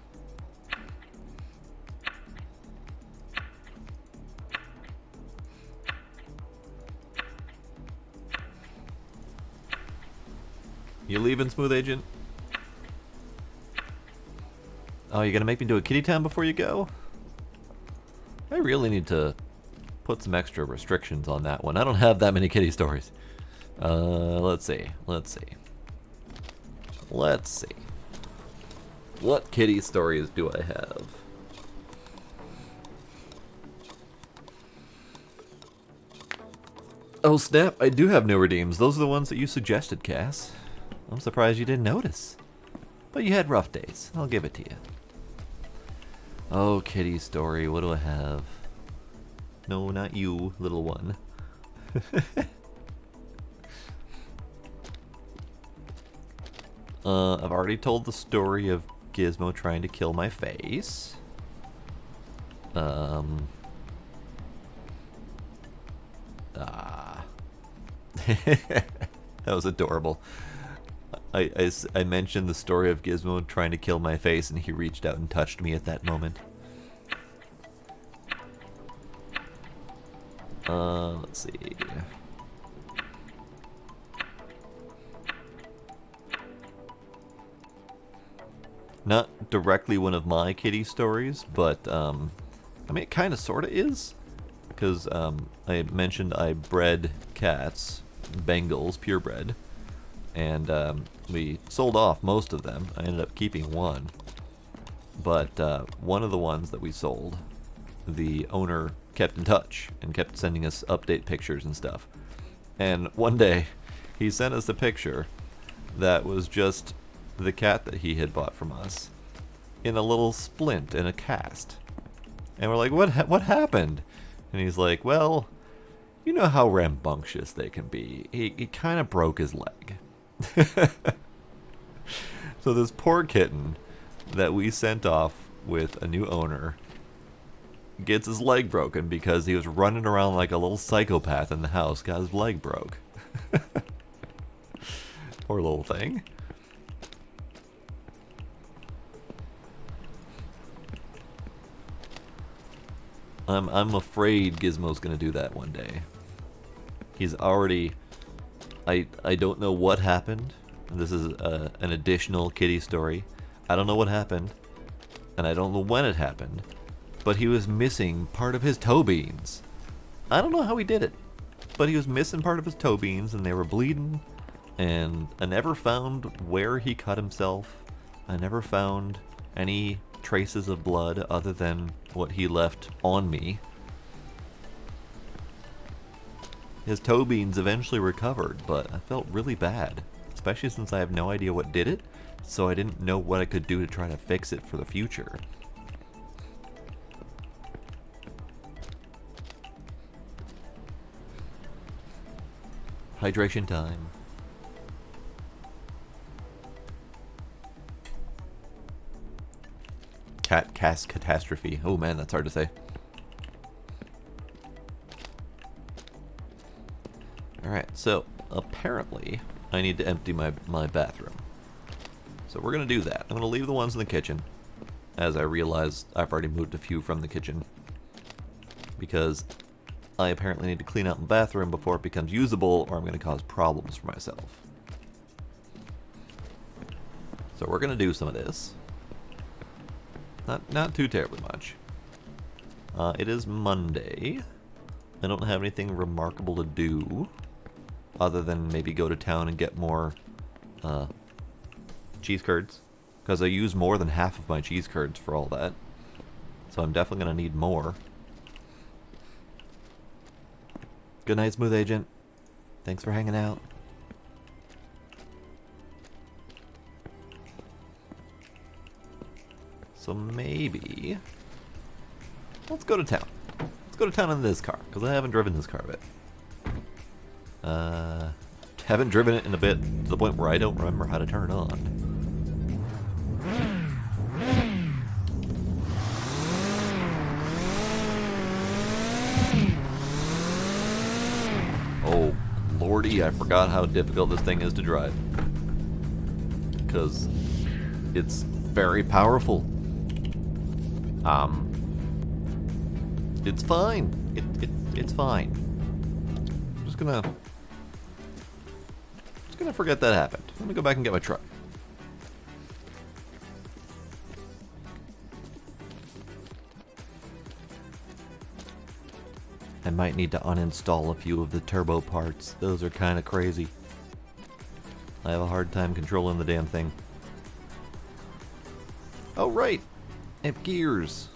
A: You leaving, Smooth Agent? Oh, you gonna make me do a kitty town before you go? I really need to put some extra restrictions on that one. I don't have that many kitty stories. Let's see. What kitty stories do I have? Oh snap, I do have no redeems. Those are the ones that you suggested, Cass. I'm surprised you didn't notice. But you had rough days. I'll give it to you. Oh, kitty story. What do I have? No, not you, little one. I've already told the story of Gizmo trying to kill my face. That was adorable. I mentioned the story of Gizmo trying to kill my face, and he reached out and touched me at that moment. Let's see. Not directly one of my kitty stories, but, I mean, it kind of sort of is. Because, I mentioned I bred cats, Bengals, purebred. And we sold off most of them. I ended up keeping one. But one of the ones that we sold, the owner kept in touch and kept sending us update pictures and stuff. And one day, he sent us a picture that was just the cat that he had bought from us in a little splint in a cast. And we're like, what happened? And he's like, well, you know how rambunctious they can be. He kind of broke his leg. So this poor kitten that we sent off with a new owner gets his leg broken because he was running around like a little psychopath in the house, got his leg broke. Poor little thing. I'm afraid Gizmo's gonna do that one day. He's already... I don't know what happened. This is an additional kitty story. I don't know what happened, and I don't know when it happened, but he was missing part of his toe beans. I don't know how he did it, but he was missing part of his toe beans, and they were bleeding, and I never found where he cut himself. I never found any traces of blood other than what he left on me. His toe beans eventually recovered, but I felt really bad, especially since I have no idea what did it, so I didn't know what I could do to try to fix it for the future. Hydration time. Cat cast catastrophe. Oh man, that's hard to say. Alright, so apparently I need to empty my bathroom. So we're going to do that. I'm going to leave the ones in the kitchen, as I realize I've already moved a few from the kitchen, because I apparently need to clean out the bathroom before it becomes usable, or I'm going to cause problems for myself. So we're going to do some of this. Not too terribly much. It is Monday. I don't have anything remarkable to do, other than maybe go to town and get more cheese curds, because I use more than half of my cheese curds for all that, so I'm definitely going to need more. Good night, Smooth Agent. Thanks for hanging out. So maybe let's go to town. Let's go to town in this car, because I haven't driven this car a bit. Haven't driven it in a bit, to the point where I don't remember how to turn it on. Oh, lordy, I forgot how difficult this thing is to drive. Because it's very powerful. It's fine. It's fine. I'm just gonna forget that happened. Let me go back and get my truck. I might need to uninstall a few of the turbo parts. Those are kind of crazy. I have a hard time controlling the damn thing. Oh right, I have gears.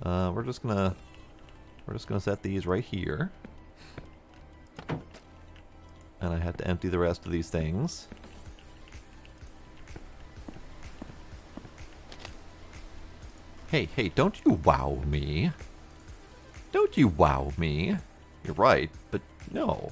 A: We're just gonna set these right here. And I have to empty the rest of these things. Hey, don't you wow me. Don't you wow me. You're right, but no.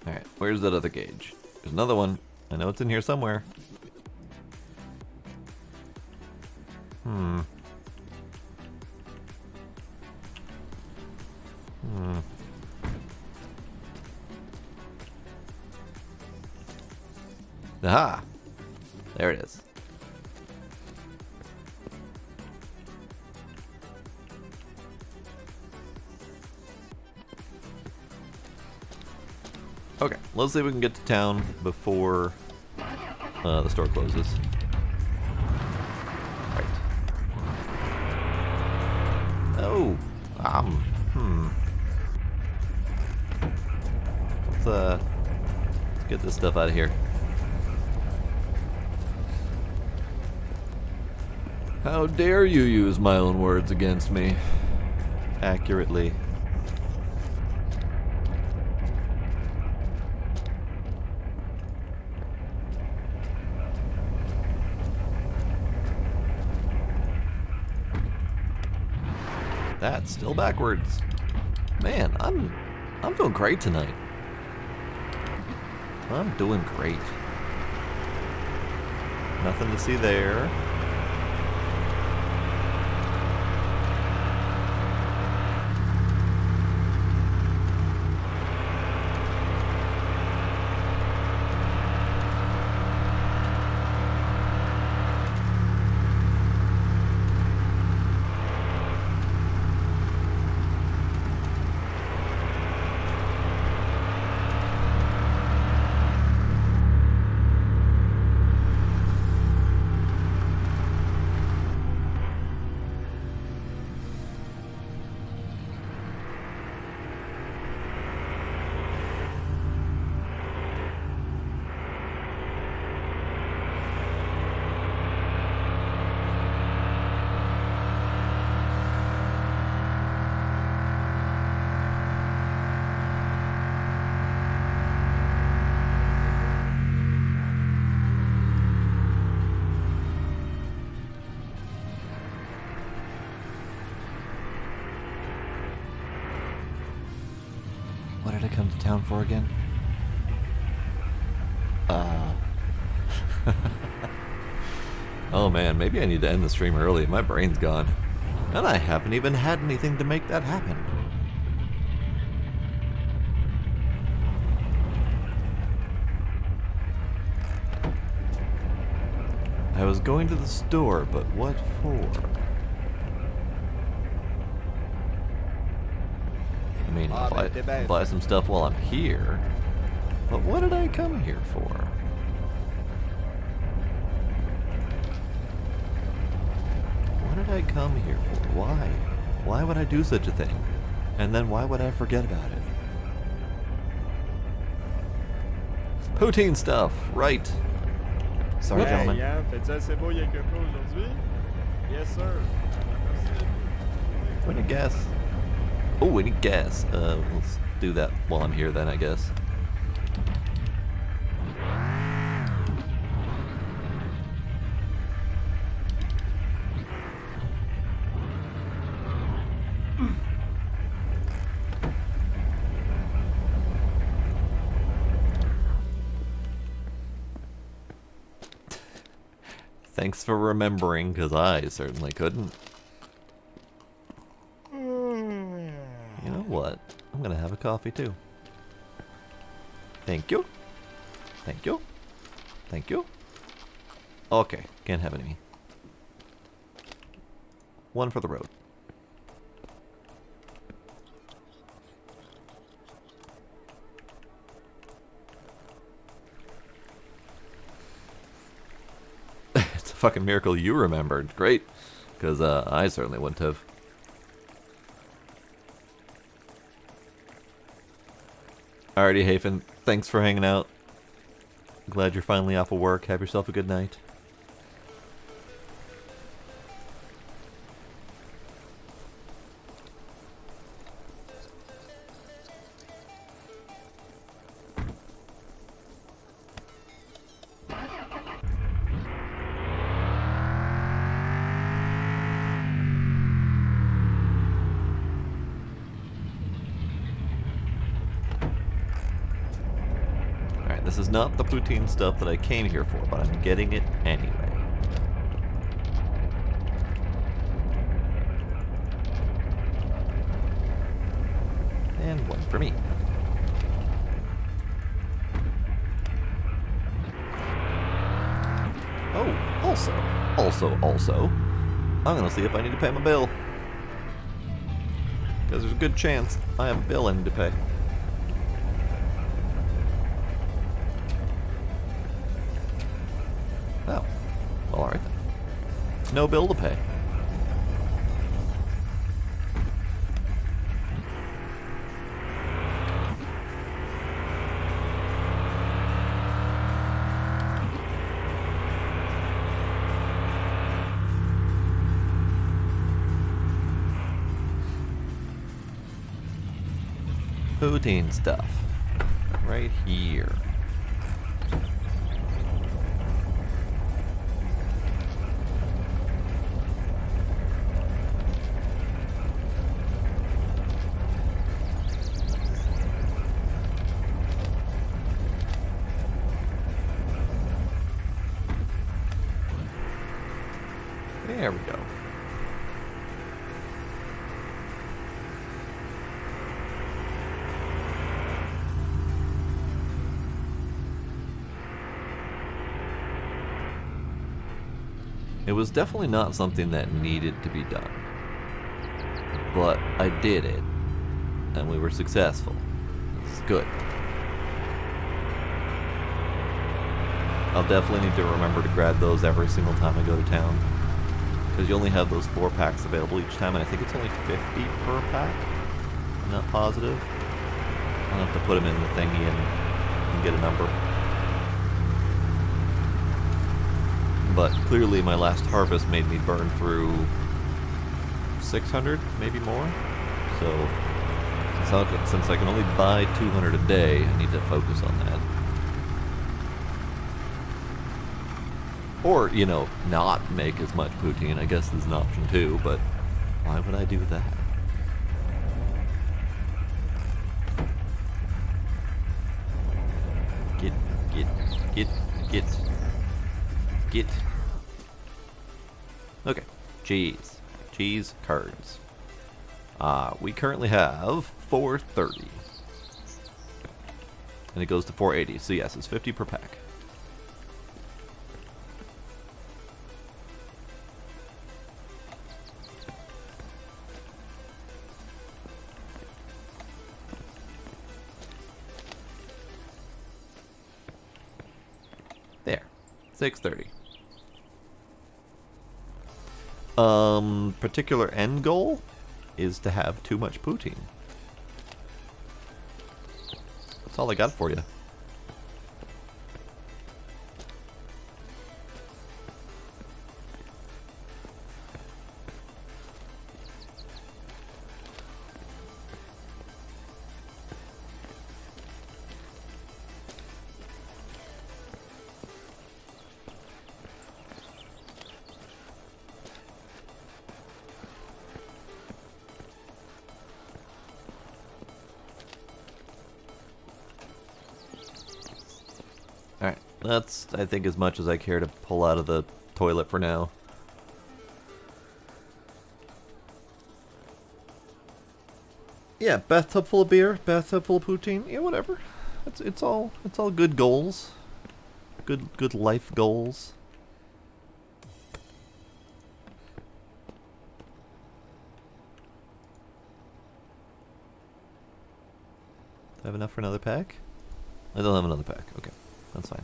A: Alright, where's that other gauge? There's another one. I know it's in here somewhere. Aha! There it is. Okay, let's see if we can get to town before the store closes. Right. Oh, let's get this stuff out of here. How dare you use my own words against me accurately? That's still backwards. Man, I'm doing great tonight. I'm doing great. Nothing to see there. What did I come to town for again? Oh man, maybe I need to end the stream early. My brain's gone. And I haven't even had anything to make that happen. I was going to the store, but what for? I mean, buy some stuff while I'm here. But what did I come here for? What did I come here for? Why? Why would I do such a thing? And then why would I forget about it? Poutine stuff, right. Sorry, gentlemen.
C: Yes, sir.
A: We need gas. Oh, we need gas. Let's do that while I'm here then, I guess. Thanks for remembering, because I certainly couldn't. You know what? I'm gonna have a coffee too. Thank you. Thank you. Thank you. Okay, can't have any. One for the road. It's a fucking miracle you remembered. Great. Because I certainly wouldn't have. Alrighty, Hafen. Thanks for hanging out. Glad you're finally off of work. Have yourself a good night. This is not the poutine stuff that I came here for, but I'm getting it anyway. And one for me. Oh, also, I'm gonna see if I need to pay my bill. Because there's a good chance I have a bill I need to pay. no bill to pay. Poutine stuff. Right here. There we go. It was definitely not something that needed to be done. But I did it, and we were successful. It's good. I'll definitely need to remember to grab those every single time I go to town. Because you only have those 4 packs available each time, and I think it's only 50 per pack. I'm not positive. I'll have to put them in the thingy and get a number. But clearly my last harvest made me burn through 600, maybe more. So since I can only buy 200 a day, I need to focus on that. Or, you know, not make as much poutine, I guess is an option too, but why would I do that? Get. Okay, cheese. Cheese curds. We currently have 430. And it goes to 480, so yes, it's 50 per pack. There. 630. Particular end goal is to have too much poutine. That's all I got for you. Alright, that's, I think, as much as I care to pull out of the toilet for now. Yeah, bathtub full of beer, bathtub full of poutine, yeah, whatever. It's all good goals. Good life goals. Do I have enough for another pack? I don't have another pack. Okay. That's fine.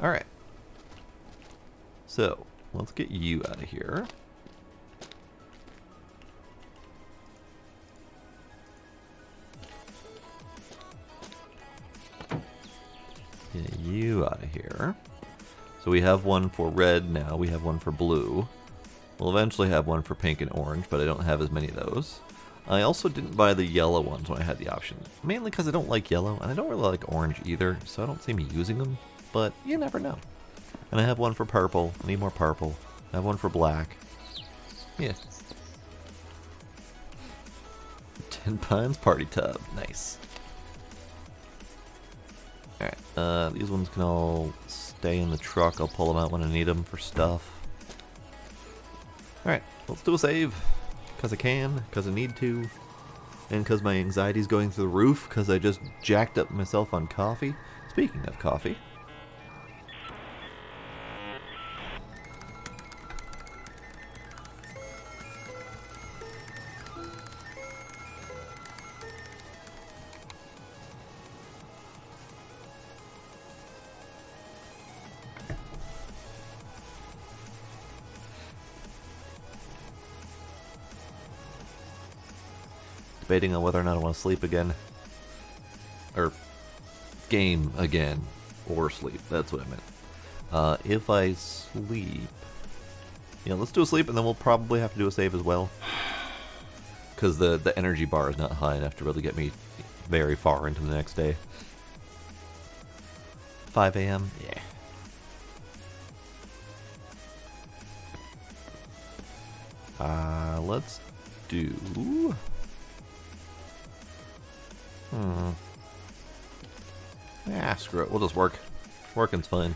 A: Alright. So, let's get you out of here. Get you out of here. So we have one for red now, we have one for blue. We'll eventually have one for pink and orange, but I don't have as many of those. I also didn't buy the yellow ones when I had the option, mainly because I don't like yellow, and I don't really like orange either, so I don't see me using them, but you never know. And I have one for purple, I need more purple. I have one for black. Yeah. 10 Pines Party Tub, nice. Alright, these ones can all stay in the truck, I'll pull them out when I need them for stuff. Alright, let's do a save. Because I can, because I need to, and because my anxiety's going through the roof, because I just jacked up myself on coffee. Speaking of coffee. debating on whether or not I want to sleep again. Or game again. Or sleep. That's what I meant. If I sleep... Yeah, let's do a sleep and then we'll probably have to do a save as well. Because the energy bar is not high enough to really get me very far into the next day. 5 a.m.? Yeah. Let's do... Yeah, screw it. We'll just work. Working's fine.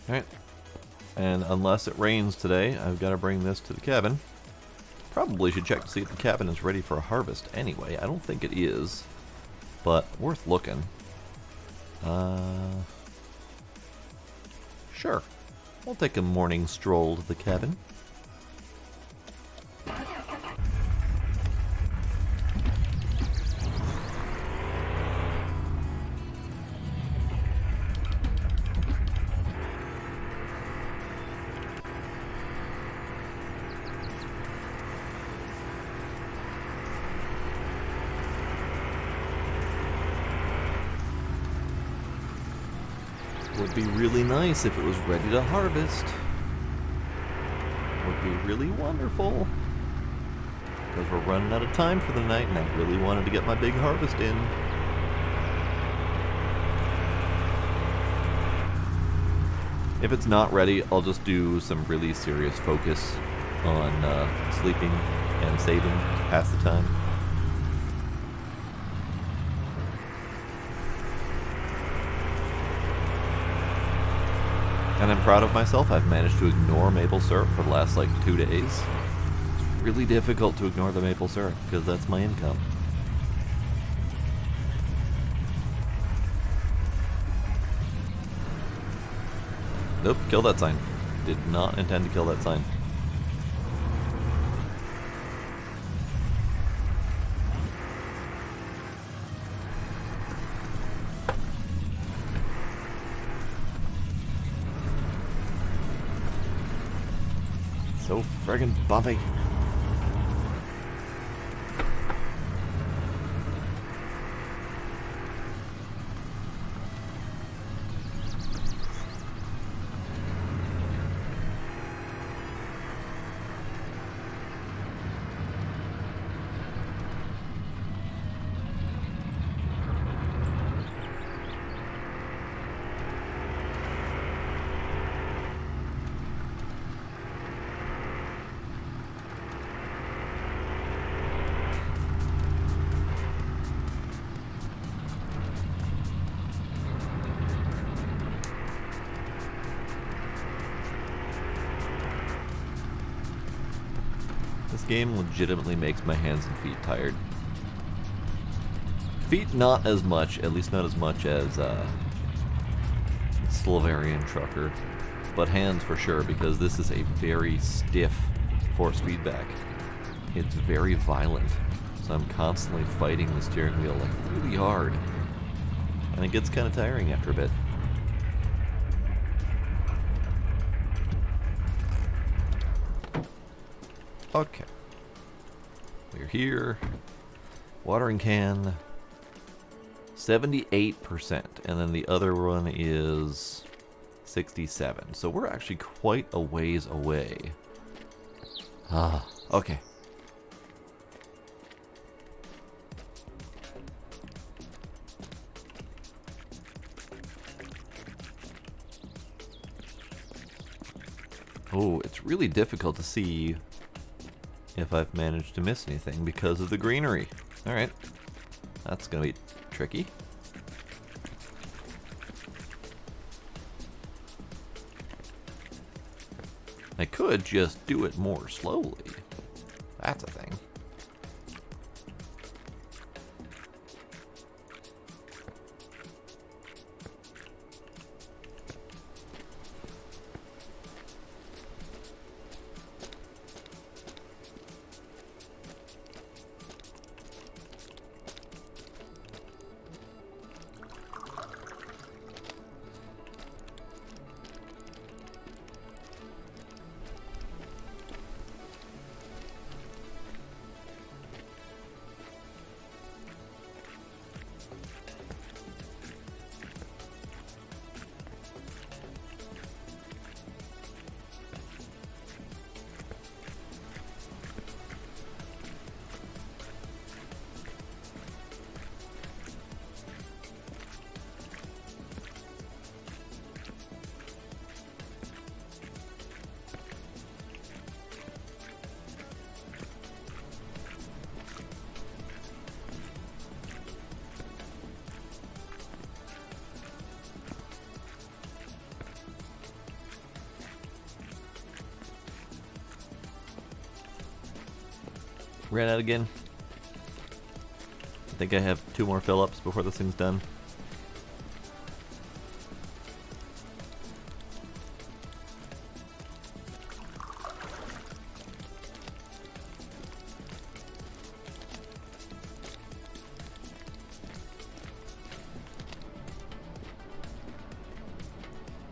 A: Alright. And unless it rains today, I've got to bring this to the cabin. Probably should check to see if the cabin is ready for a harvest anyway. I don't think it is, but worth looking. Sure. We'll take a morning stroll to the cabin. Would be really nice if it was ready to harvest. Would be really wonderful. Because we're running out of time for the night and I really wanted to get my big harvest in. If it's not ready, I'll just do some really serious focus on sleeping and saving to pass the time. And I'm proud of myself. I've managed to ignore maple syrup for the last, like, 2 days. It's really difficult to ignore the maple syrup, because that's my income. Nope, kill that sign. Did not intend to kill that sign. So friggin' bumpy. This game legitimately makes my hands and feet tired. Feet not as much, at least not as much as Slovarian Trucker, but hands for sure, because this is a very stiff force feedback. It's very violent, so I'm constantly fighting the steering wheel like really hard, and it gets kind of tiring after a bit. Okay. We're here. Watering can. 78%. And then the other one is 67. So we're actually quite a ways away. Ah, okay. Oh, it's really difficult to see if I've managed to miss anything because of the greenery. Alright. That's gonna be tricky. I could just do it more slowly. That's a thing. Ran out again. I think I have 2 more fill-ups before this thing's done.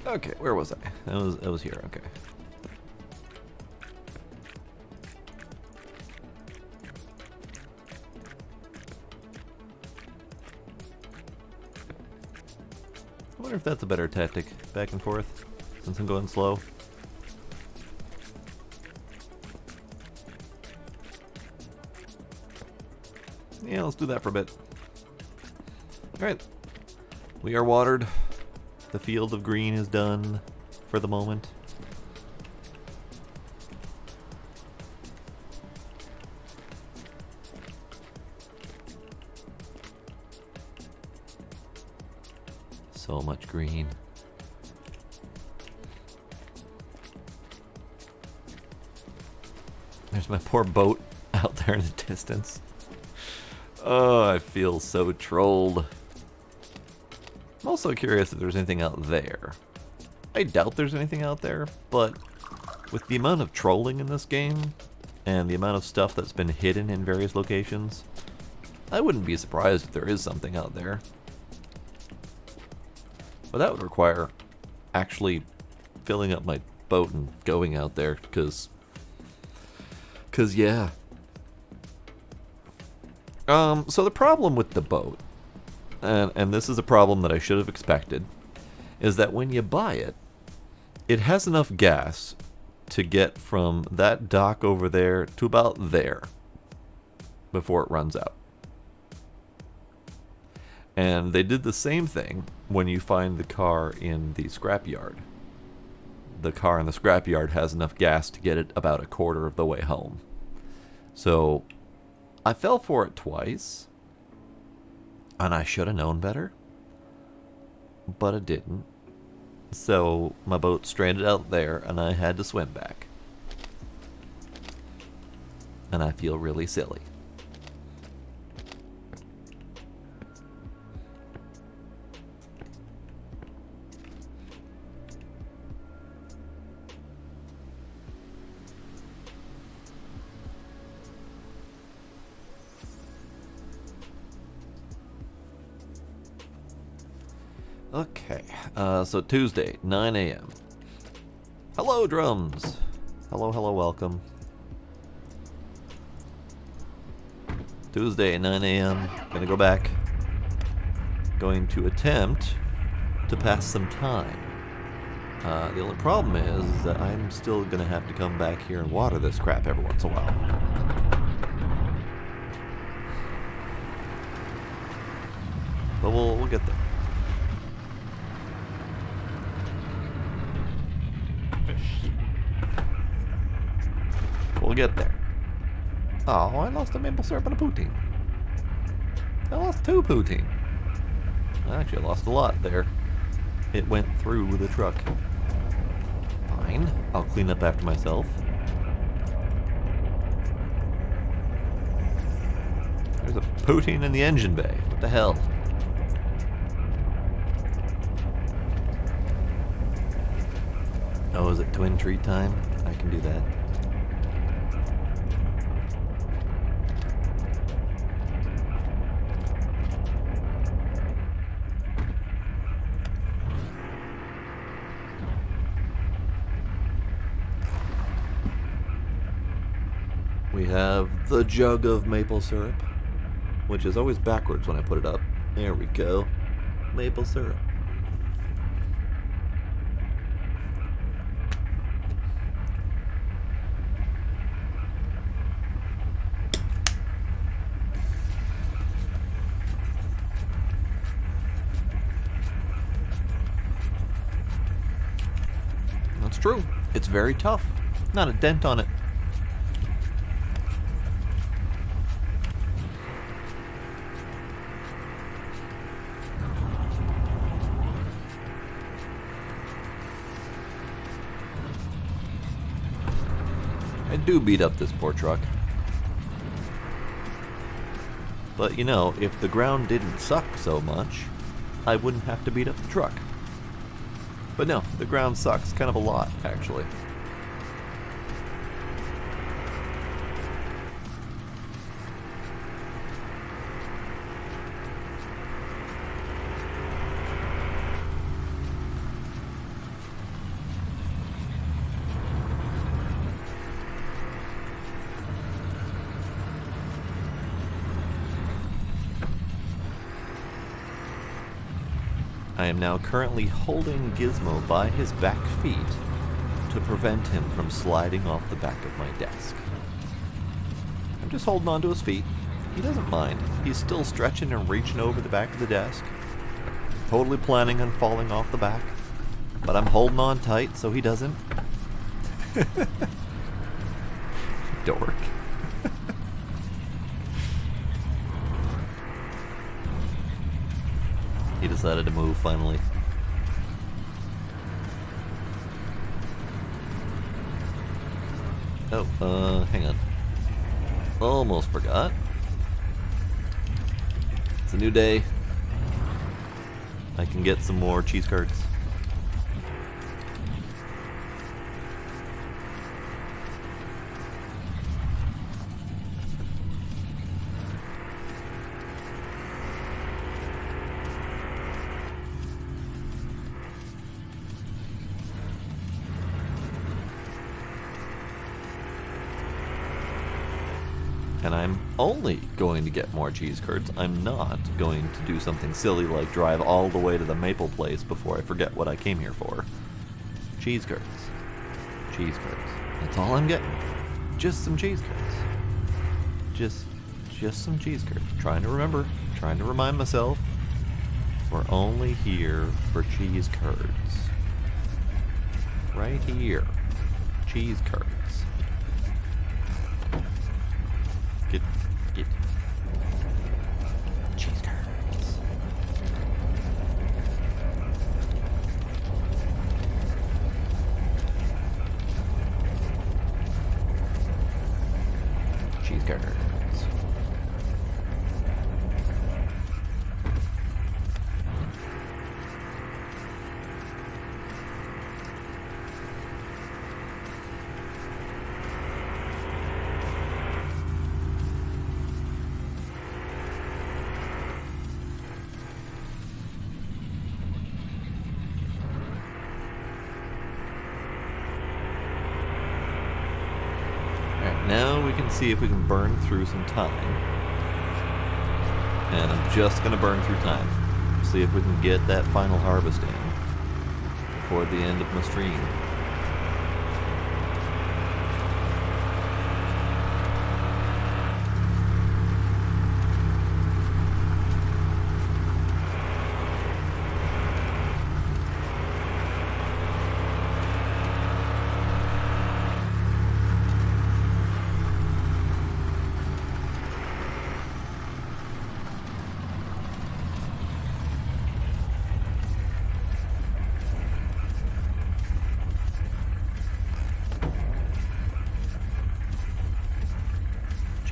A: Okay, where was I? I was here, okay. I wonder if that's a better tactic, back and forth, since I'm going slow. Yeah, let's do that for a bit. Alright, we are watered. The field of green is done for the moment. So much green. There's my poor boat out there in the distance. Oh, I feel so trolled. I'm also curious if there's anything out there. I doubt there's anything out there, but with the amount of trolling in this game, and the amount of stuff that's been hidden in various locations, I wouldn't be surprised if there is something out there. But that would require actually filling up my boat and going out there, because yeah. So the problem with the boat, and this is a problem that I should have expected, is that when you buy it, it has enough gas to get from that dock over there to about there before it runs out. And they did the same thing when you find the car in the scrapyard. The car in the scrapyard has enough gas to get it about a quarter of the way home. So I fell for it twice, and I should have known better, but I didn't. So my boat stranded out there, and I had to swim back. And I feel really silly. Okay, so Tuesday, 9 a.m. Hello, drums! Hello, hello, welcome. Tuesday, 9 a.m. Gonna go back. Going to attempt to pass some time. The only problem is that I'm still gonna have to come back here and water this crap every once in a while. But we'll get there. We'll get there. Oh, I lost a maple syrup and a poutine. I lost 2 poutine. Actually, I lost a lot there. It went through the truck. Fine. fine. I'll clean up after myself. There's a poutine in the engine bay. What the hell? Oh, is it twin treat time? I can do that. We have the jug of maple syrup, which is always backwards when I put it up. There we go. Maple syrup. That's true. It's very tough. Not a dent on it. I do beat up this poor truck. But you know, if the ground didn't suck so much, I wouldn't have to beat up the truck. But no, the ground sucks kind of a lot, actually. I am now currently holding Gizmo by his back feet to prevent him from sliding off the back of my desk. I'm just holding onto his feet. He doesn't mind. He's still stretching and reaching over the back of the desk, totally planning on falling off the back, but I'm holding on tight so he doesn't. Dork. He decided to move finally. Oh, hang on. Almost forgot. It's a new day. I can get some more cheese curds. And I'm only going to get more cheese curds. I'm not going to do something silly like drive all the way to the maple place before I forget what I came here for. Cheese curds. Cheese curds. That's all I'm getting. Just some cheese curds. Just some cheese curds. Trying to remember. Trying to remind myself. We're only here for cheese curds. Right here. Cheese curds. Get cheese curds. Cheese curds. Now we can see if we can burn through some time. And I'm just going to burn through time. See if we can get that final harvest in before the end of my stream.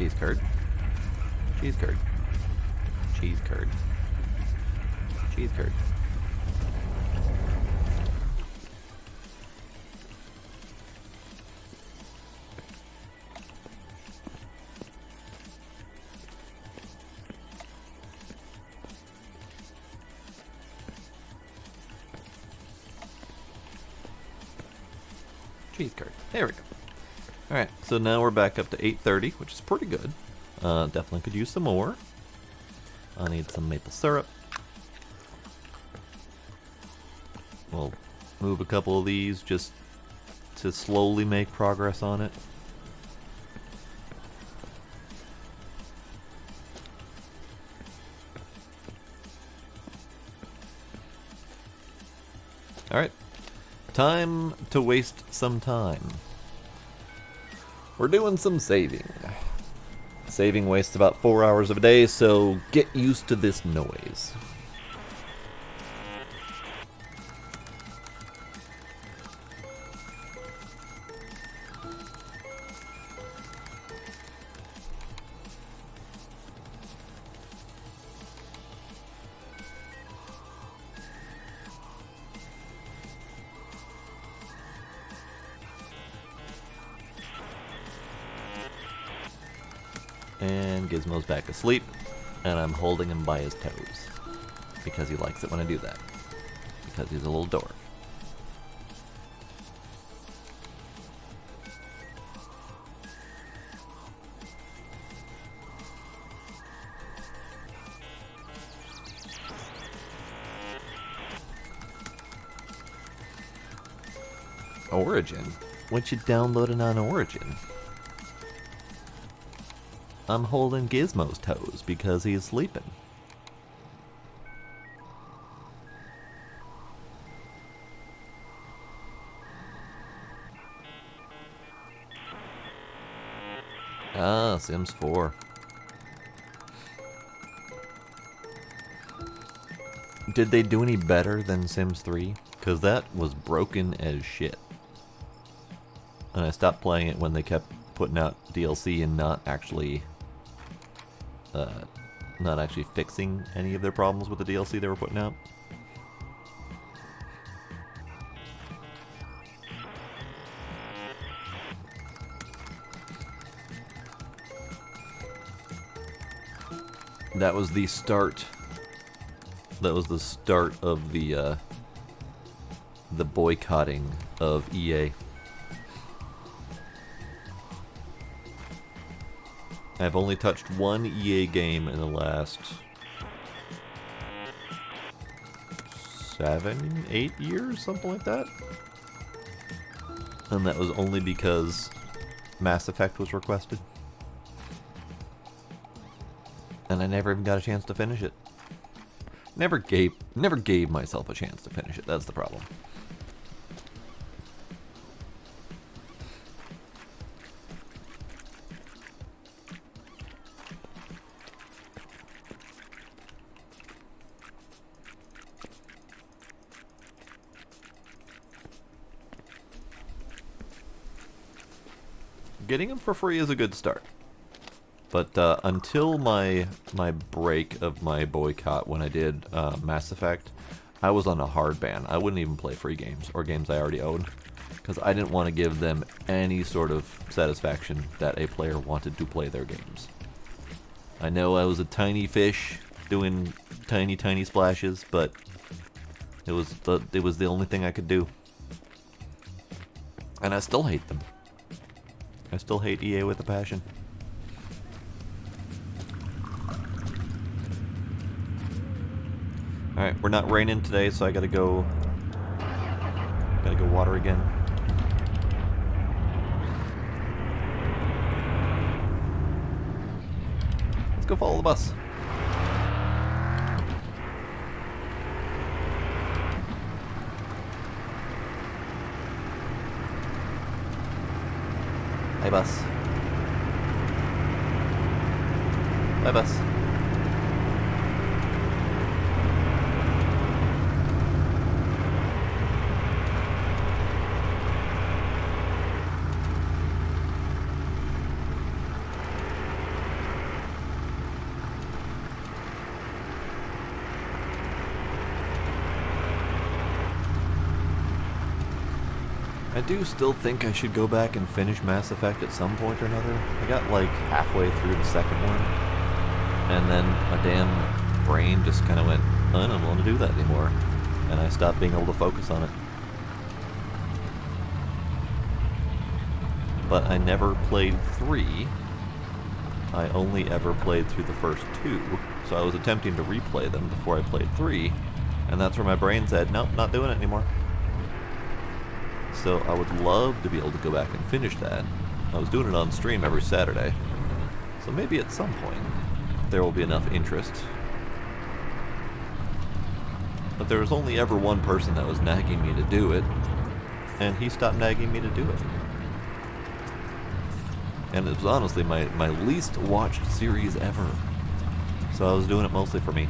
A: Cheese curd. Cheese curd. Cheese curd. Cheese curd. Cheese curd. There we go. Alright, so now we're back up to 830, which is pretty good. Definitely could use some more. I need some maple syrup. We'll move a couple of these just to slowly make progress on it. Alright. Time to waste some time. We're doing some saving. Saving wastes about 4 hours of a day, so get used to this noise. And Gizmo's back asleep, and I'm holding him by his toes. Because he likes it when I do that. Because he's a little dork. Origin? What you downloading on Origin? I'm holding Gizmo's toes because he's sleeping. Ah, Sims 4. Did they do any better than Sims 3? Because that was broken as shit. And I stopped playing it when they kept putting out DLC and not actually fixing any of their problems with the DLC they were putting out. That was the start. That was the start of the boycotting of EA. I've only touched one EA game in the last 7, 8 years, something like that. And that was only because Mass Effect was requested. And I never even got a chance to finish it. Never gave myself a chance to finish it, that's the problem. Getting them for free is a good start. But until my break of my boycott when I did Mass Effect, I was on a hard ban. I wouldn't even play free games or games I already owned because I didn't want to give them any sort of satisfaction that a player wanted to play their games. I know I was a tiny fish doing tiny splashes, but it was the only thing I could do. And I still hate them. I still hate EA with a passion. Alright, we're not raining today, so I gotta go water again. Let's go follow the bus. Hey, bus. Bye, bus. do still think I should go back and finish Mass Effect at some point or another. I got like halfway through the second one, and then my damn brain just kind of went, I don't want to do that anymore, and I stopped being able to focus on it. But I never played 3. I only ever played through the first 2, so I was attempting to replay them before I played 3, and that's where my brain said, nope, not doing it anymore. So I would love to be able to go back and finish that. I was doing it on stream every Saturday, so maybe at some point there will be enough interest. But there was only ever one person that was nagging me to do it, and he stopped nagging me to do it. And it was honestly my least watched series ever. So I was doing it mostly for me.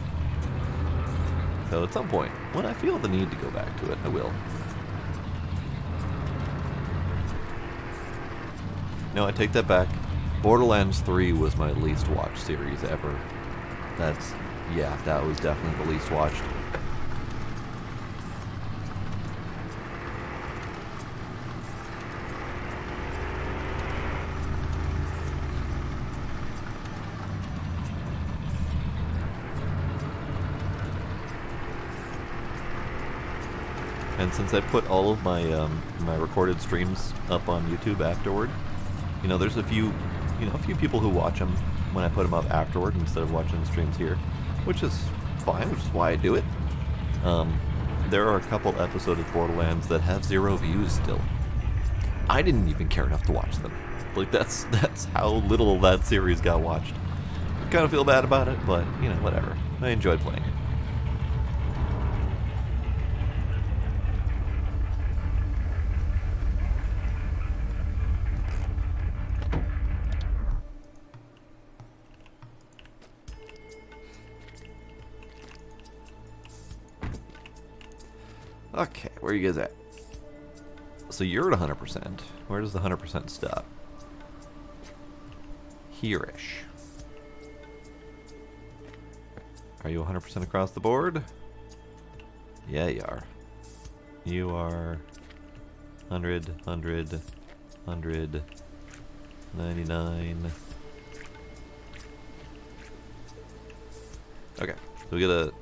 A: So at some point, when I feel the need to go back to it, I will. No, I take that back. Borderlands 3 was my least watched series ever. That was definitely the least watched. And since I put all of my my recorded streams up on YouTube afterward, you know, there's a few people who watch them when I put them up afterward instead of watching the streams here, which is fine, which is why I do it. There are a couple episodes of Borderlands that have 0 views still. I didn't even care enough to watch them. Like, that's how little that series got watched. I kind of feel bad about it, but, you know, whatever. I enjoyed playing it. Okay, where are you guys at? So you're at 100%. Where does the 100% stop? Here-ish. Are you 100% across the board? Yeah, you are. You are 100, 100, 100, 99. Okay, so we gotta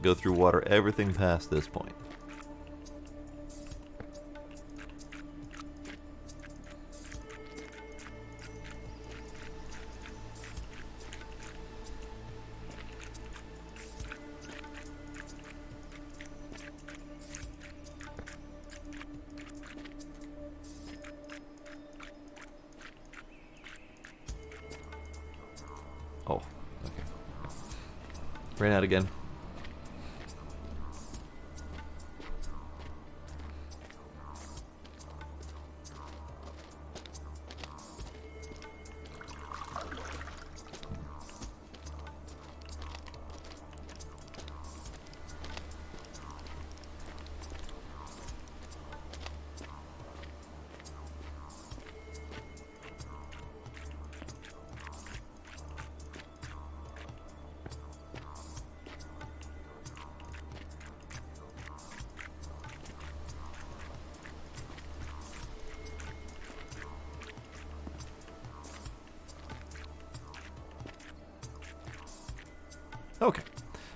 A: go through water everything past this point. Oh, okay. Ran out again. Okay,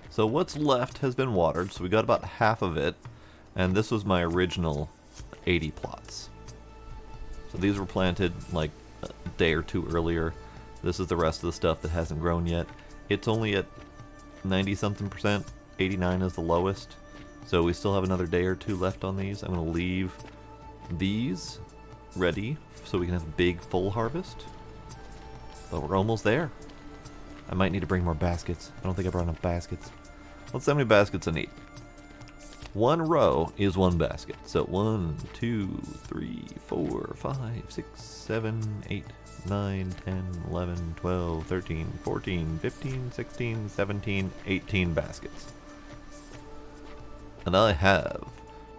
A: so what's left has been watered, so we got about half of it, and this was my original 80 plots. So these were planted like a day or two earlier. This is the rest of the stuff that hasn't grown yet. It's only at 90-something%, 89 is the lowest, so we still have another day or two left on these. I'm going to leave these ready so we can have a big full harvest, but we're almost there. I might need to bring more baskets. I don't think I brought enough baskets. Let's see how many baskets I need. One row is one basket. So 1, 2, 3, 4, 5, 6, 7, 8, 9, 10, 11, 12, 13, 14, 15, 16, 17, 18 baskets. And I have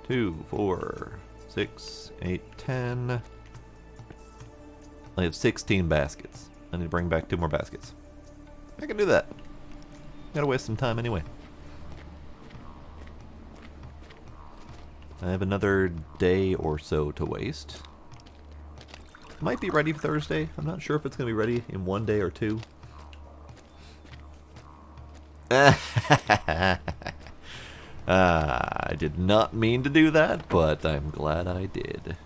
A: 2, 4, 6, 8, 10. I have 16 baskets. I need to bring back 2 more baskets. I can do that. Gotta waste some time anyway. I have another day or so to waste. Might be ready for Thursday. I'm not sure if it's going to be ready in 1 day or 2. I did not mean to do that, but I'm glad I did.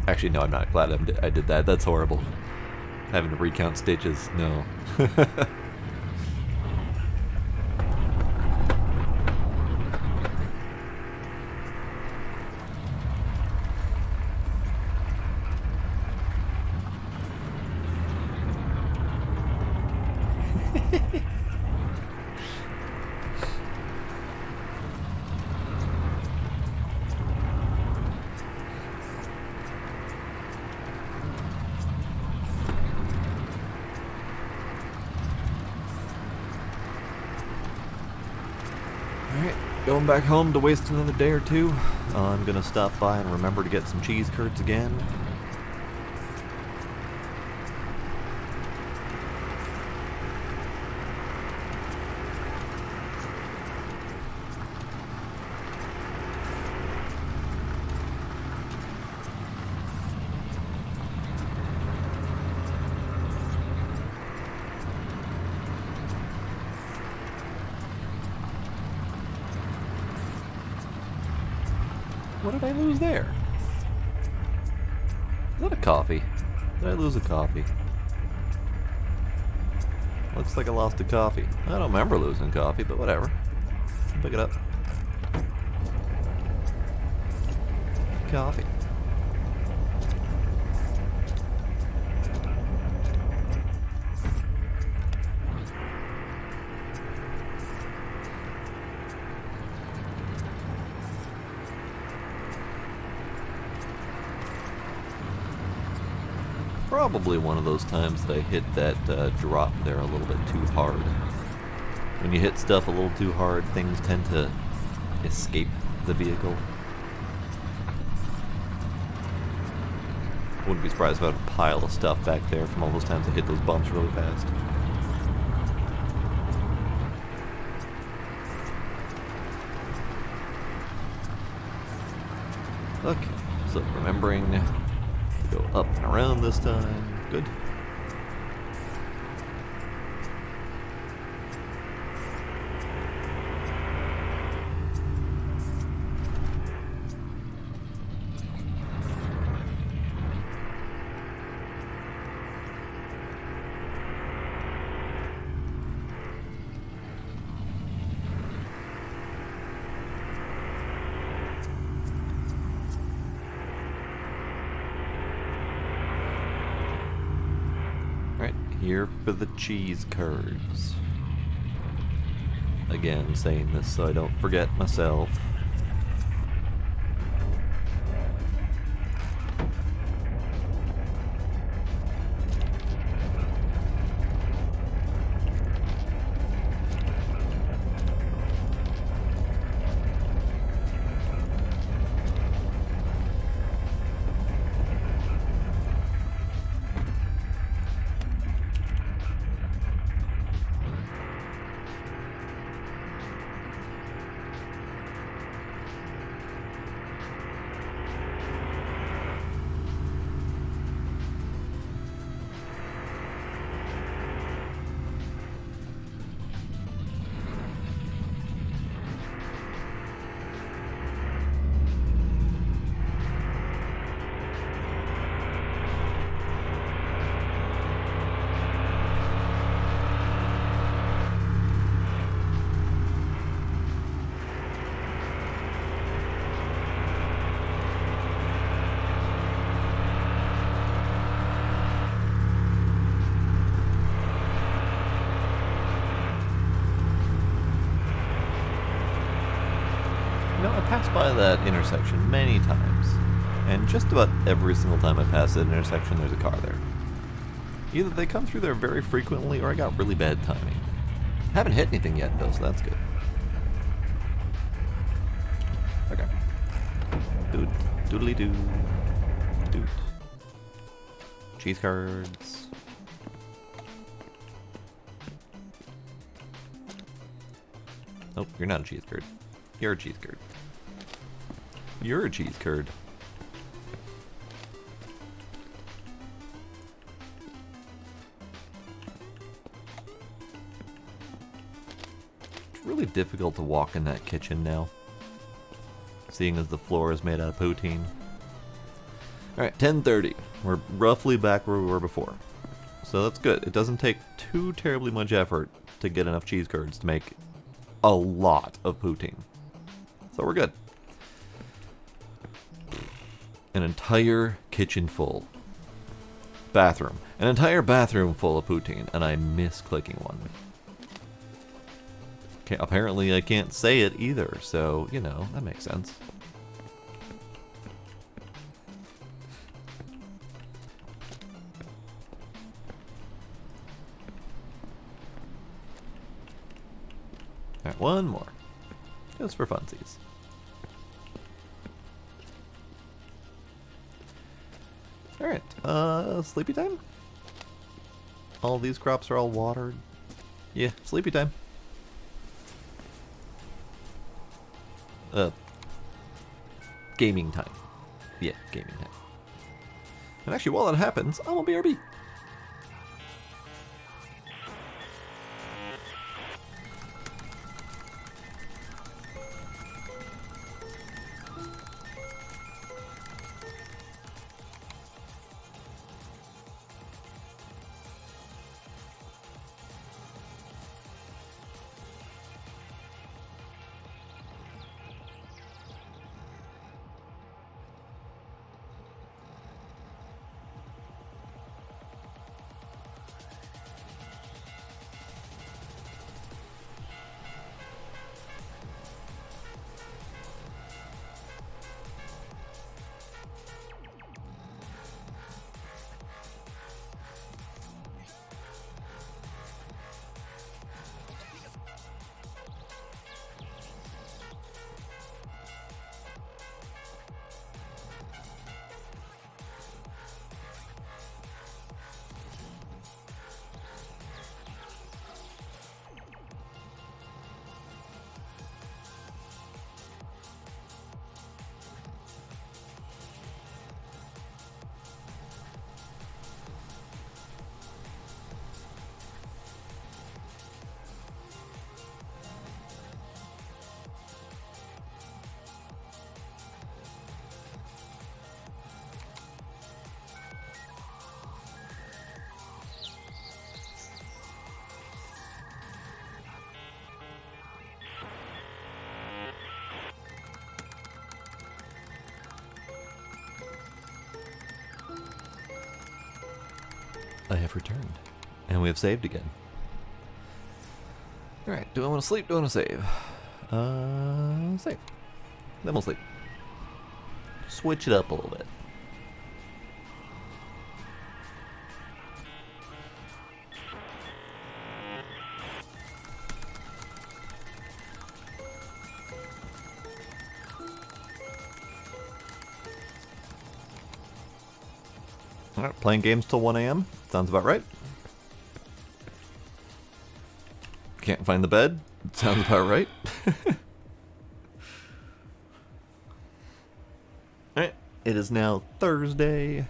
A: Actually, no, I'm not glad I did that. That's horrible. Having to recount stitches. No. Alright, going back home to waste another day or 2. I'm gonna stop by and remember to get some cheese curds again. What did I lose there? Is that a coffee? Did I lose a coffee? Looks like I lost a coffee. I don't remember losing coffee, but whatever. I'll pick it up. Coffee. Probably one of those times that I hit that drop there a little bit too hard. When you hit stuff a little too hard, things tend to escape the vehicle. Wouldn't be surprised if I had a pile of stuff back there from all those times I hit those bumps really fast. Okay, so remembering to go up and around this time. Good. Right, here for the cheese curds. Again, saying this so I don't forget myself. You know, I passed by that intersection many times, and just about every single time I pass that intersection, there's a car there. Either they come through there very frequently, or I got really bad timing. Haven't hit anything yet, though, so that's good. Okay. Doot. Doodly doo. Doot. Cheese curds. Oh, you're not a cheese curd. You're a cheese curd. You're a cheese curd. It's really difficult to walk in that kitchen now, seeing as the floor is made out of poutine. Alright, 10:30. We're roughly back where we were before. So that's good. It doesn't take too terribly much effort to get enough cheese curds to make a lot of poutine. So we're good. An entire kitchen full. Bathroom. An entire bathroom full of poutine, and I miss clicking one. Okay, apparently I can't say it either, so, you know, that makes sense. Alright, one more. Just for funsies. Alright, sleepy time? All these crops are all watered. Yeah, sleepy time. Gaming time. Yeah, gaming time. And actually, while that happens, I'm a BRB. I have returned. And we have saved again. Alright, do I want to sleep? Do I want to save? Save. Then we'll sleep. Switch it up a little bit. Alright, playing games till 1 a.m. Sounds about right. Can't find the bed. Sounds about right. Alright, it is now Thursday.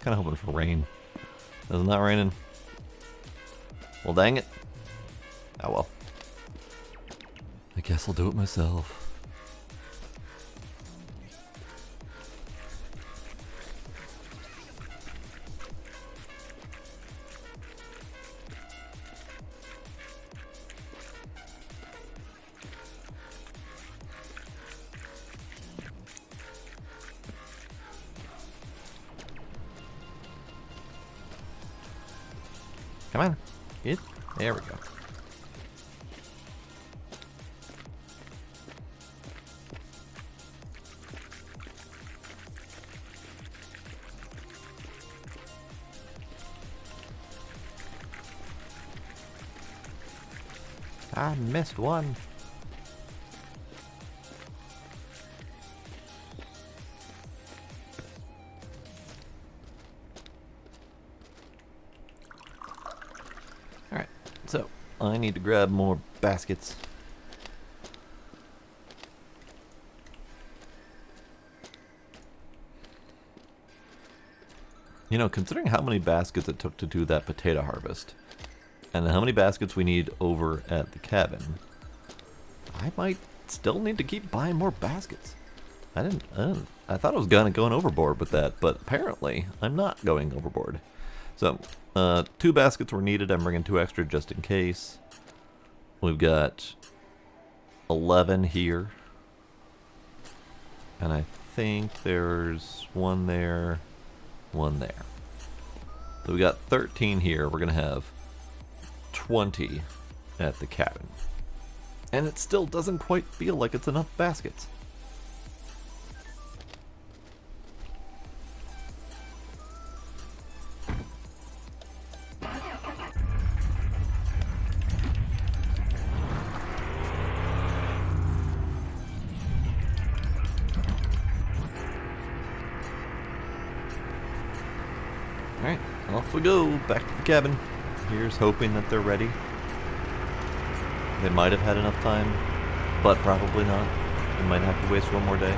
A: Kinda hoping for rain. It's not raining. Well, dang it. Oh well. I guess I'll do it myself. Come on. Get. There we go. I missed one. so I need to grab more baskets. You know, considering how many baskets it took to do that potato harvest, and how many baskets we need over at the cabin, I might still need to keep buying more baskets. I thought I was going overboard with that, but apparently I'm not going overboard. So, 2 baskets were needed. I'm bringing 2 extra just in case. We've got 11 here. And I think there's 1 there, 1 there. So we got 13 here. We're going to have 20 at the cabin. And it still doesn't quite feel like it's enough baskets. Alright, off we go, back to the cabin. Here's hoping that they're ready. They might have had enough time, but probably not. We might have to waste 1 more day.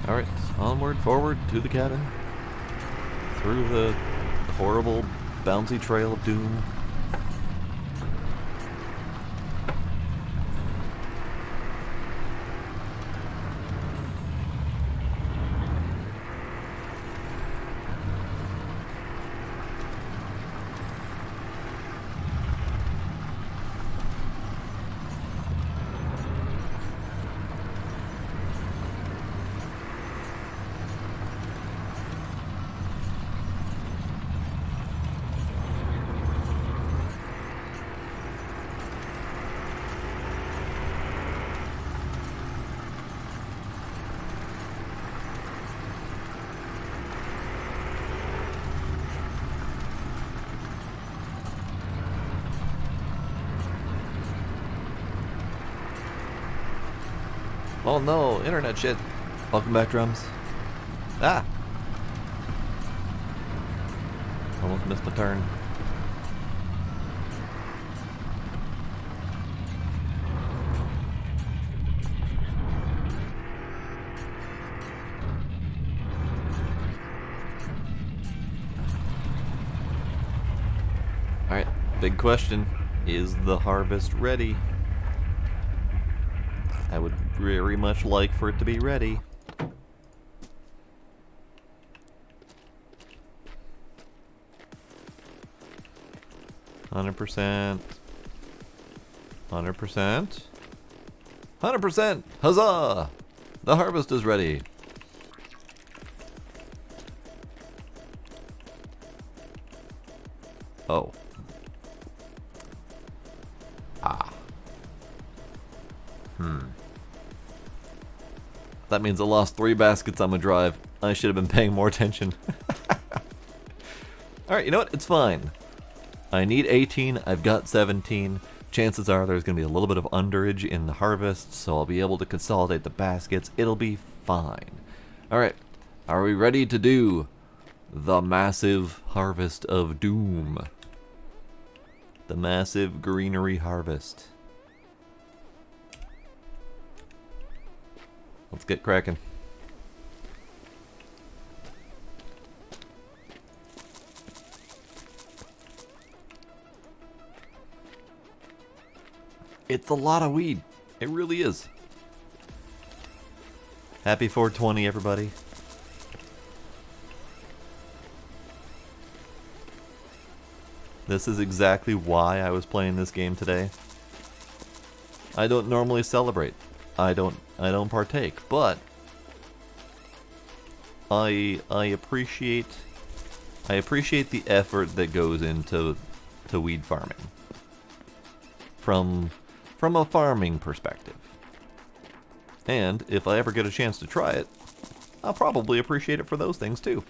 A: Alright, onward, forward, to the cabin. Through the horrible, bouncy trail of doom. Oh no, internet shit. Welcome back, drums. Ah! Almost missed my turn. Alright, big question. Is the harvest ready? I would very much like for it to be ready. $100%. 100%. 100%! Huzzah! The harvest is ready. Oh. Ah. That means I lost 3 baskets on my drive. I should have been paying more attention. Alright, you know what? It's fine. I need 18. I've got 17. Chances are there's going to be a little bit of underage in the harvest, so I'll be able to consolidate the baskets. It'll be fine. Alright, are we ready to do the massive harvest of doom? The massive greenery harvest. Let's get cracking. It's a lot of weed. It really is. Happy 420, everybody. This is exactly why I was playing this game today. I don't normally celebrate. I don't partake, but I appreciate the effort that goes into weed farming from a farming perspective. And if I ever get a chance to try it, I'll probably appreciate it for those things too.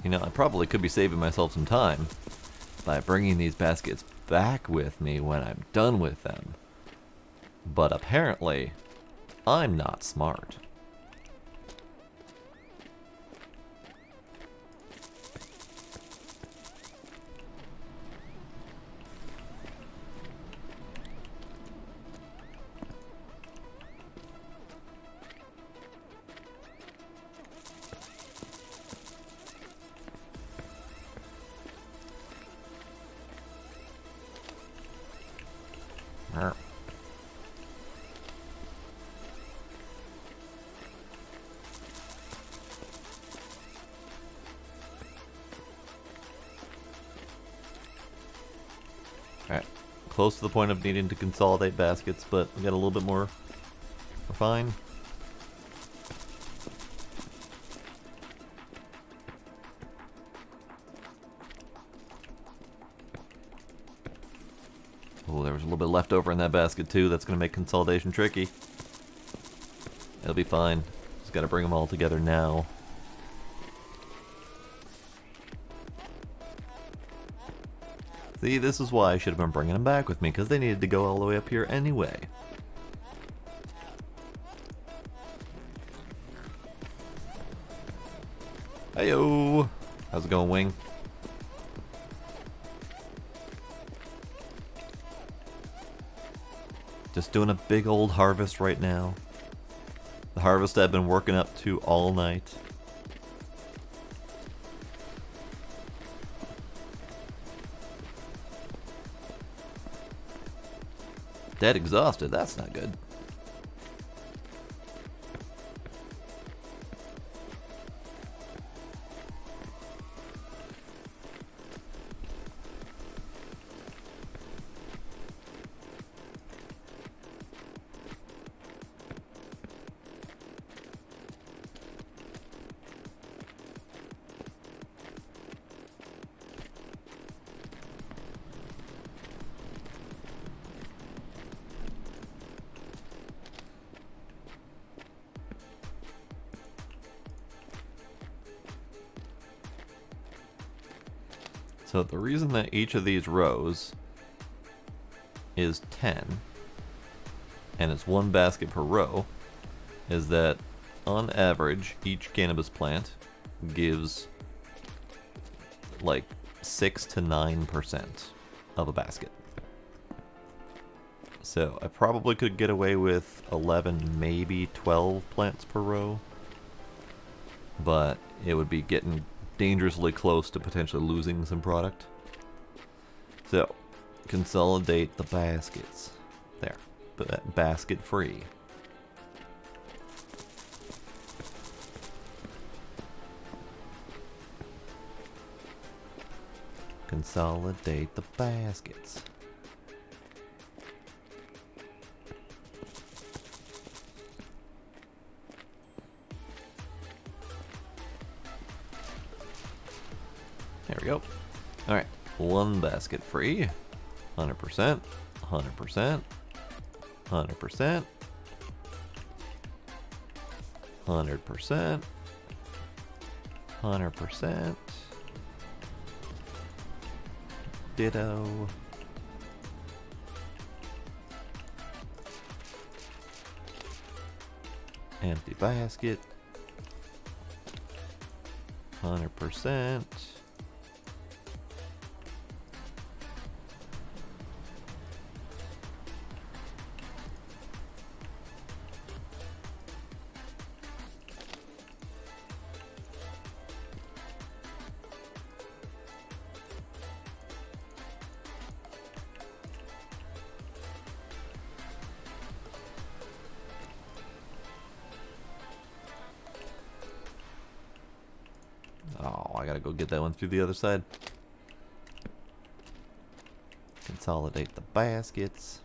A: You know, I probably could be saving myself some time by bringing these baskets back with me when I'm done with them. But apparently, I'm not smart. Alright, close to the point of needing to consolidate baskets, but we got a little bit more. We're fine. Oh, there was a little bit left over in that basket too. That's going to make consolidation tricky. It'll be fine. Just got to bring them all together now. See, this is why I should have been bringing them back with me, because they needed to go all the way up here anyway. Heyo! How's it going, Wing? Just doing a big old harvest right now. The harvest I've been working up to all night. Dead exhausted, that's not good. So the reason that each of these rows is 10, and it's one basket per row, is that on average, each cannabis plant gives like 6 to 9% of a basket. So I probably could get away with 11, maybe 12 plants per row, but it would be getting dangerously close to potentially losing some product. So, consolidate the baskets. There. Basket free. Consolidate the baskets. There we go. Alright, one basket free. 100%, 100%, 100%. 100%. 100%. Ditto. Empty basket. 100%. Oh, I gotta go get that one through the other side. Consolidate the baskets.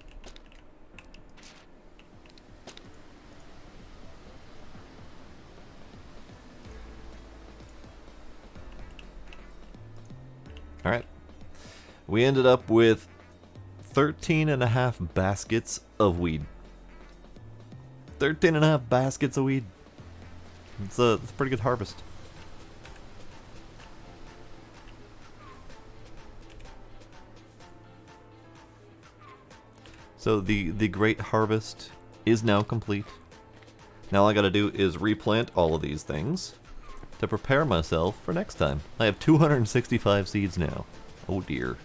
A: Alright. We ended up with 13.5 baskets of weed. 13.5 baskets of weed. It's a pretty good harvest. So the great harvest is now complete. Now all I gotta do is replant all of these things to prepare myself for next time. I have 265 seeds now. Oh dear.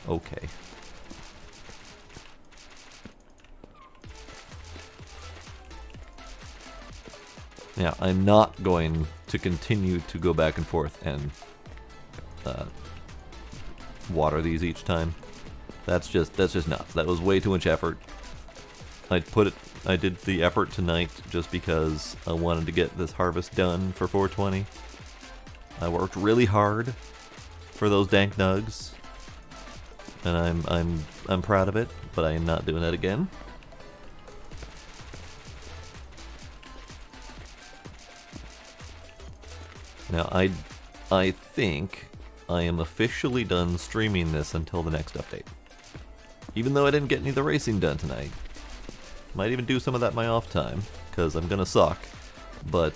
A: Okay. Now, I'm not going to continue to go back and forth and water these each time. That's just nuts. That was way too much effort. I did the effort tonight just because I wanted to get this harvest done for 420. I worked really hard for those dank nugs, and I'm proud of it, but I am not doing that again. Now I think I am officially done streaming this until the next update. Even though I didn't get any of the racing done tonight. Might even do some of that in my off time, because I'm gonna suck. But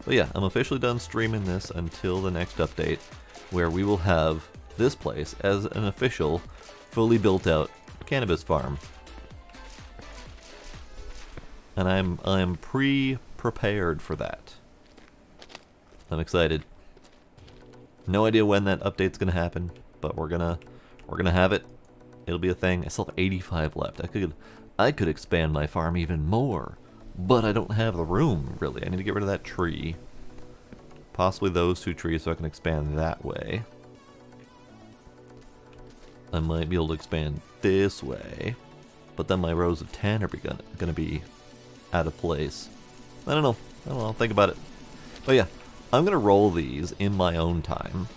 A: yeah, I'm officially done streaming this until the next update, where we will have this place as an official, fully built out cannabis farm. And I'm pre-prepared for that. I'm excited. No idea when that update's gonna happen, but we're gonna have it. It'll be a thing. I still have 85 left. I could expand my farm even more, but I don't have the room, really. I need to get rid of that tree. Possibly those 2 trees so I can expand that way. I might be able to expand this way, but then my rows of 10 are gonna be out of place. I don't know. I'll think about it. But yeah, I'm gonna roll these in my own time,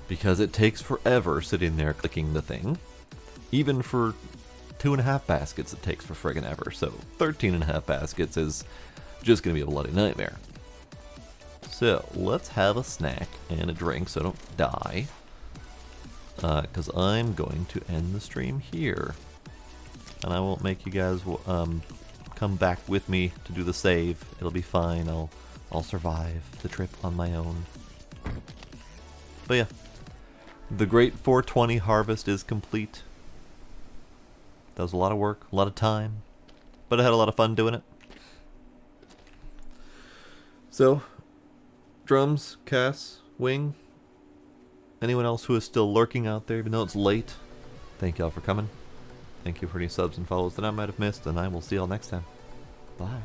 A: because it takes forever sitting there clicking the thing. Even for 2.5 baskets, it takes for friggin' ever. So 13.5 baskets is just gonna be a bloody nightmare. So let's have a snack and a drink so I don't die. Because I'm going to end the stream here. And I won't make you guys come back with me to do the save. It'll be fine. I'll survive the trip on my own. But yeah, the great 420 harvest is complete. That was a lot of work, a lot of time, but I had a lot of fun doing it. So, Drums, Cass, Wing, anyone else who is still lurking out there, even though it's late, thank y'all for coming. Thank you for any subs and follows that I might have missed, and I will see y'all next time. Bye.